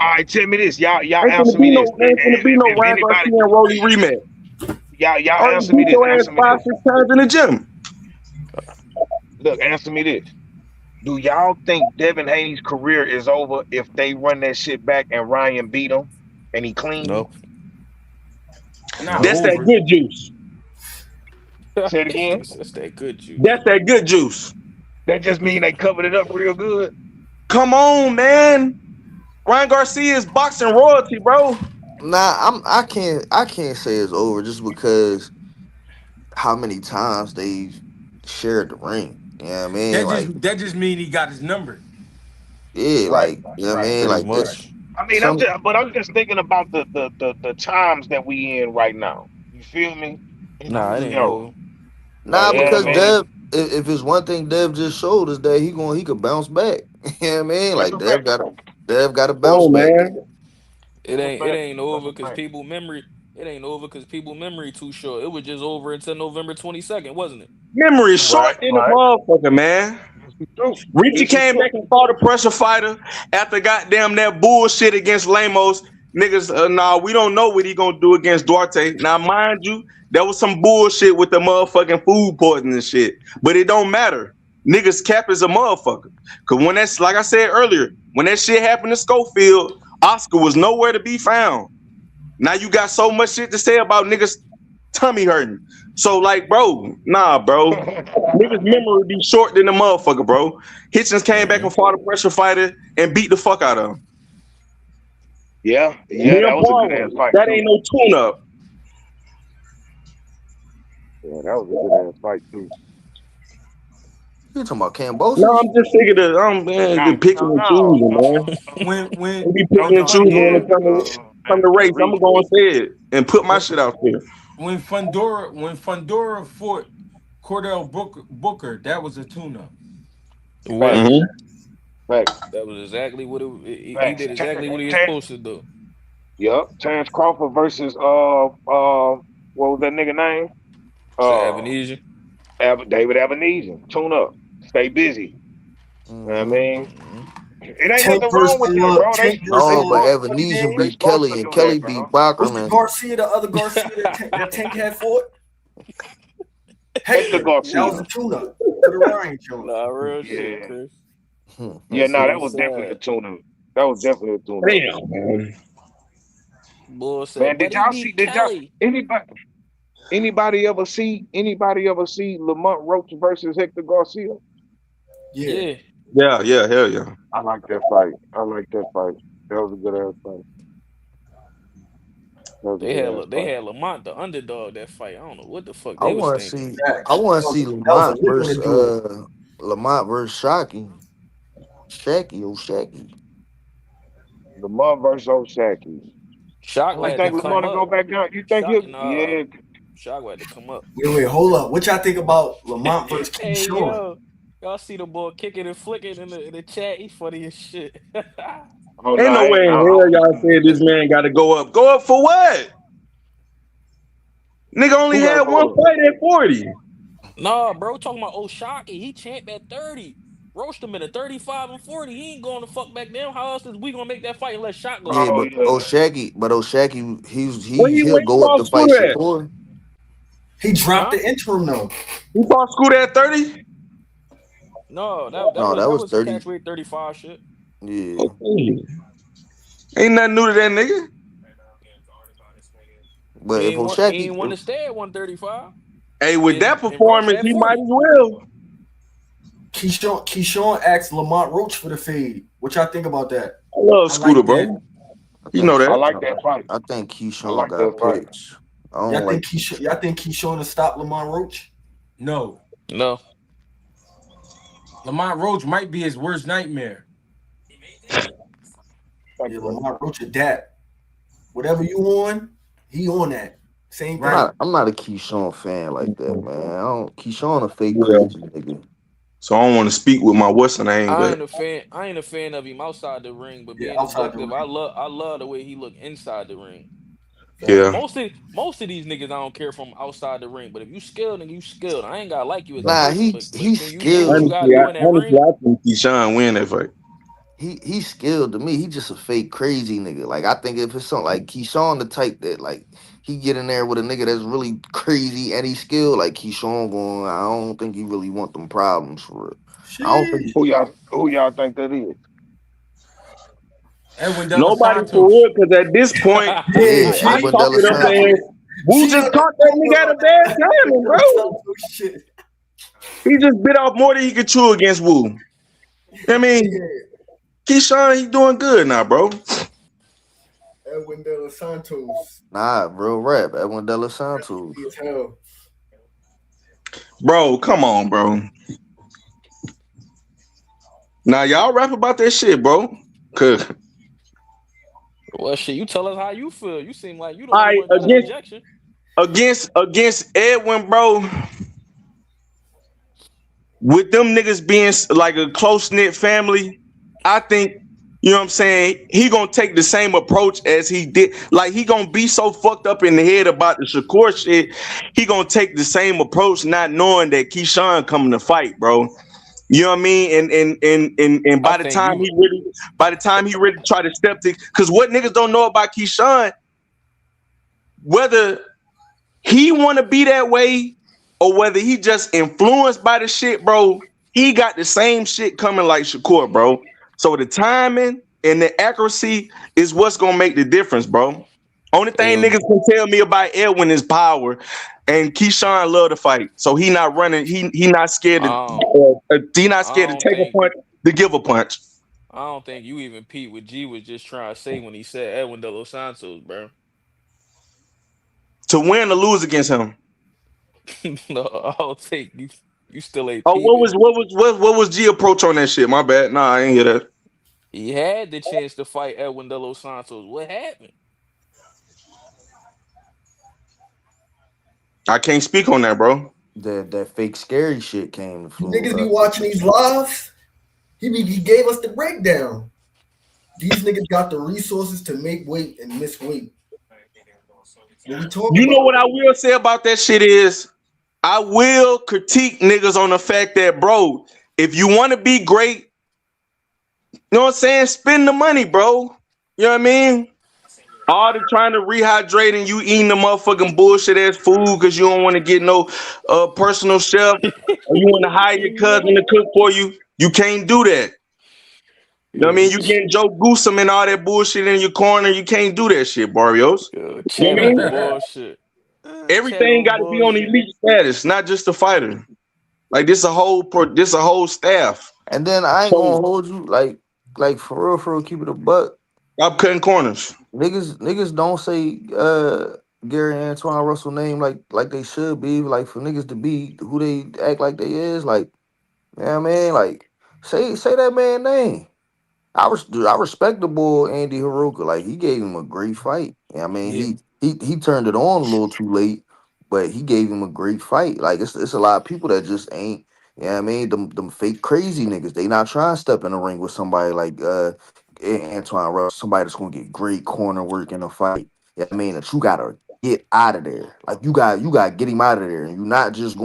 All right, tell me this. Y'all Ain't gonna answer be me this. no, ain't gonna be no If Ryan anybody, Garcia and Rolly rematch. y'all Already answer me beat this. your ass Answer me 5, this. 6 times in the gym. Look, answer me this. Do y'all think Devin Haney's career is over if they run that shit back and Ryan beat him and he clean? No. Not No. That's that over. good juice. Say it again. That's that good juice. That's that good juice. That just mean they covered it up real good. Come on, man. Ryan Garcia is boxing royalty, bro. nah, I can't say it's over just because how many times they've shared the ring. You know what I mean? Like, That just mean he got his number. yeah, Right, like, you know what I right, mean? Pretty Like right. this much. I mean, some I'm just thinking about the times that we in right now. You feel me? In Nah, this it ain't era. over. Like, nah, you know what I because mean? Dev, if it's one thing Dev just showed us that he could bounce back. You know what I mean? That's Like a fact. Dev got to Come bounce on, back. man. That's a It fact. ain't That's over a because fact. people memory. It ain't over because people memory too short. It was just over until November 22nd, wasn't it? Memory short Right, in the right. motherfucker, man. This is true. Richie This is came true. back and fought a pressure fighter after goddamn that bullshit against Lamos. Niggas, nah, we don't know what he gonna do against Duarte. Now, mind you, there was some bullshit with the motherfucking food poisoning and shit, but it don't matter. Niggas cap is a motherfucker. Cause when that's like I said earlier, when that shit happened to Schofield, Oscar was nowhere to be found. Now you got so much shit to say about niggas tummy hurting. So like, bro, nah, bro. Niggas memory be short than the motherfucker, bro. Hitchens came back Hmm. and fought a pressure fighter and beat the fuck out of him. Yeah, that Liam was a good Palmer, ass fight that too. ain't no tune up. Yeah, that was a good ass fight too. You talking about No, Cambosis? I'm just figuring I'm man, Nah, just picking and no. choosing, man. When They be oh picking and no, choosing when Pandora it come to race. I'm Reese. gonna go and say it and put my when shit out there. when Fundora fought Cordell Booker, that was a tuna. It Facts, was. Mm-hmm. facts, That was exactly what he facts. did exactly what he was supposed to do. Yep. Terrence Crawford versus what was that nigga name? So Uh Avenesian. David Ebenezer. Tune up. Stay busy. You know what I Mm-hmm. mean? Hmm. It ain't Tank nothing wrong versus with that, bro. Tank versus They No, but supposed what's his Evanesia name? they beat supposed Kelly to and do that, Kelly bro. beat What's the Bachman. Garcia, the other Garcia that Tank had fought? Hector Hector. That was Garcia. the tune-up for the Ryan joint. Nah, real shit, Yeah. Chris. Yeah, That no, shit that is was definitely the sad. tune-up. That was definitely a tune up. Damn, man. Boy Man, said, did but he y'all see? beat Did y'all Kelly. anybody ever see? Anybody ever see Lamont Roach versus Hector Garcia? Yeah. Yeah, Yeah, hell yeah. I like that fight. I like that fight. That was a good ass fight. That was a good ass they fight. had Lamont the underdog that fight. I don't know what the fuck I they was want to thinking. see. I Facts. want to see That was a Lamont lick on the versus duel. Lamont versus Shacky. Lamont versus O'Shaquie. Shock I gonna You like have to think that come fight. Lamont to go up. back down? You think Shock he'll? nah, Yeah. Shock gonna have to come up. Wait, hold up. What y'all think about Lamont versus Hey Keyshawn? yo, y'all see the boy kicking and flicking in the chat? He funny as shit. Oh no, Ain't no I way ain't. in I hell don't y'all see said this man got to go up. Go up for what? Nigga only who got to had one go up. fight at 40. Nah, bro, talking about O'Shaquie. He champ at 30. Roast him at 35 and 40. He ain't going to fuck back down. How else is we gonna make that fight unless Shock go Yeah, up? Oh but yeah. O'Shaggy, Where he'll he go up to fought fight Scooter at? Shakur. He dropped Huh? the interim though. He fought Scooter at 30? No, that No, was that that was was 30. catchweight 35 shit. Yeah, Ain't nothing new to that nigga. but if He O'Shaggy, ain't want to stay at 135. Hey, with that And Roach performance, at he might 40. as well. Keyshawn asked Lamont Roach for the fade. What y'all think about that? I love I Scooter, like that. bro. I You think know I that. like Keyshawn, that fight. I think I Keyshawn like that got fight. picks. I don't like Y'all Keyshawn. think Keyshawn will stop Lamont Roach? No, No. Lamont Roach might be his worst nightmare. Thank Yeah, you, brother. Lamont Roach adapt. Whatever you on, he on that. Same Right. thing. I'm not a Keyshawn fan like that, man. I don't Keyshawn a fake Yeah. crazy nigga. So I don't want to speak with my what's the name, I but ain't a fan. I ain't a fan of him outside the ring, but Yeah, being outside the objective, ring. I love the way he look inside the ring. yeah. Facts. Most of these niggas I don't care from outside the ring, but if you skilled and you skilled, I ain't gotta like you as a Nah, person, but he can you do what skilled. you gotta do in that Honestly, ring? I think Keyshawn win that fight. He's skilled to me. He just a fake crazy nigga. Like I think if it's something like Keyshawn the type that like he get in there with a nigga that's really crazy and he's skilled, like Keyshawn going, I don't think he really want them problems for it. I don't think Sheesh. Who y'all think that is? Edwin De Los Nobody for Santos. real, because at this point, Yeah, yeah, I Edwin G. De chalk La it up Nah, as Santos. Wu G just on that caught that promo nigga at a about that bad Edwin timing, De Los bro. Santos shit. He just bit off more than he could chew against Wu. I mean, Yeah, Keyshawn, he doing good now, bro. Edwin De Los Santos. Nah, real rap. Edwin De La Santos. Nasty as hell. Bro, come on, bro. Now y'all rap about that shit, bro. Cause Well, shit, you tell us how you feel. You seem like you the only I one got an objection. against Edwin, bro. With them niggas being like a close knit family, I think you know what I'm saying. He gonna take the same approach as he did. Like he gonna be so fucked up in the head about the Shakur shit. He gonna take the same approach, not knowing that Keyshawn coming to fight, bro. You know what I mean? And I by the think time you he really try to step to, because what niggas don't know about Keyshawn, whether he want to be that way or whether he just influenced by the shit, bro, he got the same shit coming like Shakur, bro. So the timing and the accuracy is what's gonna make the difference, bro. Only thing yo, niggas can tell me about Edwin is power, and Keyshawn love to fight, so he not running. He not scared to. um, He not I scared to don't take a think punch to give a punch. I don't think you even peep what G was just trying to say when he said Edwin De Los Santos, bro. To win or lose against him. No, I don't think you still ain't Oh, peeping. what was G approach on that shit? My bad. Nah, I ain't hear that. He had the chance to fight Edwin De Los Santos. What happened? I can't speak on that, bro. That fake scary shit came to You flew niggas be up. watching these lives. He gave us the breakdown. These niggas got the resources to make weight and miss weight. What we talk You know about? what I will say about that shit is I will critique niggas on the fact that, bro, if you want to be great, you know what I'm saying? Spend the money, bro. You know what I mean? All the trying to rehydrate and you eating the motherfucking bullshit ass food because you don't want to get no personal chef or you want to hire your cousin to cook for you. You can't do that. You know what I Yeah, mean? You getting Joe Goosum and all that bullshit in your corner. You can't do that shit, Barrios. You know chat what I on mean? bullshit. Chat Everything on got to be on bullshit. elite status, not just the fighter. Like this a whole staff. And then I ain't So gonna hold you like for real, keep it a buck. stop cutting corners. Niggas don't say Gary Antoine Russell name like they should be. Like for niggas to be who they act like they is, like, you know what I mean? Like say that man name. I respect the boy Andy Haruka. Like he gave him a great fight. I mean, Yeah. he turned it on a little too late, but he gave him a great fight. Like it's a lot of people that just ain't. You know what I mean? Them fake crazy niggas. They not trying to step in the ring with somebody like Antoine Russell, somebody that's gonna get great corner work in a fight. Yeah, I mean that you gotta get out of there. Like you got to get him out of there, and you're not just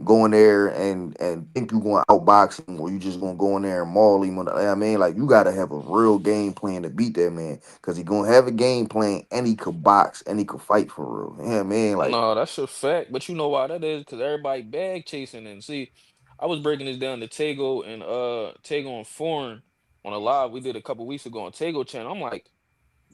going there and think you're going to outbox him or you just gonna go in there and maul him. I mean, like you gotta have a real game plan to beat that man because he gonna have a game plan and he could box and he could fight for real. Yeah, man, like No, that's a fact. But you know why that is? Because everybody bag chasing. And see, I was breaking this down to Tego and Foreign on a live we did a couple weeks ago on Tego channel. I'm like,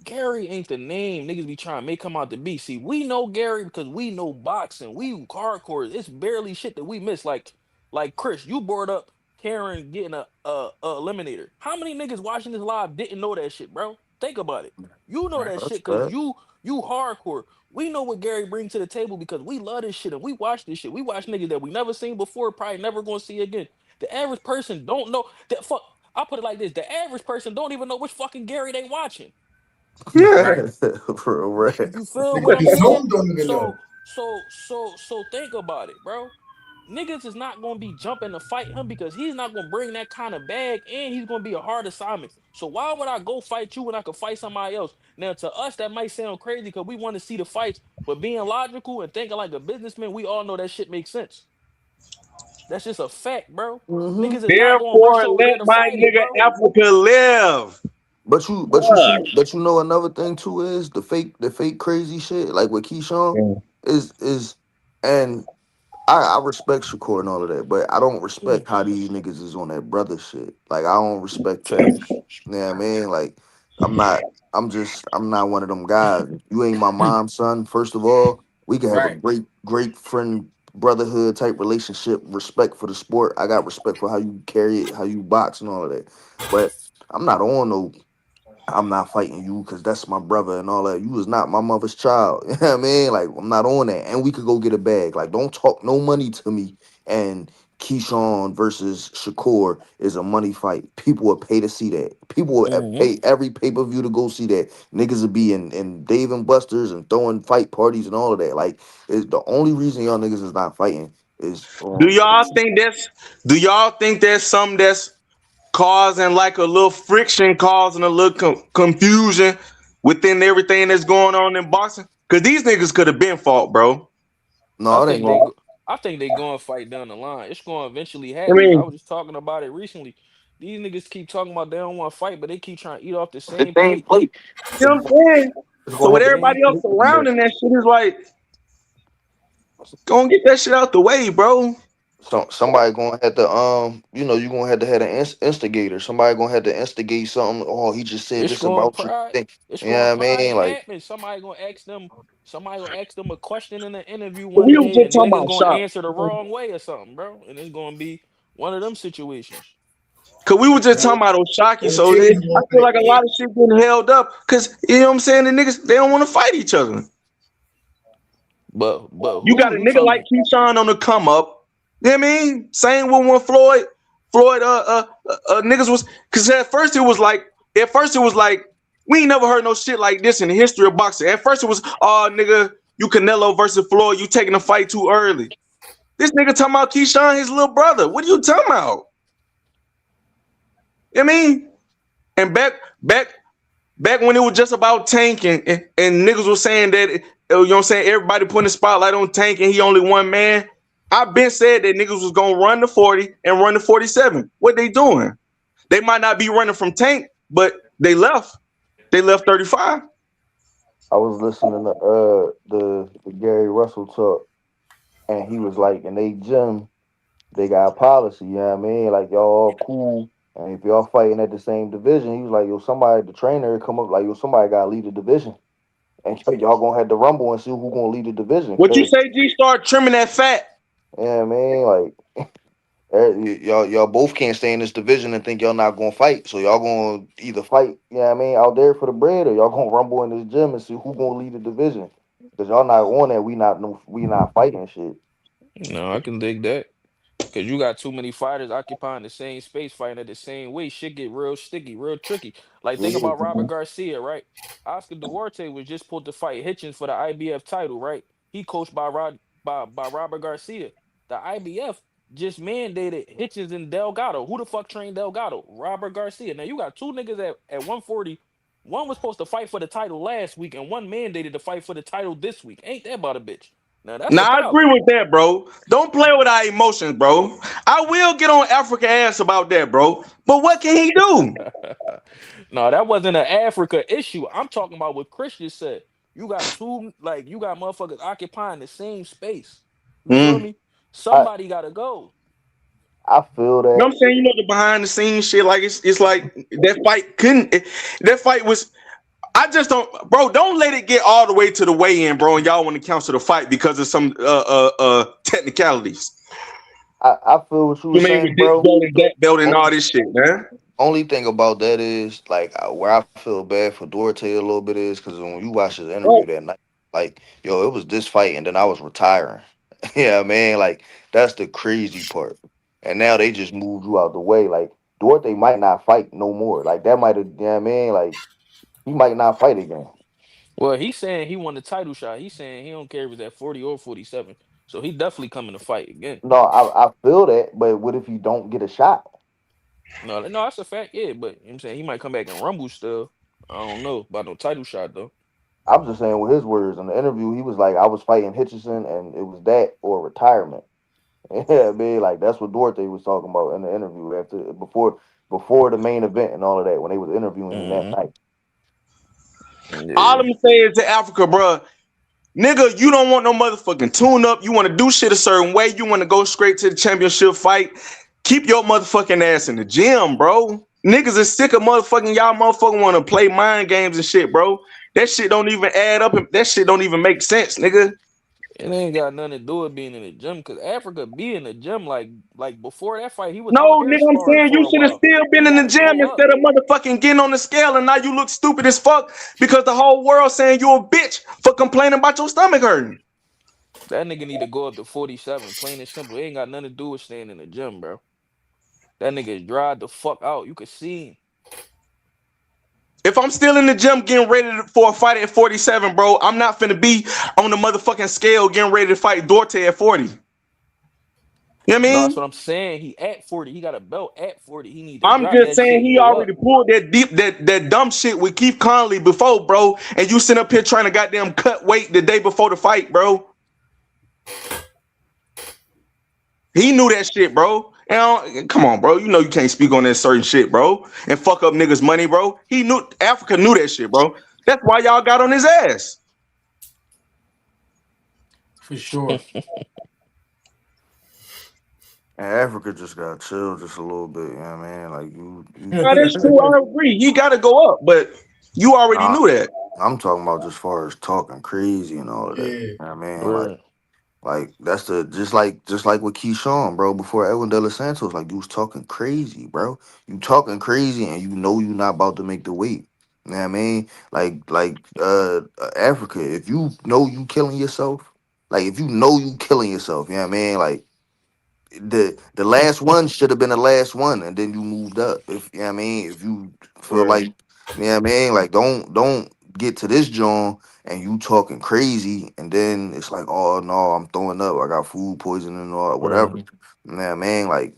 Gary ain't the name niggas be trying to make him out to be. See, we know Gary because we know boxing. We hardcore. It's barely shit that we miss. Like Chris, you brought up Karen getting a eliminator. How many niggas watching this live didn't know that shit, bro? Think about it. You know that that's shit because that. you hardcore. We know what Gary brings to the table because we love this shit and we watch this shit. We watch niggas that we never seen before, probably never gonna see again. The average person don't know that fuck. I'll put it like this: the average person don't even know which fucking Gary they watching. Yeah. Right. For real. You feel what I'm The saying? zone don't even know. So think about it, bro. Niggas is not gonna be jumping to fight him because he's not gonna bring that kind of bag and he's gonna be a hard assignment. So why would I go fight you when I could fight somebody else? Now to us that might sound crazy because we want to see the fights, but being logical and thinking like a businessman, we all know that shit makes sense. That's just a fact, bro. Hmm. Niggas is not gonna rush Therefore, over let there to my fight it, nigga bro. Africa live. But you Fuck. see, but you know another thing too is the fake crazy shit like with Keyshawn Yeah. is and I respect Shakur and all of that, but I don't Mm. respect how these niggas is on that brother shit. Like I don't respect that. Facts. You know what I mean? Like I'm not I'm not one of them guys. You ain't my mom's son, first of all. We can have a Right. great friend brotherhood type relationship, respect for the sport. I got respect for how you carry it, how you box and all of that. But I'm not on no I'm not fighting you because that's my brother and all that. You was not my mother's child. You know what I mean? Like, I'm not on that. And we could go get a bag. Like, don't talk no money to me. And Keyshawn versus Shakur is a money fight. People will pay to see that. People will Hmm. pay every pay-per-view to go see that. Niggas will be in Dave and Buster's and throwing fight parties and all of that. Like, it's the only reason y'all niggas is not fighting is Do on some y'all shit. think that's do y'all think that's something that's causing like a little friction, causing a little confusion within everything that's going on in boxing? Cause these niggas could have been fought, bro. I No, it ain't think they gonna. go. I think they going to fight down the line. It's going to eventually I happen. Cause I mean, was just talking about it recently. These niggas keep talking about they don't want to fight, but they keep trying to eat off the The same same plate. plate. you know what I'm saying? It's So gonna with have to everybody And else surrounding that shit is like, go and get that shit out the way, bro. somebody gonna have to you gonna have to have an instigator. Somebody gonna have to instigate something. Oh, he just said it's this going to about you. pride. It's You going to know what I probably mean? Like happen. Somebody gonna ask them. Somebody gonna ask them a question in an interview one We was day, just and talking niggas about gonna shot. answer the wrong way or something, bro. And it's gonna be one of them situations. Cause we were just talking about Oshaki, Or so Cage I going feel to like a eat. lot of shit getting held up. Cause you know what I'm saying, the niggas they don't want to fight each other. But You got who a you nigga like talking? Keyshawn on the come up. You know what I mean? Same with when Floyd, niggas was, cause at first it was like, we ain't never heard no shit like this in the history of boxing. At first it was, oh nigga, you Canelo versus Floyd, you taking the fight too early. This nigga talking about Keyshawn, his little brother. What are you talking about? You know what I mean? And back when it was just about Tank and niggas was saying that, you know what I'm saying, everybody putting the spotlight on Tank and he only one man. I've been said that niggas was gonna run the 40 and run the 47. What they doing? They might not be running from Tank, but they left. They left 35. I was listening to the Gary Russell talk, and he was like, in they gym, they got a policy. You know what I mean? Like y'all all cool, And if y'all fighting at the same division, he was like, yo, somebody, the trainer, come up like, yo, somebody got to lead the division, and y'all gonna have to rumble and see who gonna lead the division. What you Cause say, G? Start trimming that fat. yeah, man, like y'all both can't stay in this division and think y'all not gonna fight. So y'all gonna either fight, out there for the bread, or y'all gonna rumble in this gym and see who gonna lead the division. Cause y'all not on that. We not fighting shit. No, I can dig that. Cause you got too many fighters occupying the same space, fighting at the same weight. Shit get real sticky, real tricky. Like think Yeah, about Robert Garcia, right? Oscar Duarte was just supposed to fight Hitchens for the IBF title, right? He coached by Robert Garcia. The IBF just mandated Hitchens and Delgado. Who the fuck trained Delgado? Robert Garcia. Now you got two niggas at 140. One was supposed to fight for the title last week, and one mandated to fight for the title this week. Ain't that about a bitch? Now that's the Now I agree problem. with that, bro. Don't play with our emotions, bro. I will get on Africa ass about that, bro. But what can he do? No, that wasn't an Africa issue. I'm talking about what Christian said. You got two, like you got motherfuckers occupying the same space. You feel Mm. me? I Somebody gotta go. I feel You know what that. I'm saying? You know the behind the scenes shit. Like it's like that fight couldn't. That fight was. I just don't, bro. Don't let it get all the way to the weigh in, bro. And y'all want to cancel the fight because of some technicalities. I feel what you were You mean saying, with this bro. belt and that belt and all Only this shit, man. only thing about that is like where I feel bad for Duarte a little bit is because when you watch his interview Bro, that night, like yo, it was this fight and then I was retiring. Yeah, man, like that's the crazy part. And now they just moved you out the way. Like Duarte might not fight no more. Like that might have, like he might not fight again. Well, he's saying he won the title shot. He's saying he don't care if it's at 40 or 47. So he definitely coming to fight again. No, I feel that, but what if you don't get a shot? No, that's a fact, yeah. But you know what I'm saying he might come back and rumble still. I don't know about no title shot though. I'm just saying with his words in the interview, he was like, I was fighting Hitchison and it was that or retirement. Yeah, man, like that's what Duarte was talking about in the interview before the main event and all of that when they was interviewing him that Hmm. night. all Yeah. I'm saying to Africa, bro, nigga, you don't want no motherfucking tune up. You want to do shit a certain way. You want to go straight to the championship fight. Keep your motherfucking ass in the gym, bro. Niggas is sick of motherfucking y'all motherfucking want to play mind games and shit, bro. That shit don't even add up. That shit don't even make sense, nigga. It ain't got nothing to do with being in the gym because Africa be in the gym like before that fight, he was out No, here nigga, I'm sparring saying you for a should have while. still been He in the gotta gym grow up. instead of motherfucking getting on the scale, and now you look stupid as fuck because the whole world saying you a bitch for complaining about your stomach hurting. That nigga need to go up to 47. Plain and simple. It ain't got nothing to do with staying in the gym, bro. That nigga is dried the fuck out. You could see him. If I'm still in the gym getting ready for a fight at 47, bro, I'm not finna be on the motherfucking scale getting ready to fight Duarte at 40. You know what I No, that's mean? what I'm saying. He at 40. He got a belt at 40. He need to I'm drop just that saying shit and he go already up. pulled that dumb shit with Keith Conley before, bro. And you sit up here trying to goddamn cut weight the day before the fight, bro. He knew that shit, bro. And come on, bro. You know you can't speak on that certain shit, bro. And fuck up niggas' money, bro. He knew Africa knew that shit, bro. That's why y'all got on his ass. For sure. And Africa just got chill just a little bit, you know what I mean? Like you Now that's true. I agree. He got to go up, but you already nah, knew that. I'm talking about just far as talking crazy and all of that. Yeah. You know what I mean? Right. Like that's the just like with Keyshawn, bro. Before Edwin De Los Santos, like you was talking crazy, bro. You talking crazy, and you know you not about to make the weight. You know what I mean? Africa. If you know you killing yourself, like if you know you killing yourself, you know what I mean? Like the last one should have been the last one, and then you moved up. If you know what I mean, if you feel Right. like you know what I mean, like don't get to this joint and you talking crazy, and then it's like, oh no, I'm throwing up. I got food poisoning or whatever. Right. You know what I mean? Like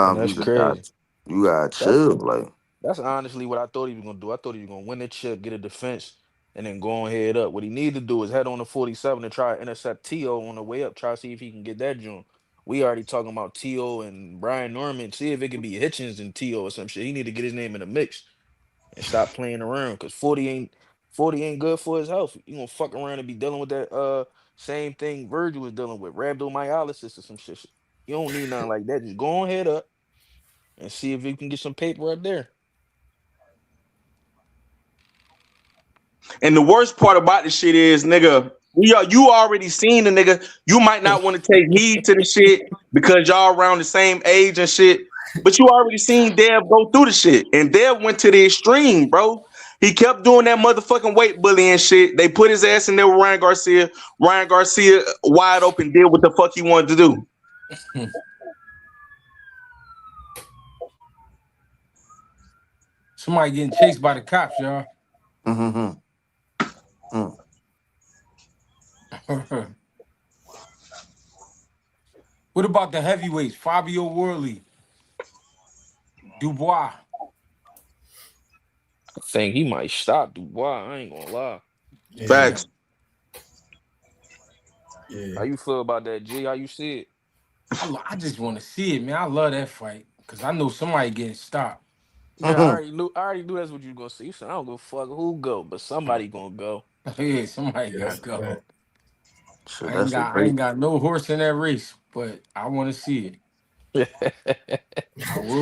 And sometimes that's crazy. you got That's chill. Like That's honestly what I thought he was gonna do. I thought he was gonna win the chip, get a defense, and then go on head up. What he need to do is head on to 47 and try to intercept T.O. on the way up. Try to see if he can get that joint. We already talking about T.O. and Brian Norman. See if it can be Hitchens and T.O. or some shit. He need to get his name in the mix and stop playing around because 40 ain't good for his health. You gonna fuck around and be dealing with that same thing Virgil was dealing with, rhabdomyolysis or some shit. You don't need nothing like that. Just go on head up and see if we can get some paper up there. And the worst part about the shit is, nigga, you already seen the nigga. You might not want to take heed to the shit because y'all around the same age and shit. But you already seen Dev go through the shit. And Dev went to the extreme, bro. He kept doing that motherfucking weight bullying shit. They put his ass in there with Ryan Garcia. Ryan Garcia wide open did what the fuck he wanted to do. Somebody getting chased by the cops, y'all. Mm-hmm. What about the heavyweights? Fabio Worley, Dubois. I think he might stop Dubois. I ain't gonna lie. Yeah, Facts. yeah. How you feel about that, G? How you see it? I just want to see it, man. I love that fight because I know somebody getting stopped. Yeah, I already knew that's what you was gonna say. You said I don't give a fuck who go, but somebody gonna go. Yeah, somebody Yeah, got that's to a go. fact. Shit, I ain't got no horse in that race, but I want to see it. I All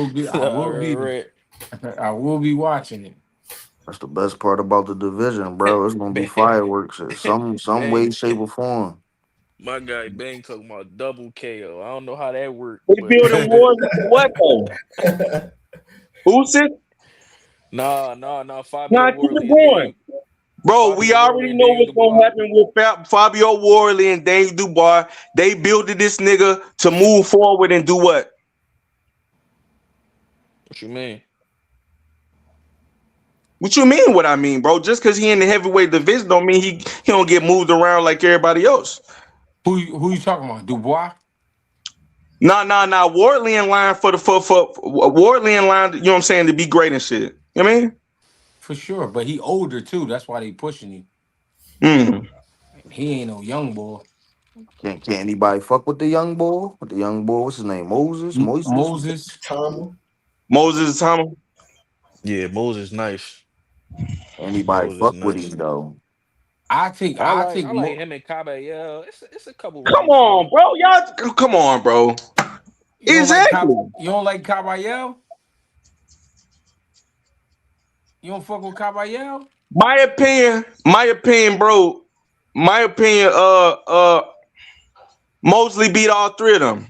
will be, right. I will be watching it. that's the best part about the division, bro. It's gonna be Bang, fireworks in some way, bang. shape, or form. My guy Bang talking about double KO. I don't know how that worked, They but building wars into what though? Usyk? nah. Fabio Nah, keep it Worley and going. Dave, Bro, we Fabio Worley already and know Dave what's gonna Dubois. happen with Fabio Worley and Dave Dubois. They builded this nigga to move forward and do what? What you mean? What you mean? What I mean, bro? Just because he in the heavyweight division don't mean he don't get moved around like everybody else. Who you talking about? Dubois? Nah. Wardley in line for Wardley in line. You know what I'm saying, to be great and shit. You know what I mean? For sure, but he older too. That's why they pushing you. Mm. He ain't no young boy. Can't anybody fuck with the young boy? With the young boy, what's his name? Moises. Moses. Tom. Moses Thomas. Yeah, Moses nice. Anybody Moses fuck with nice. him though? I take I like him and Caballero. It's a couple Come rounds for on, me. bro. Y'all, come on, bro. Exactly. You don't like Caballero? You don't fuck with Caballero? My opinion, bro. My opinion. Mosley beat all three of them.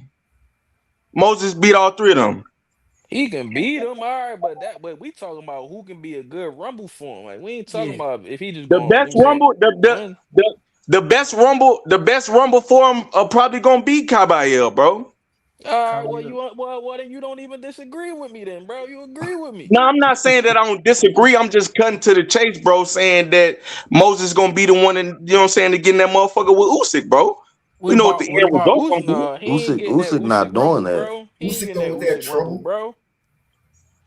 Moses beat all three of them. He can beat him, all right, but we talking about who can be a good rumble for him. Like we ain't talking Yeah. about if he just The going, you know what best I'm saying, rumble, win. the best rumble for him are probably gonna beat Caballero, bro. All right, Caballero. well then you don't even disagree with me then, bro. You agree with me. Now I'm not saying that I don't disagree. I'm just cutting to the chase, bro, saying that Moses gonna be the one, and you know what I'm saying, to get in that motherfucker with Usyk, bro. We know what the What end about result gonna be. Nah, he ain't getting that Usyk Usyk not doing rumble, that. bro. He ain't Usyk getting that don't want that Usyk rumble, trouble. bro.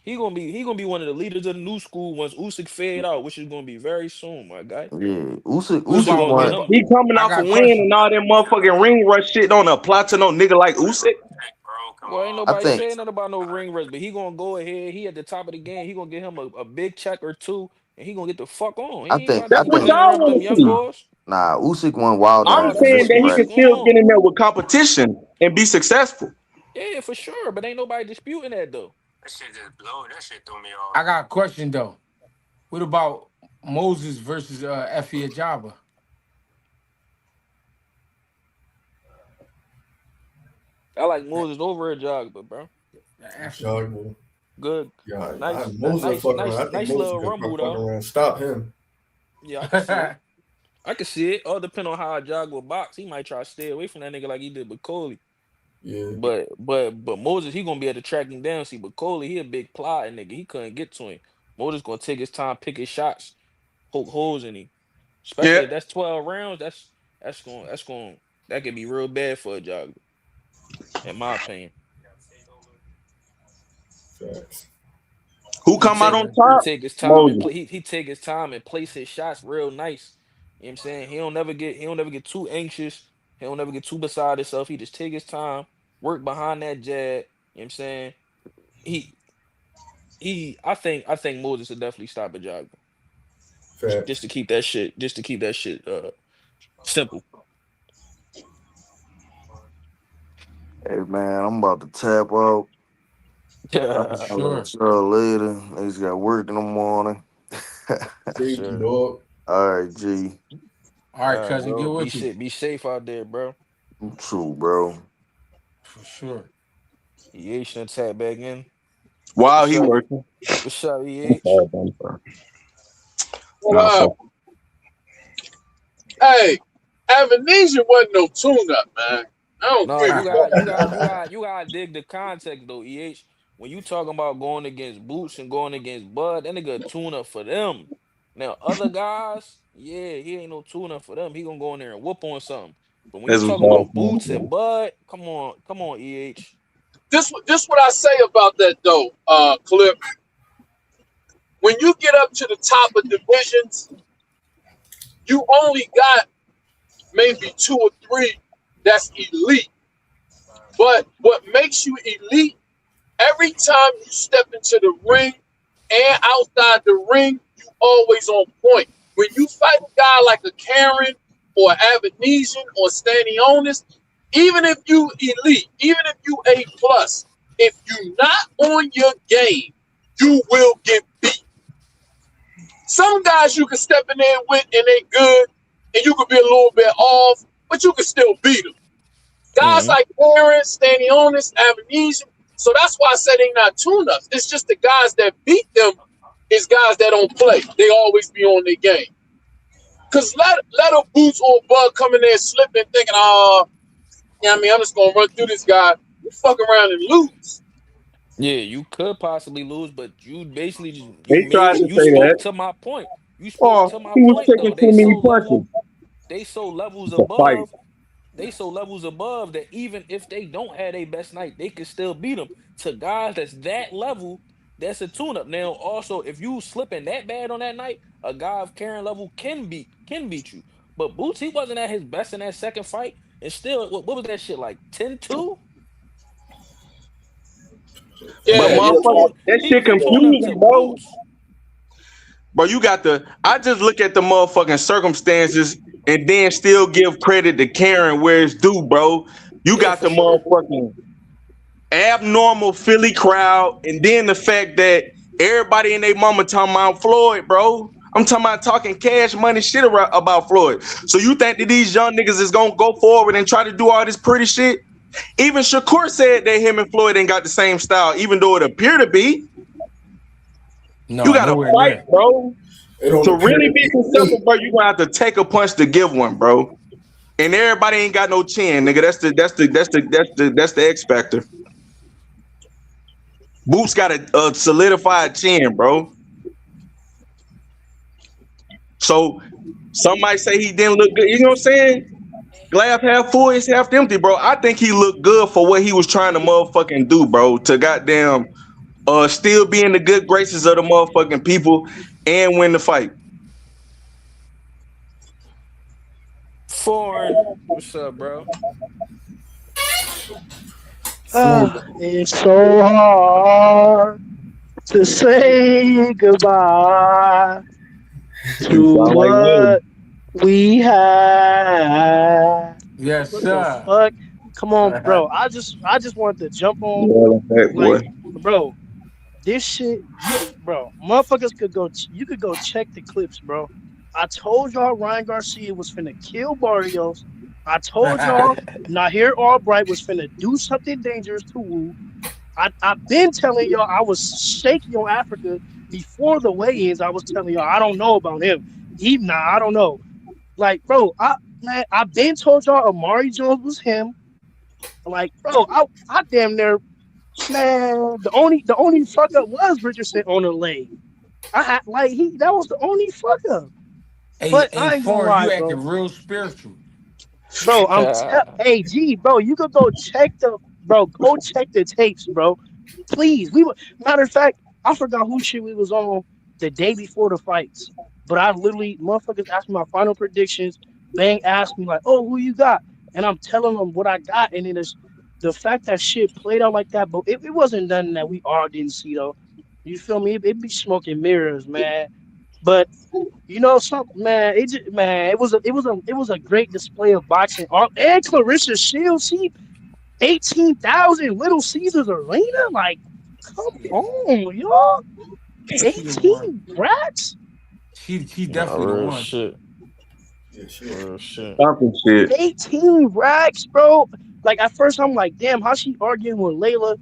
He gonna be one of the leaders of the new school once Usyk fade out, which is gonna be very soon, my guy. Yeah, Usyk what Usyk about Usyk gonna get what want. about him. He coming I off a got a win question. and all that motherfucking ring rush shit don't apply to no nigga like Usyk. Well, ain't I nobody think saying nothing about no ring rust, but he gonna go ahead. He at the top of the game. He gonna get him a big check or two, and he gonna get the fuck on. I He ain't think about to I That's keep what think running y'all up them want to young see. boys. Usyk went wild I'm No, after that's saying what that he Mr. can Usyk still on. get in there with competition and be successful. Yeah, for sure. But ain't nobody disputing that though. I got a question though. What about Moses versus Effie Ajaba? I like That, Moses over a jog, but bro, Effie. Y'all, good, yeah, Moses will nice, fuck around. I think nice Moses little could rumble fuck though. around. Stop him. Yeah, I can see it. I can see it. All depend on how a jog will box. He might try to stay away from that nigga like he did with Coley. Yeah, But Moses, he gonna be able to track him down. See, but Coley, he a big plotting nigga. He couldn't get to him. Moses gonna take his time, pick his shots, poke holes in him. Yeah. Especially if that's 12 rounds, that's going that could be real bad for a jogger, in my opinion. facts. Who He come out take on Yeah. he top? take his time and Moses. play he take his time and place his shots real nice. You know what I'm saying? He don't never get too anxious. He don't never get too beside himself. He just take his time, work behind that jab. You know what I'm saying? He I think Moses will definitely stop a jogger. Just Facts. to keep that shit, simple. Hey man, I'm about to tap out. For Yeah, I'll sure. catch y'all later. Niggas got work in the morning. Thank you, sure. dog. All right, G. All right, All right, cousin, get bro. with you. Be safe out there, bro. True, bro. For sure. EH done tap back in. While What's he up? working. What's up, I'm EH? sorry, I'm sorry. What Nah, up? fuck. Hey, amnesia wasn't no tune-up, man. I don't No, agree with that. you gotta dig the context though, EH. When you talking about going against Boots and going against Bud, that nigga a tune up for them. Now, other guys, yeah, he ain't no tune up for them. He gonna go in there and whoop on something. But when you That's what's talking Ball about man, Boots and bro. Bud, come on, EH. This what I say about that though, Clip. When you get up to the top of divisions, you only got maybe two or three that's elite. But what makes you elite, every time you step into the ring and outside the ring, you always on point. When you fight a guy like a Karen or Avanesian or Stanionis, even if you elite, even if you A+, if you not on your game, you will get beat. Some guys you can step in there with and they good, and you could be a little bit off, but you can still beat them. Guys Mm-hmm. like Aaron, Stanionis, Avanesian. So that's why I said they not tune-ups. It's just the guys that beat them is guys that don't play. They always be on their game. Cause let a Boots or a Bug come in there slipping, thinking, oh, yeah, I mean, I'm just gonna run through this guy. You fuck around and lose. Yeah, you could possibly lose, but you basically He tried to you say spoke that. to my point. You spoke Oh, to my he was point though. taking too many punches. They so levels It's a fight. above. They so levels above that even if they don't have their best night, they can still beat them. To guys that's that level, that's a tune-up. Now, also, if you slipping that bad on that night, a guy of Karen level can beat you. But Boots, he wasn't at his best in that second fight, and still, what was that shit like 10-2? But Like Yeah, yeah. motherfucker, that he shit was a tune-up to confusing, bro. Boots. But you got the. I just look at the motherfucking circumstances and then still give credit to Karen where it's due, bro. You Yeah, got for the sure. motherfucking abnormal Philly crowd, and then the fact that everybody and their mama talking about Floyd, bro. I'm talking about talking cash money shit about Floyd. So you think that these young niggas is gonna go forward and try to do all this pretty shit? Even Shakur said that him and Floyd ain't got the same style, even though it appear to be. You No, gotta nowhere fight, near. bro. It don't To appear really to be be. successful, bro, you gonna have to take a punch to give one, bro. And everybody ain't got no chin, nigga. That's the X factor. Boots got a solidified chin, bro. So some might say he didn't look good. You know what I'm saying? Glass half full is half empty, bro. I think he looked good for what he was trying to motherfucking do, bro. To goddamn still be in the good graces of the motherfucking people and win the fight. Foreign. What's up, bro? Food. It's so hard to say goodbye You to sound like me. what we had. Yes, What the sir. fuck? Come on, bro. I just wanted to jump on, Yeah, That boy. like, bro. This shit, bro. Motherfuckers could go. You could go check the clips, bro. I told y'all Ryan Garcia was finna kill Barrios. I told y'all Nahir Albright was finna do something dangerous to Wu. I've been telling y'all I was shaky on Africa before the weigh-ins. I was telling y'all I don't know about him. I don't know. Like, bro, I've been told y'all Amari Jones was him. Like, bro, I damn near, man. The only fuck up was Richardson on the leg. I had like that was the only fuck up. Hey, But hey, I ain't gonna foreign, lie, you bro. acting real spiritual. Bro, hey G, bro, you could go check go check the tapes, bro. Please. Matter of fact, I forgot who shit we was on the day before the fights. But I literally motherfuckers asked me my final predictions. Bang asked me like, oh, who you got? And I'm telling them what I got. And then it's the fact that shit played out like that, but it wasn't nothing that we all didn't see though. You feel me? It be smoking mirrors, man. But some man, it was a great display of boxing. And Clarissa Shields, she 18,000 Little Caesars Arena. Like, Come on, y'all. She the one. 18 racks? She Nah, definitely the real one. shit. Yeah, she is. Real shit. Talking shit. 18 racks, bro. Like at first I'm like, damn, how she arguing with Layla?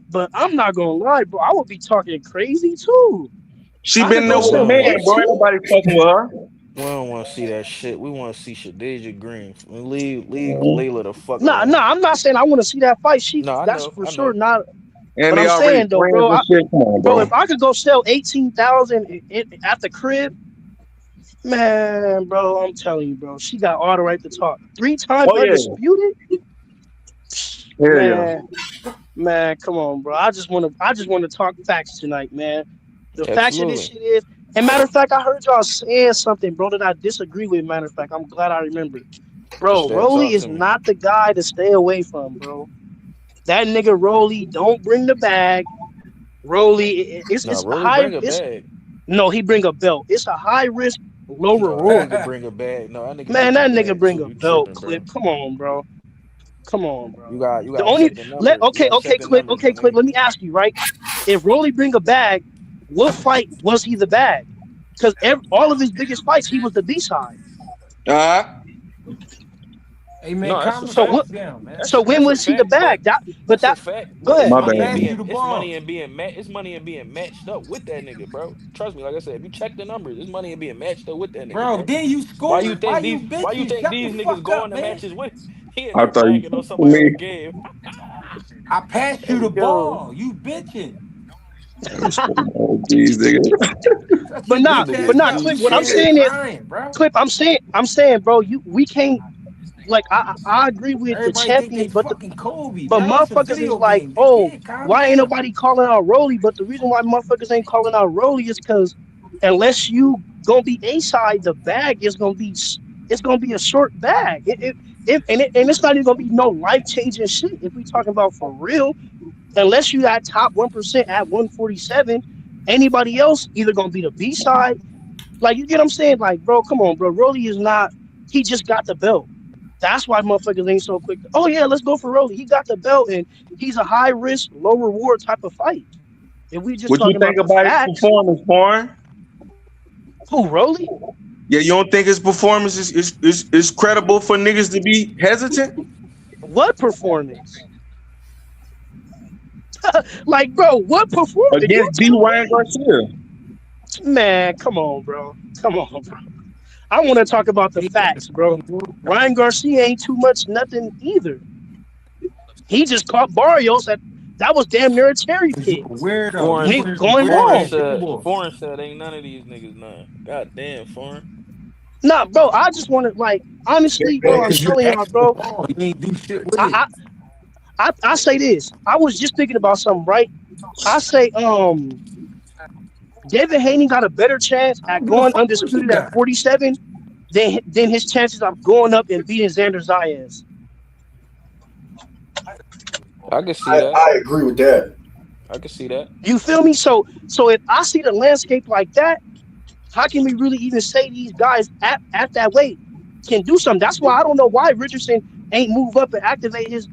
But I'm not gonna lie, bro. I would be talking crazy too. She I could been Man, there go with a sell man, bro. 18. Ain't nobody fucking with her. we don't want to see that shit. We want to see Shadeja Green. Leave Layla the fuck Nah, alone. nah, I'm not saying I want to see that fight. No, I That's know, for I sure know. not. And But they I'm already saying though, friends bro, and shit. Come on, bro, bro. if I could go sell 18,000 at the crib, man, bro, I'm telling you, bro, she got all the right to talk. 3 time Oh yeah. undisputed, Hell yeah. man, man, come on, bro. I just want to talk facts tonight, man. The facts of this Absolutely. shit is, and matter of fact, I heard y'all saying something, bro, that I disagree with. Matter of fact, I'm glad I remembered, What's bro. that? Rolly Talk is to me. not the guy to stay away from, bro. That nigga Rolly don't bring the bag. Rolly, Nah, it's a Rolly high. bring a It's bag. no, he bring a belt. It's a high risk, low No, that reward. nigga bring a bag. No, that nigga Man, get the that nigga bag bring too. a You belt. tripping, Clip, bro? come on, bro. Come on, bro. You The gotta only check the let numbers. You okay, gotta okay, check the Clip, numbers, my okay, Clip. nigga. Let me ask you, right? If Rolly bring a bag, what fight was he the bag? Because all of his biggest fights, he was the B side. Uh, Hey man, No, that's calm a the So fact. what? fuck down, man. So when That's a was he the fact. But bag? But that's a that. fact. Go But it's ahead. my I money in bad. passed you being the it's money ball. in being it's money in being matched up with that nigga, bro. Trust me, like I said, if you check the numbers, it's money in being matched up with that nigga, Bro, bro. then you scored. Why you Why you bitching? think Shut the these niggas fuck go up, into man. matches with? He in I there thought you bragging on for somebody else's me. game. I passed you Hey the yo. ball. You bitching. Oh, these niggas. Shut But your This not, bitch nigga but ass is not up. goofy Clip. You What I'm sitting shit. there saying is, crying, bro. Clip. I'm saying, bro. We can't. Like I agree with the Everybody think they champion, fucking Kobe, but bro. It's a motherfuckers is video like, game. oh, Yeah, calm why ain't down. nobody calling out Rolly? But the reason why motherfuckers ain't calling out Rolly is because unless you gonna be A side, the bag is gonna be it's gonna be a short bag. And it's not even gonna be no life changing shit if we talking about for real. Unless you that top 1% at 147, anybody else either gonna be the B side. Like you get what I'm saying? Like, bro, come on, bro. Rolly is not. He just got the belt. That's why motherfuckers ain't so quick. Oh yeah, let's go for Rolly. He got the belt, and he's a high risk, low reward type of fight. If we just What you talking about think the about his facts, performance, Warren? who Rolly? Yeah, you don't think his performance is credible for niggas to be hesitant What performance? Like, bro, what performance? You against D. tell Ryan me. Garcia? Man, come on, bro. Come on, bro. I want to talk about the He got the facts, bro. fucking dude. Ryan Garcia ain't too much nothing either. He just caught Barrios at that was damn near a cherry Cause you pick. a weirdo. Foreign You Went wanted some going weird Foreign long. ass said shit. Foreign said ain't none of these niggas none. God damn, Foreign. Nah, bro. I just want to like honestly, bro. Yeah, I'm cause you telling y'all, asked for the bro. ball. You ain't do shit with it. I I say this. I was just thinking about something, right? I say David Haney got a better chance I at don't give a going fuck what you undisputed at got. 47 than his chances of going up and beating Xander Zayas. I can see that. I agree with that. I can see that. You feel me? So if I see the landscape like that, how can we really even say these guys at that weight can do something? That's why I don't know why Richardson ain't move up and activate his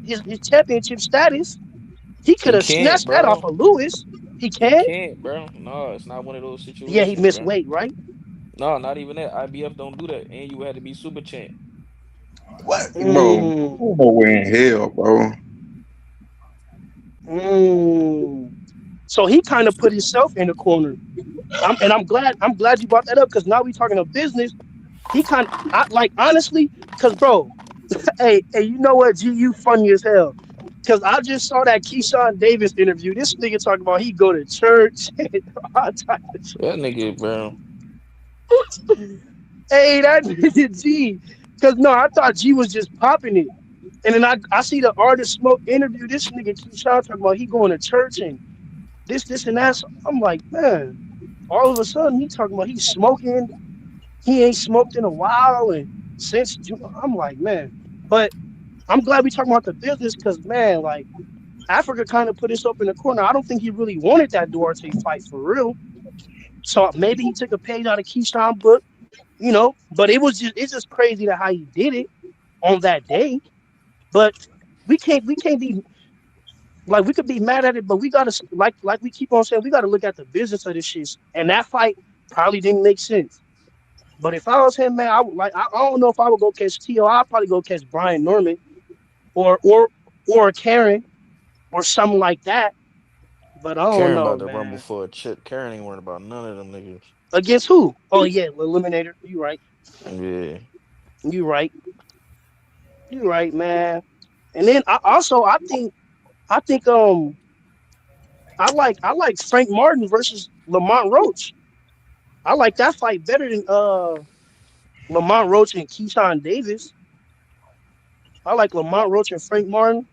championship status. He could He have can't, snatched that off bro. of Lewis. He He can. can't, bro. No, it's not one of those Yeah, he situations, missed bro. weight, right? No, not even that. IBF don't do that. And you had to be super champ. What, bro? Mm, No way in hell, bro. mm. So he kind of put himself in the corner. I'm glad you brought that up because now we talking of business. He kind I like honestly, cause bro, hey, you know what? You funny as hell. Cause I just saw that Keyshawn Davis interview. This nigga talking about he go to church and all type of That nigga, bro. shit. Hey, that nigga G. Cause no, I thought G was just popping it. And then I see the artist smoke interview. This nigga Keyshawn talking about he going to church and this and that. So I'm like, man, all of a sudden he talking about he's smoking. He ain't smoked in a while and since I'm like, man. But I'm glad we talking about the business because man, like Africa kind of put himself in the corner. I don't think he really wanted that Duarte fight for real. So maybe he took a page out of Keyshawn book, But it's just crazy that how he did it on that day. But we can't be Like we could be mad at it, but we gotta like we keep on saying we gotta look at the business of this shit. And that fight probably didn't make sense. But if I was him, man, I would like I don't know if I would go catch T.O. I'd probably go catch Brian Norman or Karen or something like that. But I don't Karen know, about to rumble man. for a chip. Karen ain't worried about none of them niggas. Against who? Oh yeah, Eliminator. You right. Yeah. You right. You right, man. And then I think I like Frank Martin versus Lamont Roach. I like that fight better than Lamont Roach and Keyshawn Davis. I like Lamont Roach and Frank Martin.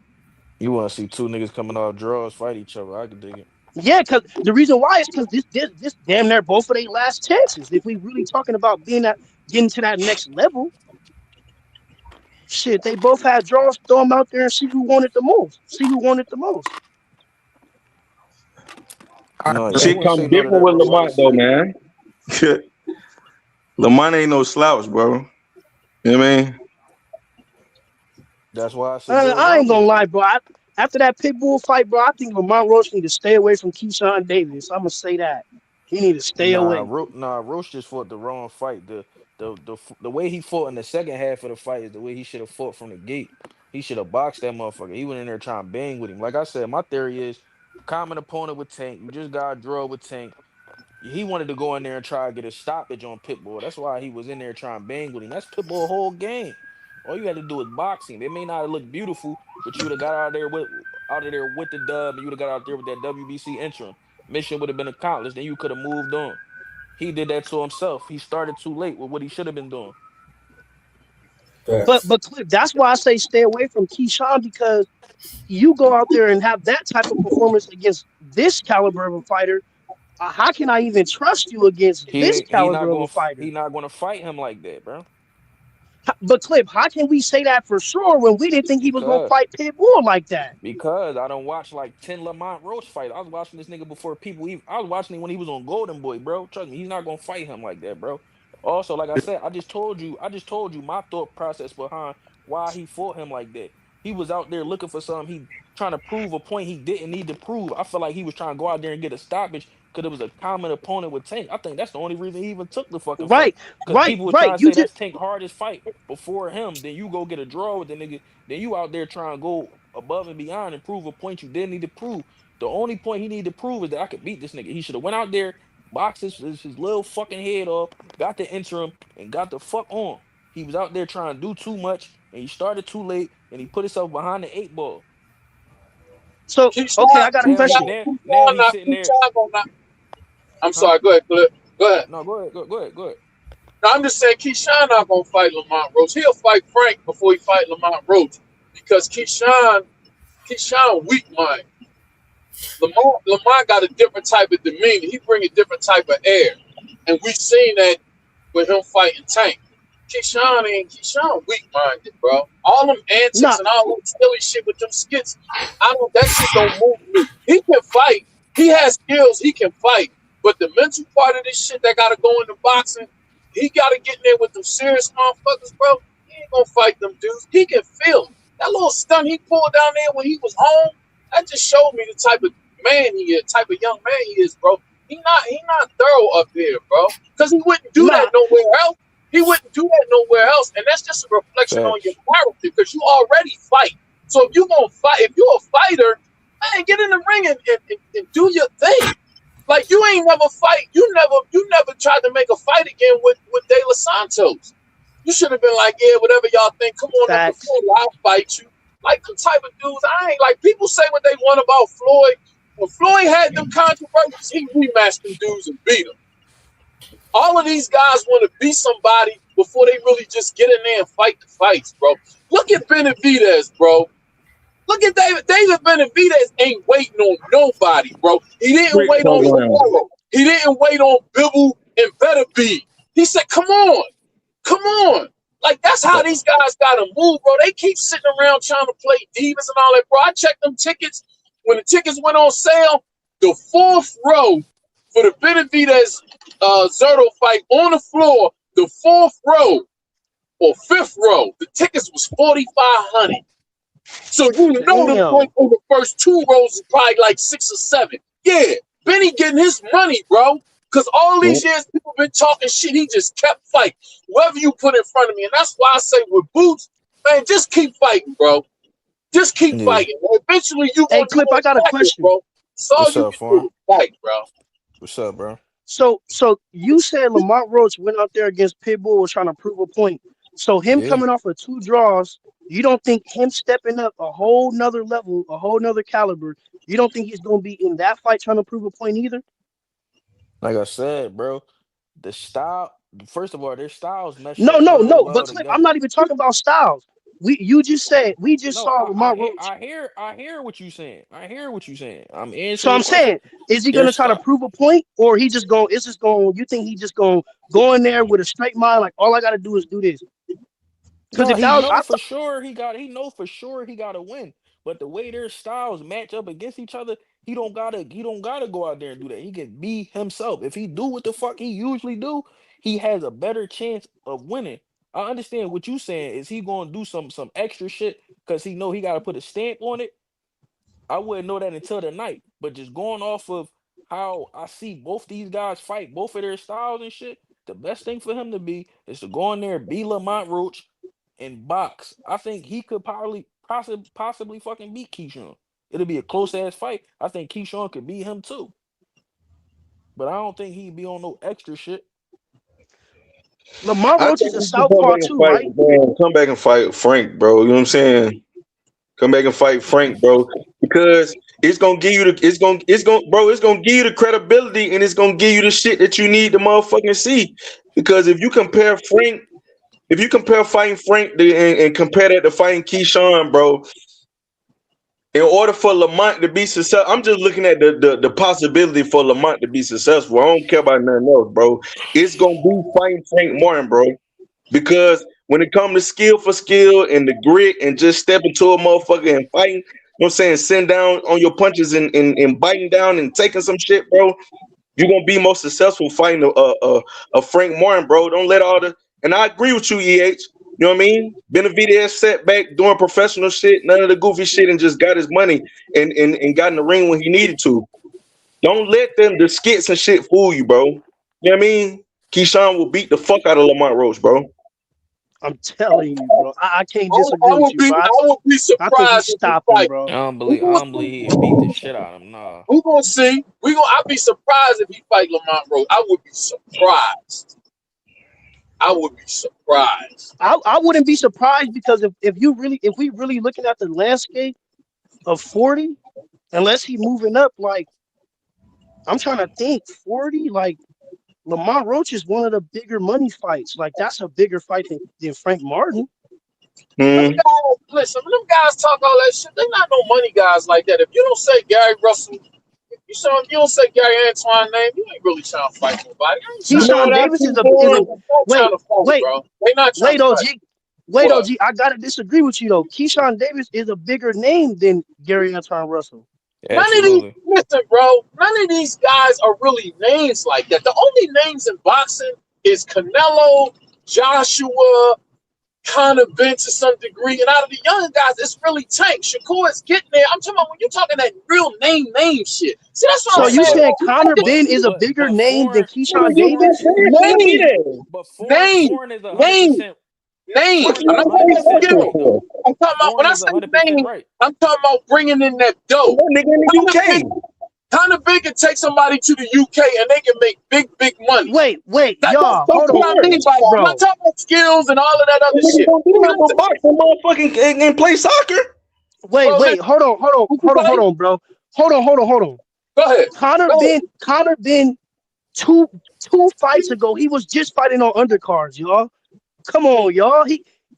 You want to see two niggas coming off draws fight each other? I could dig it. Yeah, because the reason why is because this damn near both of their last chances. If we really talking about getting to that next level, shit, they both had draws. Throw them out there and see who wanted the most. See who wanted the most. No, yeah, I Shit wouldn't come say no to different that, with bro. I can Lamont see though, that. man. Lamont ain't no slouch, bro. You know what I mean? That's why it's a good I ain't gonna rivalry. lie, bro. After that Pitbull fight, bro, I think Lamont Roach need to stay away from Keyshawn Davis. I'm gonna say that he need to stay away. Roach just fought the wrong fight. The way he fought in the second half of the fight is the way he should have fought from the gate. He should have boxed that motherfucker. He went in there trying to bang with him. Like I said, my theory is common opponent with Tank. You just got to draw with Tank. He wanted to go in there and try to get a stoppage on Pitbull. That's why he was in there trying to bang with him. That's Pitbull whole game. All you had to do was box him. It may not look beautiful, but you would have got out of there with the dub, and you would have got out there with that WBC interim. Mission would have been accomplished. Then you could have moved on. He did that to himself. He started too late with what he should have been doing. Facts. But Cliff, that's why I say stay away from Keyshawn because you go out there and have that type of performance against this caliber of a fighter. How can I even trust you against this caliber of a fighter? He not gonna fight him like that, bro. But Cliff, how can we say that for sure when we didn't think he was gonna Because fight Pitbull like that? Because I don't watch like 10 Lamont Roach fights. I was watching this nigga before people even I was watching him when he was on Golden Boy, bro. Trust me, he's not gonna fight him like that, bro. Also, like I said, I just told you my thought process behind why he fought him like that. He was out there looking for something. He trying to prove a point he didn't need to prove. I feel like he was trying to go out there and get a stoppage because it was a common opponent with Tank. I think that's the only reason he even took the fucking fight. Right, Because people were trying to You say just that's Tank's hardest fight before him. Then you go get a draw with the nigga. Then you out there trying to go above and beyond and prove a point you didn't need to prove. The only point he needed to prove is that I could beat this nigga. He should have went out there, boxed his little fucking head off, got the interim, and got the fuck on. He was out there trying to do too much, and he started too late, and he put himself behind the 8 ball. so okay. I got a Now he question. now he's sitting there. I'm Huh? sorry. Go ahead, Clip. Go ahead. No, go ahead. Now, I'm just saying Keyshawn not gonna fight Lamont Roach. He'll fight Frank before he fight Lamont Roach because Keyshawn weak mind. Lamont got a different type of demeanor. He bring a different type of air, and we've seen that with him fighting Tank. Keyshawn weak minded, bro. All them Nah, antics and all that silly shit with them skits, that shit don't move me. He can fight. He has skills. He can fight. But the mental part of this shit that gotta go into boxing, he gotta get in there with them serious motherfuckers, bro. He ain't gonna fight them dudes. He can feel it. That little stunt he pulled down there when he was home, that just showed me the type of man he is, type of young man he is, bro. He not thorough up here, bro. Because he wouldn't do nah. that nowhere else. He wouldn't do that nowhere else. And that's just a reflection on your Facts. character because you already fight. So if you're gonna fight, if you're a fighter, man, get in the ring and do your thing. Like you ain't never fight. You never tried to make a fight again with De Los Santos. You should have been like, yeah, whatever y'all think. Come on up to Facts. Floyd. I'll fight you. Like the type of dudes. I ain't like people say what they want about Floyd. When Floyd had them controversies, he rematched them dudes and beat them. All of these guys want to beat somebody before they really just get in there and fight the fights, bro. Look at Benavidez, bro. Look at David. David Benavidez ain't waiting on nobody, bro. He didn't Great wait on program. Cesaro. He didn't wait on Bibble and Better Be. He said, come on. Like, that's how these guys got to move, bro. They keep sitting around trying to play divas and all that, bro. I checked them tickets. When the tickets went on sale, the fourth row for the Benavidez Zerto fight on the floor, the fourth row or fifth row, the tickets was $4,500. So you know the Damn. point on the first 2 rows is probably like 6 or 7. Yeah, Benny getting his money, bro. Because all these years people been talking shit, he just kept fighting. Whoever you put in front of me. And that's why I say with Boots, man, just keep fighting, bro. Just keep Yeah. fighting. Eventually you Hey, gonna do Clip, I got a it, question. bro. That's all What's you up, can do Farm? is fight, bro. What's up, bro? So you said Lamont Roach went out there against Pitbull was trying to prove a point. So him Yeah. coming off of 2 draws, you don't think him stepping up a whole nother level, a whole nother caliber, you don't think he's gonna be in that fight trying to prove a point either? Like I said, bro, the style. First of all, their styles mesh No, up no, real no. well But Clip, I'm together. not even talking about styles. You just said we just No, saw Lamont Roach. I hear what you saying. I hear what you saying. I'm So answering I'm your question. saying, is he Their gonna try to style. prove a point, or he just going? It's just going. You think he just going go in there with a straight mind, like all I got to do is do this? Because No, if that was, he know for sure he gotta win. But the way their styles match up against each other, he don't gotta go out there and do that. He can be himself. If he do what the fuck he usually do, he has a better chance of winning. I understand what you saying. Is he gonna do some extra shit because he know he gotta put a stamp on it? I wouldn't know that until the night. But just going off of how I see both these guys fight, both of their styles and shit, the best thing for him to be is to go in there, be Lamont Roach, and box. I think he could possibly fucking beat Keyshawn. It'll be a close ass fight. I think Keyshawn could beat him too. But I don't think he'd be on no extra shit. Lamont I Roach think is a he should come southpaw back and too, fight, right? man. Come back and fight Frank, bro. You know what I'm saying? Come back and fight Frank, bro. Because it's gonna give you it's gonna give you the credibility and it's gonna give you the shit that you need to motherfucking see. Because if you compare fighting Frank and compare that to fighting Keyshawn, bro, in order for Lamont to be successful, I'm just looking at the possibility for Lamont to be successful. I don't care about nothing else, bro. It's gonna be fighting Frank Martin, bro. Because when it comes to skill for skill and the grit and just stepping to a motherfucker and fighting, you know what I'm saying, sitting down on your punches and biting down and taking some shit, bro, you're gonna be most successful fighting a Frank Martin, bro. Don't let all the and I agree with you, EH. You know what I mean? Benavidez sat back doing professional shit, none of the goofy shit, and just got his money and got in the ring when he needed to. Don't let the skits and shit fool you, bro. You know what I mean? Keyshawn will beat the fuck out of Lamont Roach, bro. I'm telling you, bro. I can't I, disagree I with would you, be bro. I would be I think he surprised if he stopped him, fight. bro. We I gonna don't believe see. he'd beat the shit out of him. Nah. We gonna see. I'd be surprised if he fight Lamont Roach. I would be surprised. I would be surprised. I wouldn't be surprised because if we really looking at the landscape of 40, unless he moving up, like I'm trying to think, 40, like Lamont Roach is one of the bigger money fights. Like that's a bigger fight than Frank Martin. Them Hmm. guys, listen, when them guys talk all that shit, they not no money guys like that. If you don't say Gary Russell, you don't say Gary Antoine name, you ain't really trying to fight nobody. I ain't trying You to know Keyshawn what I Davis think, is a boy? not trying wait, to fight, wait, bro. They not trying wait, to fight. OG. Wait, What? OG, I gotta disagree with you though. Keyshawn Davis is a bigger name than Gary Antoine Russell. None of these Absolutely. listen, bro. None of these guys are really names like that. The only names in boxing is Canelo, Joshua, Conor Benn to some degree, and out of the young guys, it's really Tank. Shakur is getting there. I'm talking about when you're talking that real name shit. See, that's what I'm So Right, you saying. saying You Connor gotta but Benn is see a bigger but name than foreign Keyshawn You just Davis? said it, let me name, get it. but name, foreign is hundred name, percent name. What foreign you is I'm not talking hundred about just percent asking skill. right for? though. I'm talking about when Foreign I is say 100% name, right. I'm talking about bringing in that That dough. nigga in the Conor Benn, UK. Conor Benn can take somebody to the UK and they can make big money. Wait, That's y'all, Of hold what on, I mean course. by that. I'm not bro. talking about skills and all of that The other nigga shit. don't do nothing but box and motherfucking and play soccer. Wait, Bro, listen, hold on, who can play? bro. Hold on. Go ahead. Go ahead. Connor Benn, two fights ago, he was just fighting on undercards, y'all. Come on, y'all.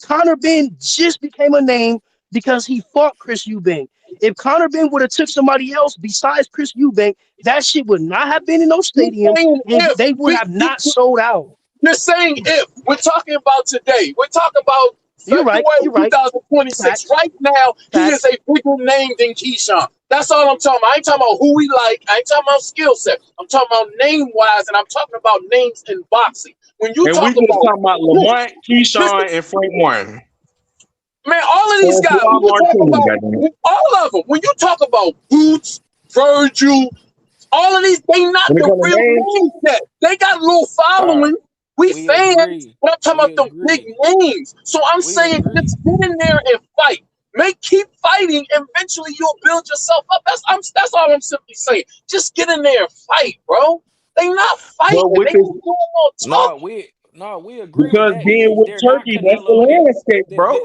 Connor Benn just became a name because he fought Chris Eubank. If Connor Benn would have took somebody else besides Chris Eubank, that shit would not have been in those You're stadiums, saying and if they would have not sold out. you're saying if we're talking about today, we're talking about You're right. February You're right. 2026. Facts. Right now, he is Facts. a bigger name than Keyshawn. That's all I'm talking about. I ain't talking about who we like. I ain't talking about skill set. I'm talking about name wise, and I'm talking about names in boxing. When you And we talk just about talking about listen, Lamont, listen, Keyshawn, and Frank Martin. Man, all of these guys, when you talk about all of them, when you talk about Boots, Virgil, all of these, they not When it the comes to real names, names yet. They got a little All right, following. We we fans, agree. but I'm talking We about the big agree. names. So I'm We saying agree. just get in there and fight. Keep fighting. Eventually you'll build yourself up. That's all I'm simply saying. Just get in there and fight, bro. They not fighting. but with They this, just doing more talking. No, we agree with because that. being EA, with they're not Turkey, that's the Canelo. landscape, bro.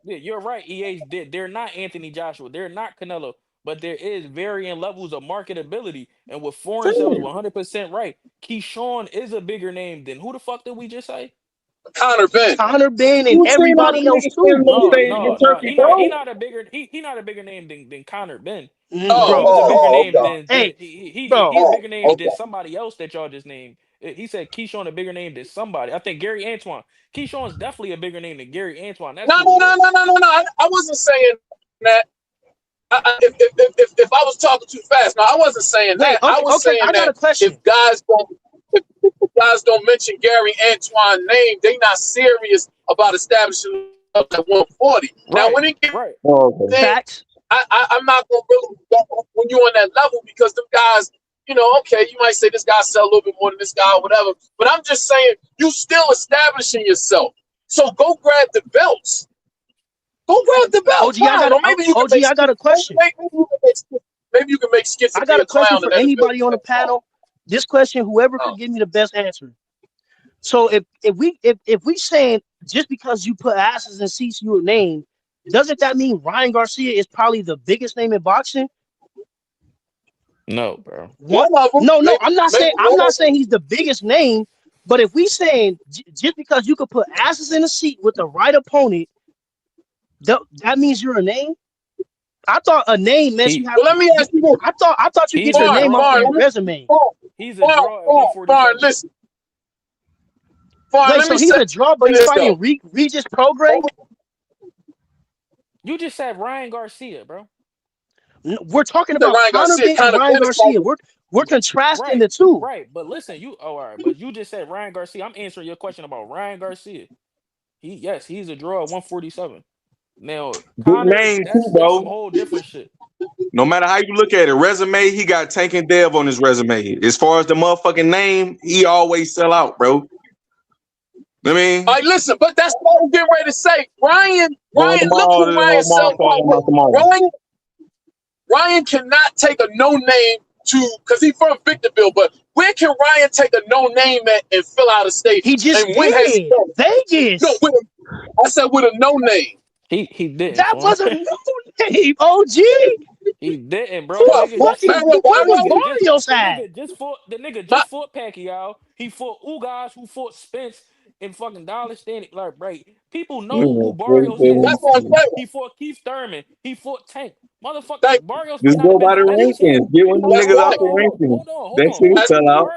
You're right. EA, they're not Anthony Joshua. They're not Canelo. But there is varying levels of marketability. And what Foreign said was 100% right. Keyshawn is a bigger name than who the fuck did we just say? Connor Ben. Connor Ben and You seen how everybody them else niggas stand too. on No, stage in no, no. Turkey, bro? He not a bigger name than Connor Ben. He Bro, was a bigger name Okay. hey, he's a bro, bigger name than Okay. somebody else that y'all just named. He said Keyshawn a bigger name than somebody. I think Gary Antoine. Keyshawn's definitely a bigger name than Gary Antoine. That's No, cool, no, no, but no, no, no, no. I wasn't saying that. If I was talking too fast, no, I wasn't saying wait, that. I was okay, saying I got that a question. if guys don't mention Gary Antoine name, they not serious about establishing up at 140. Now, right, when it gets right. Oh, okay. thing, Facts. I'm not gonna really when you're on that level because them guys, okay, you might say this guy sell a little bit more than this guy or whatever, but I'm just saying you still establishing yourself. So go grab the belts. Go grab the belt. OG, I Fine. got Or maybe you can OG, I got a question. maybe you can make skits I and be got a a question clown and for then the anybody building's on the next door. panel. This question, whoever Oh. could give me the best answer. So if we saying just because you put asses in seats you a name, doesn't that mean Ryan Garcia is probably the biggest name in boxing? No, bro. What? One of them, No, maybe, I'm not maybe saying one of them. he's the biggest name, but if we saying just because you could put asses in a seat with the right opponent, that means you're a name. I thought a name meant you He have. Well, let me ask you this. I thought you get he's a your name off draw. their Let me, resume. He's a draw at Farn, 147. listen. Farn, Wait, let so me he's say a draw, but he's this fighting though. Regis Prograis? You just said Ryan Garcia, bro. We're talking The about Ryan Conor Garcia Ben and kind of Ryan finished Garcia. fighting. We're contrasting Right, the two. right. But listen, all right, but you just said Ryan Garcia. I'm answering your question about Ryan Garcia. He's a draw at 147. Now, Big Connor, name too, that's some bro. whole different shit. No matter how you look at it, resume, he got Tank and Dev on his resume. As far as the motherfucking name, he always sell out, bro. I mean, All right, listen, but that's what I'm getting ready to say. Ryan, going to look mall, who there's Ryan no sells out motherfucking with. out the mall. Ryan cannot take a no name because he's from Victorville, but where can Ryan take a no name at and fill out a He stadium? just And when has he did. done it? No, Vegas. I said with a no name. He didn't, That son. was a no name, OG. He didn't, bro. The What? nigga What? just Where Man, look, was Barrios the at? nigga my, just fought Pacquiao. He fought Ugas, who fought Spence in fucking Dollar Standing. Like, right. People know who Barrios is. that's what I'm saying. He fought Keith Thurman. He fought Tank. Thank Motherfucker, Barrios might Just not have go been by the the best champ. rankings. Get one of them That's niggas right. out the rankings. That Hold shit on. That's sell out.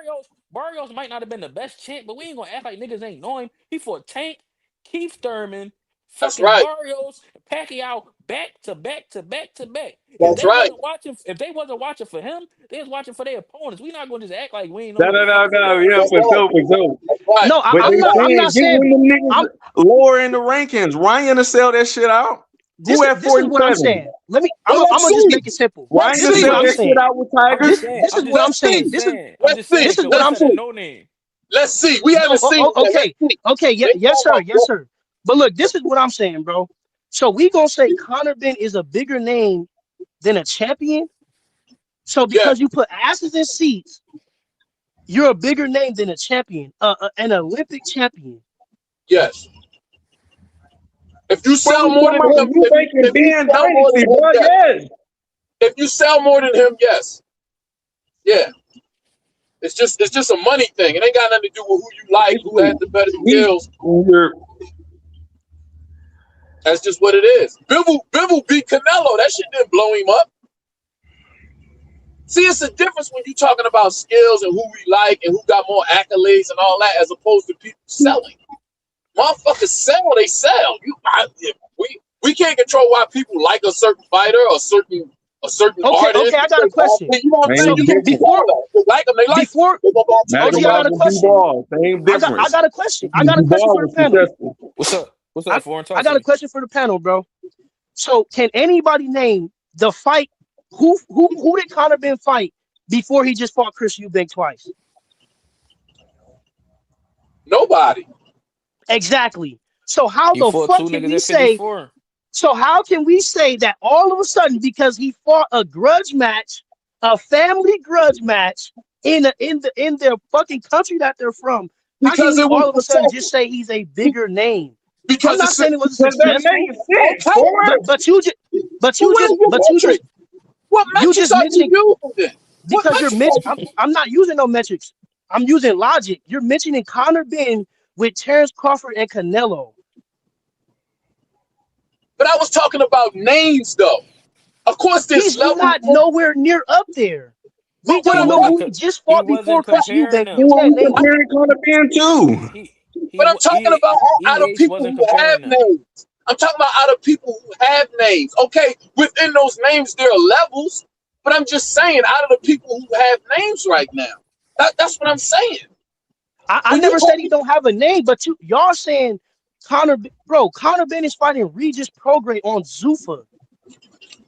Barrios might not have been the best champ, but we ain't gonna act like niggas ain't know him. He fought Tank, Keith Thurman, that's fucking right. Barrios, Pacquiao, back to back to back to back. That's right. If they wasn't watching for him, they was watching for their opponents. We not gonna just act like we ain't know No, who the no, fuck no, this no. guy Yeah, is. That's for right. sure, for sure. That's right. No, But That's they right. I'm not saying get saying. one of them niggas I'm lower in the rankings. Ryan to sell that shit out. Who at this is what I'm 47? saying. Let me. Well, I'm let's gonna just see. make it simple. Let's Ryan This to is see. what sell I'm that shit saying. out with Tiger. This is what I'm Let's saying. see. I'm just saying This is because what he I'm said a saying. no name. Let's see. We No, haven't seen it yet. Let's okay, see. okay, yeah, They yes, talking sir, about yes, sir. But look, this is what I'm saying, bro. So we gonna say Conor Ben is a bigger name than a champion. So yeah, because you put asses in seats, you're a bigger name than a champion, an Olympic champion. yes. If you Bro, sell we more talking than about him, when you making if you Ben sell more Dynasty, than him, bro. yes. Yes. If you sell more than him, yes. Yeah. It's just a money thing. It ain't got nothing to do with who you like, who has the better He's skills. you're That's just what it is. Bivol beat Canelo. That shit didn't blow him up. See, it's a difference when you're talking about skills and who we like and who got more accolades and all that, as opposed to people selling. Motherfuckers sell, they sell. We can't control why people like a certain fighter or a certain Okay, artist. I got a question. You know what I'm saying? So same You can't difference. control before that. They like them, they like them. before They go back to Magic OG, I got a Johnson, question. D-Ball, same I difference. got a question. I got a question D-Ball for the was panel. successful. What's up? What's I, up, Foreign? I Talk to got a me. question for the panel, bro. So can anybody name the fight? Who did Conor Benn fight before he just fought Chris Eubank twice? Nobody. Exactly. So how He the fought fuck two can niggas we at say? 54. So how can we say that all of a sudden because he fought a grudge match, a family grudge match in their fucking country that they're from? How can Because we it was all of a sudden just successful. say he's a bigger name? I'm Because not it's saying it wasn't Because that successful, makes sense, okay. boy. but you just but you Well, just where's but your you just metric? What you metrics just are you mentioned using then? What because you're metrics are you I'm not using no metrics. I'm using logic. You're mentioning Conor Benn with Terrence Crawford and Canelo. But I was talking about names though. Of course, there's He's levels. not nowhere near up there. We What He don't I'm know wasn't who talking he just he fought before wasn't Chris comparing Eubank. He You them. can't was name him. comparing Conor Ben too. but I'm talking about out of EH people wasn't who have comparing them. names. I'm talking about out of people who have names. Okay, within those names there are levels, but I'm just saying out of the people who have names right now. That's what I'm saying. I When you never said he hold don't have a name, but y'all saying Conor Benn is fighting Regis Prograis on Zuffa.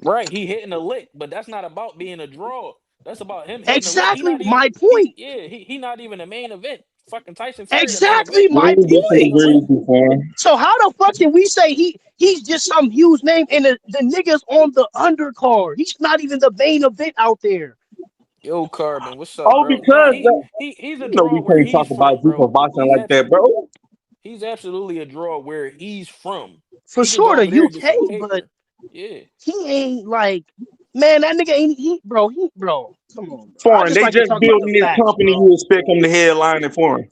Right, he hitting a lick, but that's not about being a draw. That's about him hitting a lick. He Exactly not even my point. he not even the main event. Fucking Tyson Fury the main Exactly event. We my ain't He hitting point. a disagree lick. with you, Foreign. So how the fuck can we say he's just some huge name and the niggas on the undercard? He's not even the main event out there. Yo, Carbon, what's up, Oh, bro? Nah, because he's a you know draw we where can't talk he's about from, Zupa bro. boxing like that, bro. He's absolutely a draw where he's from. For He could sure go the over there and get UK, some but paper. Yeah. he ain't like, man, that nigga ain't bro. Come on, bro. I Foreign, just they like to just talk about the building this facts, company. bro. You expect him to headline it for him.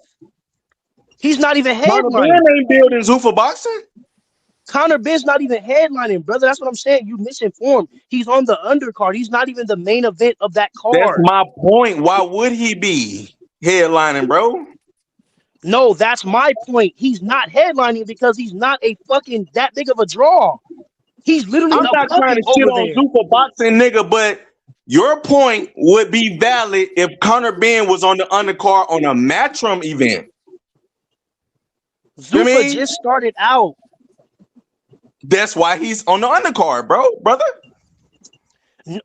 He's not even Conor Ben headlining. ain't building Zufa boxing. Conor Ben's not even headlining, brother. That's what I'm saying. You misinformed. He's on the undercard. He's not even the main event of that That's card. my point. Why would he be headlining, bro? No, that's my point. He's not headlining because he's not a fucking that big of a draw. He's literally I'm a not trying puppet to shit over on there. Zupa boxing, nigga, but your point would be valid if Conor Ben was on the undercard on a Matchroom event. You know what I Zuffa mean? just started out. That's why he's on the undercard, brother.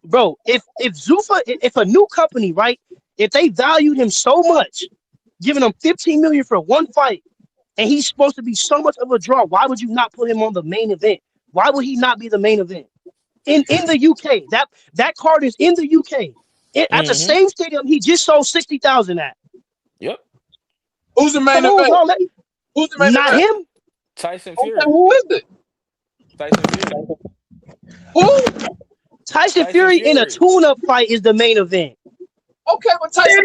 Bro, if Zuffa, if a new company, right, if they valued him so much, giving him 15 million for one fight, and he's supposed to be so much of a draw, why would you not put him on the main event? Why would he not be the main event? In the UK, that card is in the UK. At the Mm-hmm. same stadium he just sold 60,000 at. Yep. who's the main Come on, event? bro. Who's the main Not event? him. Tyson Okay, Fury. who is it? Tyson Fury. Who? Tyson Tyson Fury in a Fury. tune-up fight is the main event. Okay, but That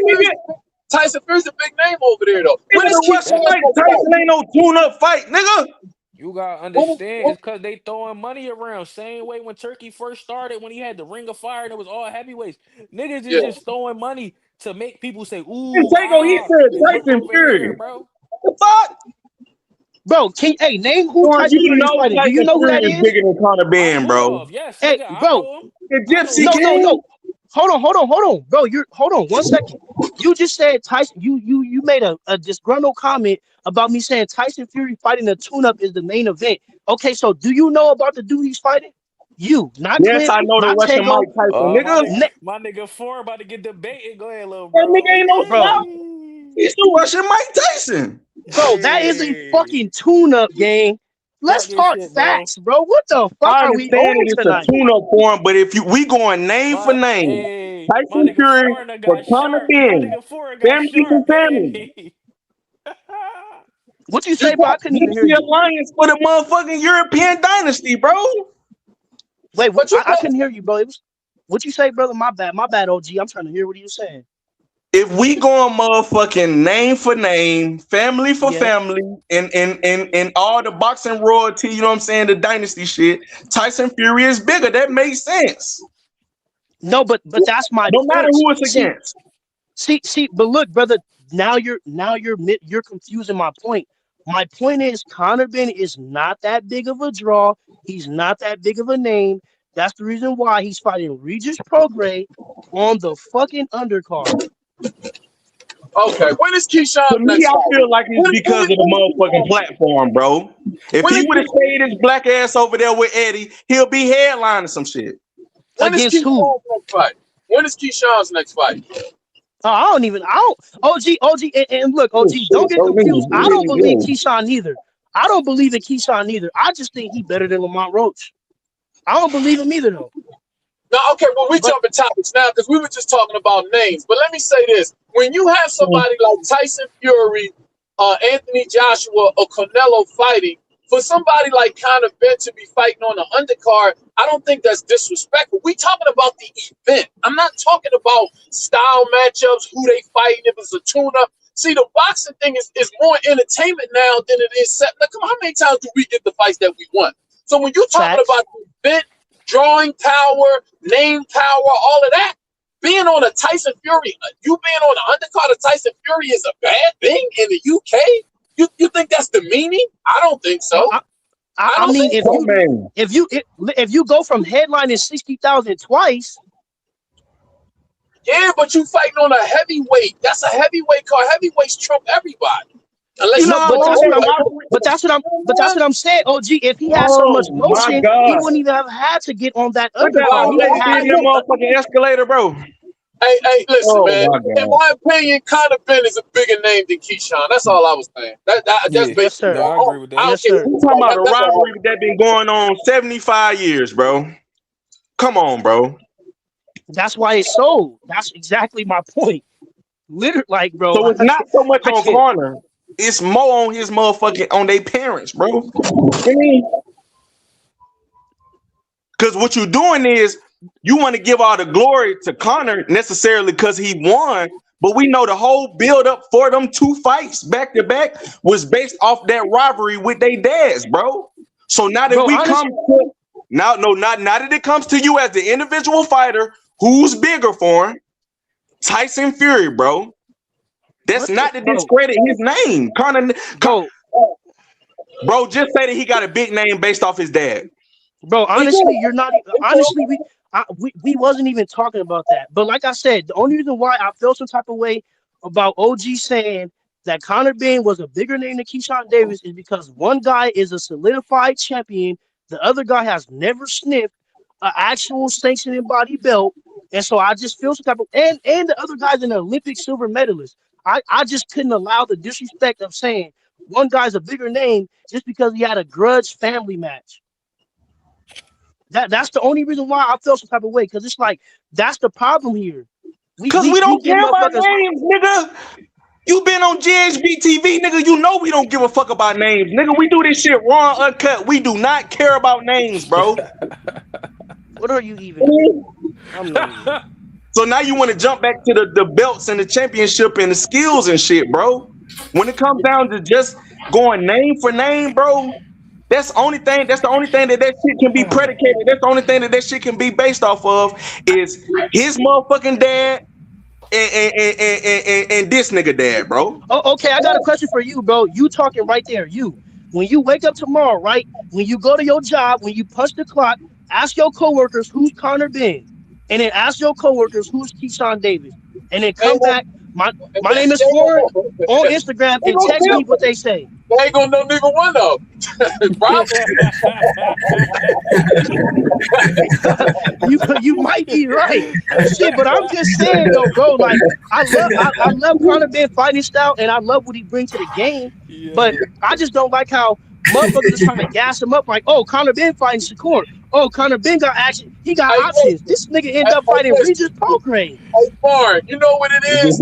Tyson Fury's a big name over there though. When nigga, is the Keith Russian That's Mike Laszlo Tyson fight? ain't no tune-up fight, nigga. You gotta When, understand, when, it's cause they throwing money around. Same way when Turkey first started, when he had the Ring of Fire and it was all heavyweights. Niggas is yeah. just throwing money to make people say, And ooh, Tago, he ah, said and look Tyson over here, Fury. bro. The fuck? Bro, name who Or Tyson you Fury is know fighting. Do you Tyson know who Fury that is is? bigger than Conor Ben, bro. Asmulov, yes, Hey, nigga, I bro. know him. The I know Gypsy who No, he no, is. King? no. Hold on, bro. Hold on 1 second. You just said Tyson. You made a disgruntled comment about me saying Tyson Fury fighting a tune-up is the main event. Okay, so do you know about the dude he's fighting? You, not Yes, Cliff, I know the not Russian Tego. Mike Tyson, My nigga. nigga, Ne- my nigga Four about to get debated. Go ahead, little That nigga bro. ain't no bro, slouch. Yay! He's the Russian Mike Tyson. bro, that is a Yay! fucking tune-up game. Let's Talk your talk shit, bro. facts, bro. What the fuck I are we understand on that it's a tonight? tune-up for him, but if we going name for name, My Tyson nigga Fury Foreigner for got Conor sharp. My Ben, nigga Foreigner got family for sharp. family. Hey. What you You say, bro? I got couldn't even hear Gypsy you. Alliance for the motherfucking European dynasty, bro. Wait, But you I got couldn't hear you, bro. What you say, brother? My bad, OG. I'm trying to hear what you saying. If we going motherfucking name for name, family for Yes. family, and all the boxing royalty, you know what I'm saying, the dynasty shit, Tyson Fury is bigger. That makes sense. No, but that's my No matter point. who it's against. But look, brother, you're confusing my point. My point is Conor Benn is not that big of a draw. He's not that big of a name. That's the reason why he's fighting Regis Prograis on the fucking undercard. Okay, when is Keyshawn's To me, next I fight? feel like it's because of the motherfucking platform, bro. If When he is would have stayed his black ass over there with Eddie, he'll be headlining some shit. Against who? Keyshawn's next fight? When is Keyshawn's next fight? I don't. OG, and look, OG, don't get confused. I don't believe Keyshawn neither. I don't believe in Keyshawn neither. I just think he better than Lamont Roach. I don't believe him either, though. No, okay, well, we jumping topics now because we were just talking about names. But let me say this. When you have somebody like Tyson Fury, Anthony Joshua, or Canelo fighting, for somebody like Conor Benn to be fighting on the undercard, I don't think that's disrespectful. We talking about the event. I'm not talking about style matchups, who they fighting, if it's a tune-up. See, the boxing thing is more entertainment now than it is set. Now, come on, how many times do we get the fights that we want? So when you're talking about the event, drawing power, name power, all of that, being on a Tyson Fury, you being on the undercard of Tyson Fury is a bad thing in the UK? You think that's demeaning? I don't think so. I mean, if you go from headlining 60,000 twice. Yeah, but you fighting on a heavyweight. That's a heavyweight card. Heavyweights trump everybody. Unless but that's what I'm saying. OG, if he had so much motion, he wouldn't even have had to get on that undercard. He would have had that motherfucking escalator, bro. Hey, listen, man. In my opinion, Conor Benn is a bigger name than Keyshawn. That's all I was saying. That's basically. Yes, sir. I agree with that. Yes, sir. We're talking about a rivalry that been going on 75 years, bro. Come on, bro. That's why it's sold. That's exactly my point. Literally, like, bro. So it's not so much on Conor. It's more on his motherfucking on their parents, bro. Because what you're doing is you want to give all the glory to Conor necessarily because he won, but we know the whole build up for them two fights back to back was based off that rivalry with their dads, bro. So now that now that it comes to you as the individual fighter, who's bigger for him? Tyson Fury, bro. That's not to discredit his name. Conor, bro, just say that he got a big name based off his dad. Bro, honestly, you're not. Honestly, we wasn't even talking about that. But like I said, the only reason why I felt some type of way about OG saying that Conor Benn was a bigger name than Keyshawn Davis is because one guy is a solidified champion, the other guy has never sniffed an actual sanctioned body belt, and so I just feel some type of and the other guy's an Olympic silver medalist. I just couldn't allow the disrespect of saying one guy's a bigger name just because he had a grudge family match. That's the only reason why I felt some type of way, because it's like that's the problem here. Because we don't care about names, nigga. You been on GHB TV, nigga. You know we don't give a fuck about names, nigga. We do this shit raw, uncut. We do not care about names, bro. What are you even? I'm not even. So now you want to jump back to the belts and the championship and the skills and shit, bro. When it comes down to just going name for name, bro, that's the only thing that shit can be predicated. That's the only thing that shit can be based off of is his motherfucking dad and this nigga dad, bro. Oh, okay, I got a question for you, bro. You talking right there. When you wake up tomorrow, right? When you go to your job, when you punch the clock, ask your coworkers who's Conor Benn. And then ask your coworkers who's Keyshawn Davis. And then come back. My name is Warren on Instagram and text me what they say. They ain't gonna know neither one of them. you might be right. Shit, but I'm just saying though, bro. Like I love Conor Benn fighting style and I love what he brings to the game. Yeah. But I just don't like how motherfuckers are trying to gas him up like, oh, Conor Benn fighting Shakur. Oh, Conor Benn got action. He got options. This nigga end up fighting Regis Prograde. Hey, Warren, you know what it is?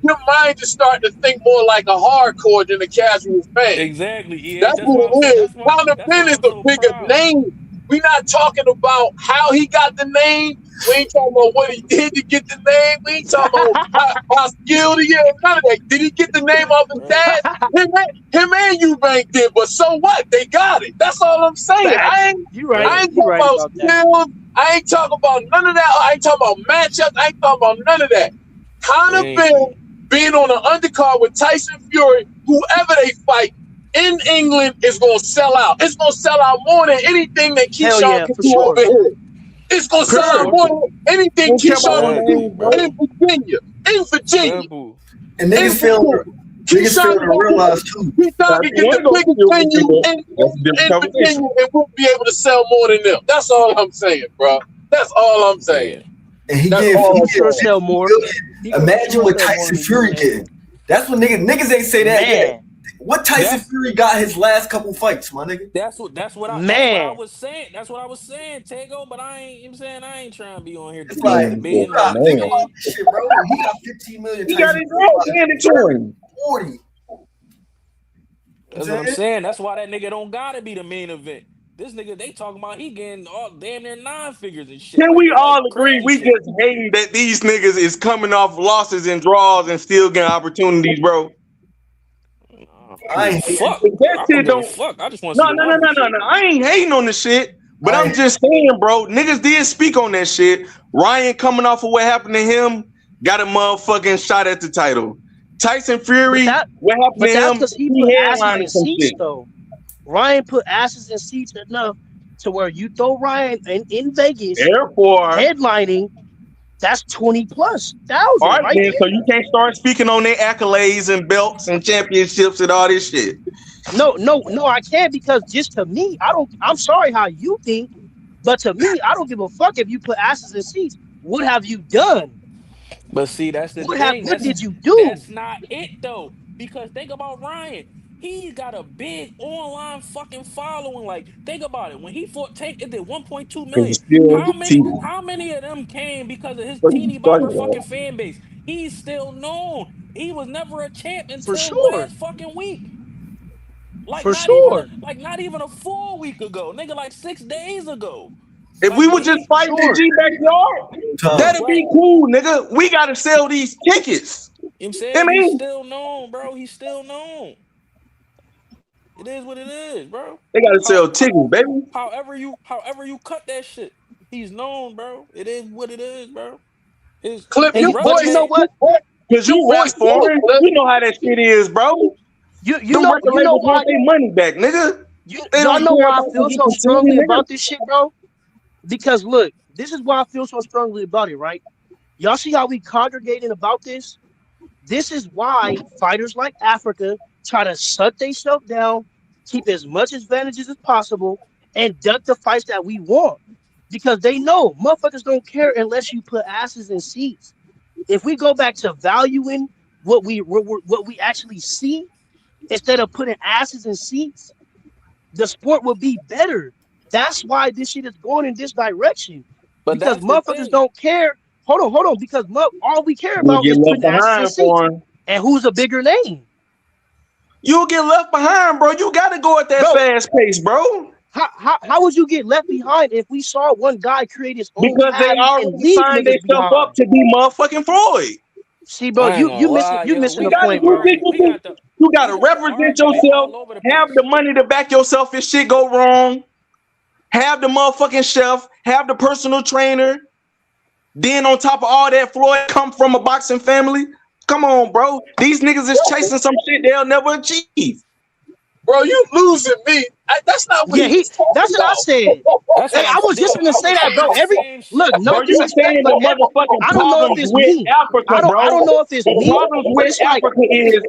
Your mind is starting to think more like a hardcore than a casual fan. Exactly. Yeah, that's what it is. Conor Benn is a bigger name. We're not talking about how he got the name. We ain't talking about what he did to get the name. We ain't talking about how skilled he is. None of that. Did he get the name off his dad? Him and Eubank did, but so what? They got it. That's all I'm saying. I ain't talking about skills. I ain't talking about none of that. I ain't talking about matchups. I ain't talking about none of that. Conor Benn being on an undercard with Tyson Fury, whoever they fight, in England is going to sell out. It's going to sell out more than anything that Keyshawn can do over here. It's going to sell out more than anything Keyshawn can do in Virginia. in Virginia. Simple. And In niggas fail Virginia. to realize too. Keyshawn Now, can if you get want the to go biggest still with venue you, in that's a different conversation. Virginia and we'll be able to sell more than them. That's all I'm saying, bro. That's all I'm saying. Yeah. And he That's get all He I'm for sure saying. sell more. He for Imagine sure what sell more Tyson than Fury you, getting. That's what niggas ain't say that yet. man. What Tyson That's Fury got his last couple fights, my nigga? that's what I Man, was saying. That's what I was saying, Tego. But I ain't. You know what I'm saying I ain't trying to be on here It's like, Man, you debating. Like, gotta you think man. about mean? this shit, bro. He got 15 million. He got Tyson his Fury own got handed to him. 40. You That's what I'm saying. That's why that nigga don't gotta be the main event. This nigga, they talking about he getting all damn near 9 figures and shit. Can we all Like agree crazy we shit. just hating that these niggas is coming off losses and draws and still getting opportunities, bro? I don't I give a ain't fuck. That I don't shit give a don't. fuck. I just want to No, see the no, no, no, numbers. no, no. I ain't hating on the shit, but I I'm just saying, bro. Niggas did speak on that shit. Ryan coming off of what happened to him got a motherfucking shot at the title. Tyson Fury, what happened to that's him? because he He put asses headlining in some seats shit. though. Ryan put asses in seats enough to where you throw Ryan in Vegas Therefore, headlining. That's 20 plus all thousand right, right then. So there. you can't start speaking on their accolades and belts and championships and all this shit. No, I can't because just to me, I don't. I'm sorry how you think, but to me, I don't give a fuck if you put asses in seats. What have you done? But see, that's the What have? thing. What did you That's do? not it though. Because think about Ryan. He got a big online fucking following. Like, think about it. When he fought Tank, it did 1.2 Because million. it's still undefeated. How many of them came because of his So you teeny started bopper fucking off. fan base? He's still known. He was never a champ For until sure, last fucking week. Like for not even a sure, not even a full week ago. Nigga, like 6 days ago. If we Like would just he for fight in sure. G backyard, Tom. that'd be but cool, nigga. We gotta sell these tickets. you know what I'm I saying he's mean, still known, bro. He's still known. It is what it is, bro. they gotta How, sell how tickets, baby. however you cut that shit, he's known, bro. It is what it is, bro. Clip, His your But you voice, know resume. what? Cause your you rap voice for good, them. Clip. You know how that shit is, bro. You Them know record you know labels want why their money back, nigga. They y'all don't know care why I about feel the so strongly opportunity, nigga. about this shit, bro. Because look, this is why I feel so strongly about it, right? Y'all see how we congregating about this? This is why fighters like Africa try to shut themselves down, keep as much advantages as possible, and duck the fights that we want. Because they know motherfuckers don't care unless you put asses in seats. If we go back to valuing what we actually see instead of putting asses in seats, the sport will be better. That's why this shit is going in this direction. But Because that's the motherfuckers thing. don't care. Hold on. Because all we care You'll about get is left putting asses in behind seats. for him. And who's a bigger name? You'll get left behind, bro. You gotta go at that Bro, fast pace, bro. how would you get left behind if we saw one guy create his own Because they pattern and already leave signed niggas themselves up behind? to be motherfucking Floyd. See, bro, I ain't gonna lie, you yo. missing We You the got gotta the point, do bro. this. argument. You We gotta got the represent argument yourself. all over the Have place. the money to back yourself if shit go wrong. Have the motherfucking chef. Have the personal trainer. Then on top of all that, Floyd come from a boxing family. Come on, bro. These niggas is chasing some shit they'll never achieve. Bro, you losing me. That's not what Yeah, he was talking that's what I about. said. That's Hey, what I'm I was just yo, gonna I say was that, bro. saying the same Look, shit. no Bro, you disrespect, saying but the motherfucking I don't know if problems it's with me. Africa, I bro. don't know if it's The me, problems but with it's like Africa is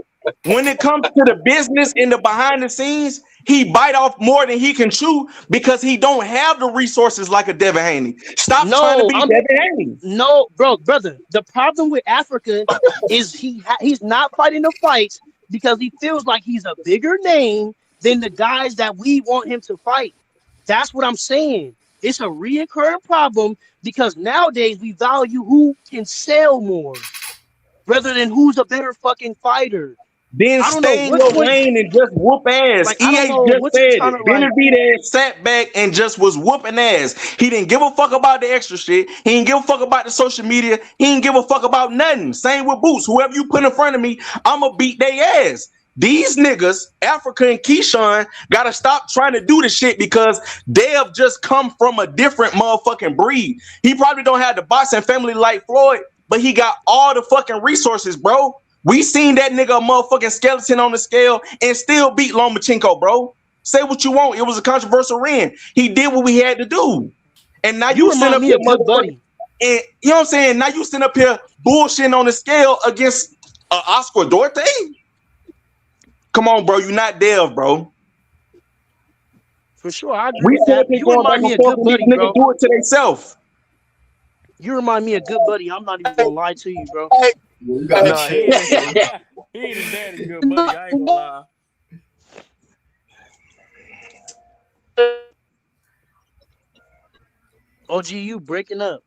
when it comes to the business and the behind the scenes, he bite off more than he can chew because he don't have the resources like a Devin Haney. Stop trying to no, be Devin Haney. no, brother. The problem with Africa is he's not fighting the fights because he feels like he's a bigger name than the guys that we want him to fight. That's what I'm saying. It's a reoccurring problem because nowadays we value who can sell more rather than who's a better fucking fighter. Then I don't know stay in which your one. lane and just whoop ass. Like I don't EA know just what you said trying it. to like. Benavidez sat back and just was whooping ass. He didn't give a fuck about the extra shit. He didn't give a fuck about the social media. He didn't give a fuck about nothing. Same with Boots. Whoever you put in front of me, I'ma beat their ass. These niggas, Africa and Keyshawn, gotta stop trying to do the shit because they have just come from a different motherfucking breed. He probably don't have the boxing family like Floyd, but he got all the fucking resources, bro. We seen that nigga a motherfucking skeleton on the scale and still beat Lomachenko, bro. Say what you want. It was a controversial win. He did what we had to do. And now You you send remind up me your of Good motherfucking Buddy. And you know what I'm saying? Now you sitting up here bullshitting on the scale against Oscar Duarte. Come on, bro. You're not Dev, bro. For sure, I agree We with still that. keep You going back remind and me of forth, good and these buddy, niggas bro. do it to themselves. You remind me of good buddy. I'm not even gonna lie to you, bro. Hey, Yeah, you gotta Nah, he chill, ain't bro. he ain't as bad as good buddy. I ain't gonna lie. OG, you breaking up.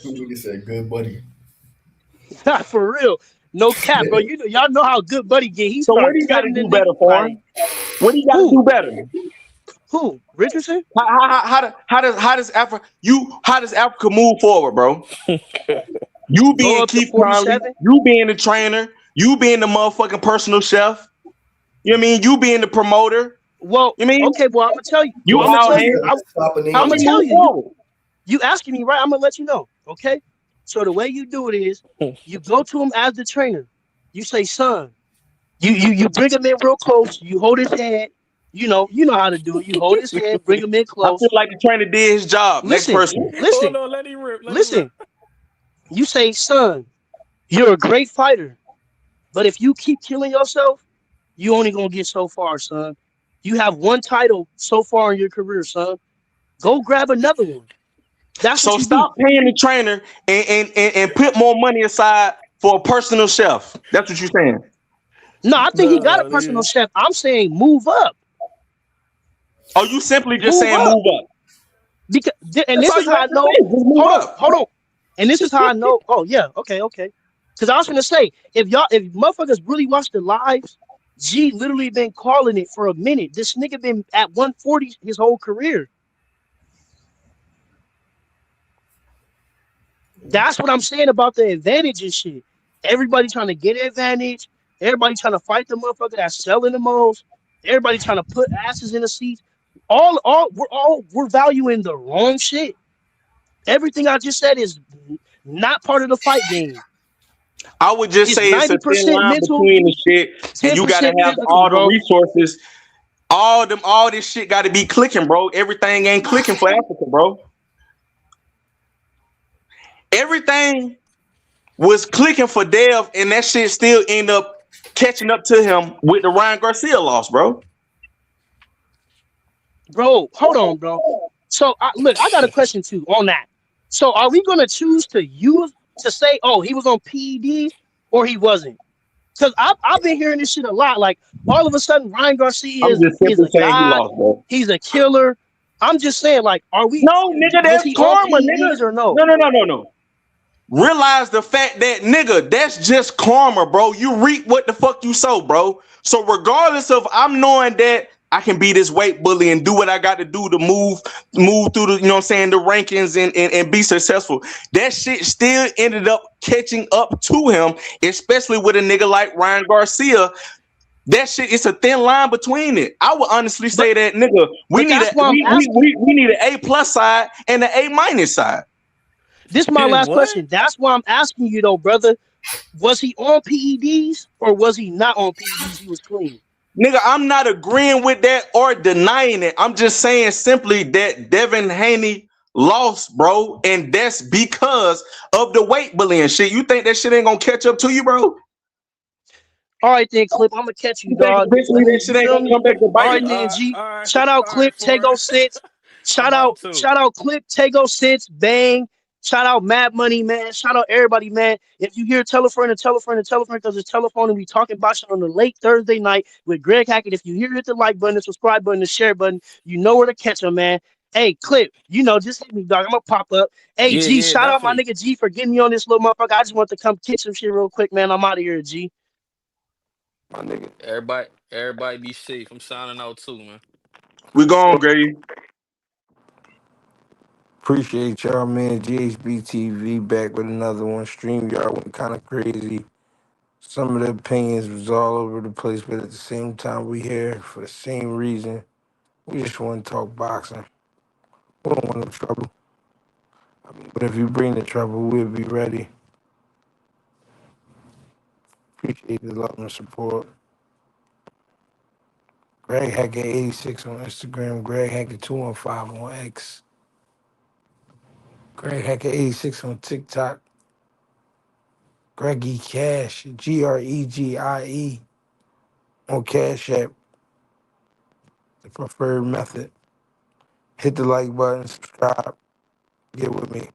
Nigga said good buddy. Not for real. No cap, bro. You know, y'all know how good buddy get. He so what start do you got to cutting the do nigga. better for Like him? What do you got to who? do better? Who? Richardson? How does Africa move forward, bro? You Go being up to Keith Conley, 47? you being the trainer, you being the motherfucking personal chef. You know what I mean? You being the promoter. Well, You know what I mean? okay, well, I'm gonna tell you. You Well, I'm gonna all tell you. hands. Stop a How I'm name. gonna we tell move you. forward? You asking me, right? I'm gonna let you know. Okay. So the way you do it is you go to him as the trainer. You say, son, you bring him in real close, you hold his hand, you know how to do it. You hold his hand, bring him in I feel close. like the trainer did his job. Next Listen, person. Hold listen, on, let him rip. Let him rip. listen. You say, son, you're a great fighter, but if you keep killing yourself, you only gonna get so far, son. You have one title so far in your career, son. Go grab another one. That's what So you do. stop paying the trainer and put more money aside for a personal chef. That's what you're saying. No, I think he got a Nah, personal nigga. chef. I'm saying move up. Or you simply just Move saying up. move up. Because and That's this all is you how I have to know. say. Just move Hold on, up. hold on. And this is how I know. Oh yeah, okay. Because I was gonna say, if motherfuckers really watch the lives, G literally been calling it for a minute. This nigga been at 140 his whole career. That's what I'm saying about the advantage and shit. Everybody trying to get advantage. Everybody trying to fight the motherfucker that's selling the most. Everybody trying to put asses in the seats. We're valuing the wrong shit. Everything I just said is not part of the fight game. I would just It's say it's a thin 90% line mental, between the shit, and you gotta 10% have physical, all the bro. resources. All this shit gotta be clicking, bro. Everything ain't clicking for Africa, bro. Everything was clicking for Dev, and that shit still end up catching up to him with the Ryan Garcia loss, bro. Bro, hold on, bro. So look, I got a question too on that. So are we gonna choose to use to say, oh, he was on PEDs or he wasn't? Because I've been hearing this shit a lot. Like all of a sudden, Ryan Garcia I'm just is simply a saying he god. lost, bro. He's a killer. I'm just saying, like, No, nigga, was that's he on karma, nigga. PEDs or no? No. Realize the fact that, nigga, that's just karma, bro. You reap what the fuck you sow, bro. So regardless of I'm knowing that I can be this weight bully and do what I got to do to move through the, you know what I'm saying, the rankings and be successful. That shit still ended up catching up to him, especially with a nigga like Ryan Garcia. That shit, it's a thin line between it. I would honestly But say that, nigga, we but need that's a why I'm asking. we need an A plus side and an A minus side. This is my last What? question. That's why I'm asking you though, brother. Was he on PEDs or was he not on PEDs? He was clean. Nigga, I'm not agreeing with that or denying it. I'm just saying simply that Devin Haney lost, bro, and that's because of the weight bullying shit. You think that shit ain't gonna catch up to you, bro? All right then, Clip. I'm gonna catch you, You think dog. eventually that You shit ain't feel gonna me? come back to All bite right him? then, G. All Shout out right, Clip for Tego Sits. I'm about to. Shout out Clip Tego Sits. Bang. Shout out Mad Money, man. Shout out everybody, man. If you hear tell a friend because it's telephone and we talking about shit on the late Thursday night with Greg Hackett. If you hear, hit the like button, the subscribe button, the share button. You know where to catch him, man. Hey, Clip, just hit me, dog. I'm gonna pop up. Hey, G, Yeah, shout out my definitely. nigga G for getting me on this little motherfucker. I just want to come kick some shit real quick, man. I'm out of here, G. My nigga. Everybody be safe. I'm signing out too, man. We gone, Grady. Appreciate y'all, man. GHB TV back with another one. Stream y'all went kind of crazy. Some of the opinions was all over the place, but at the same time, we here for the same reason. We just want to talk boxing. We don't want no trouble. But if you bring the trouble, we'll be ready. Appreciate the love and support. Greg Hackett 86 on Instagram. Greg Hackett 215 on X. Greg Hacker 86 on TikTok. GregieCash, GREGIE on Cash App, the preferred method. Hit the like button, subscribe, get with me.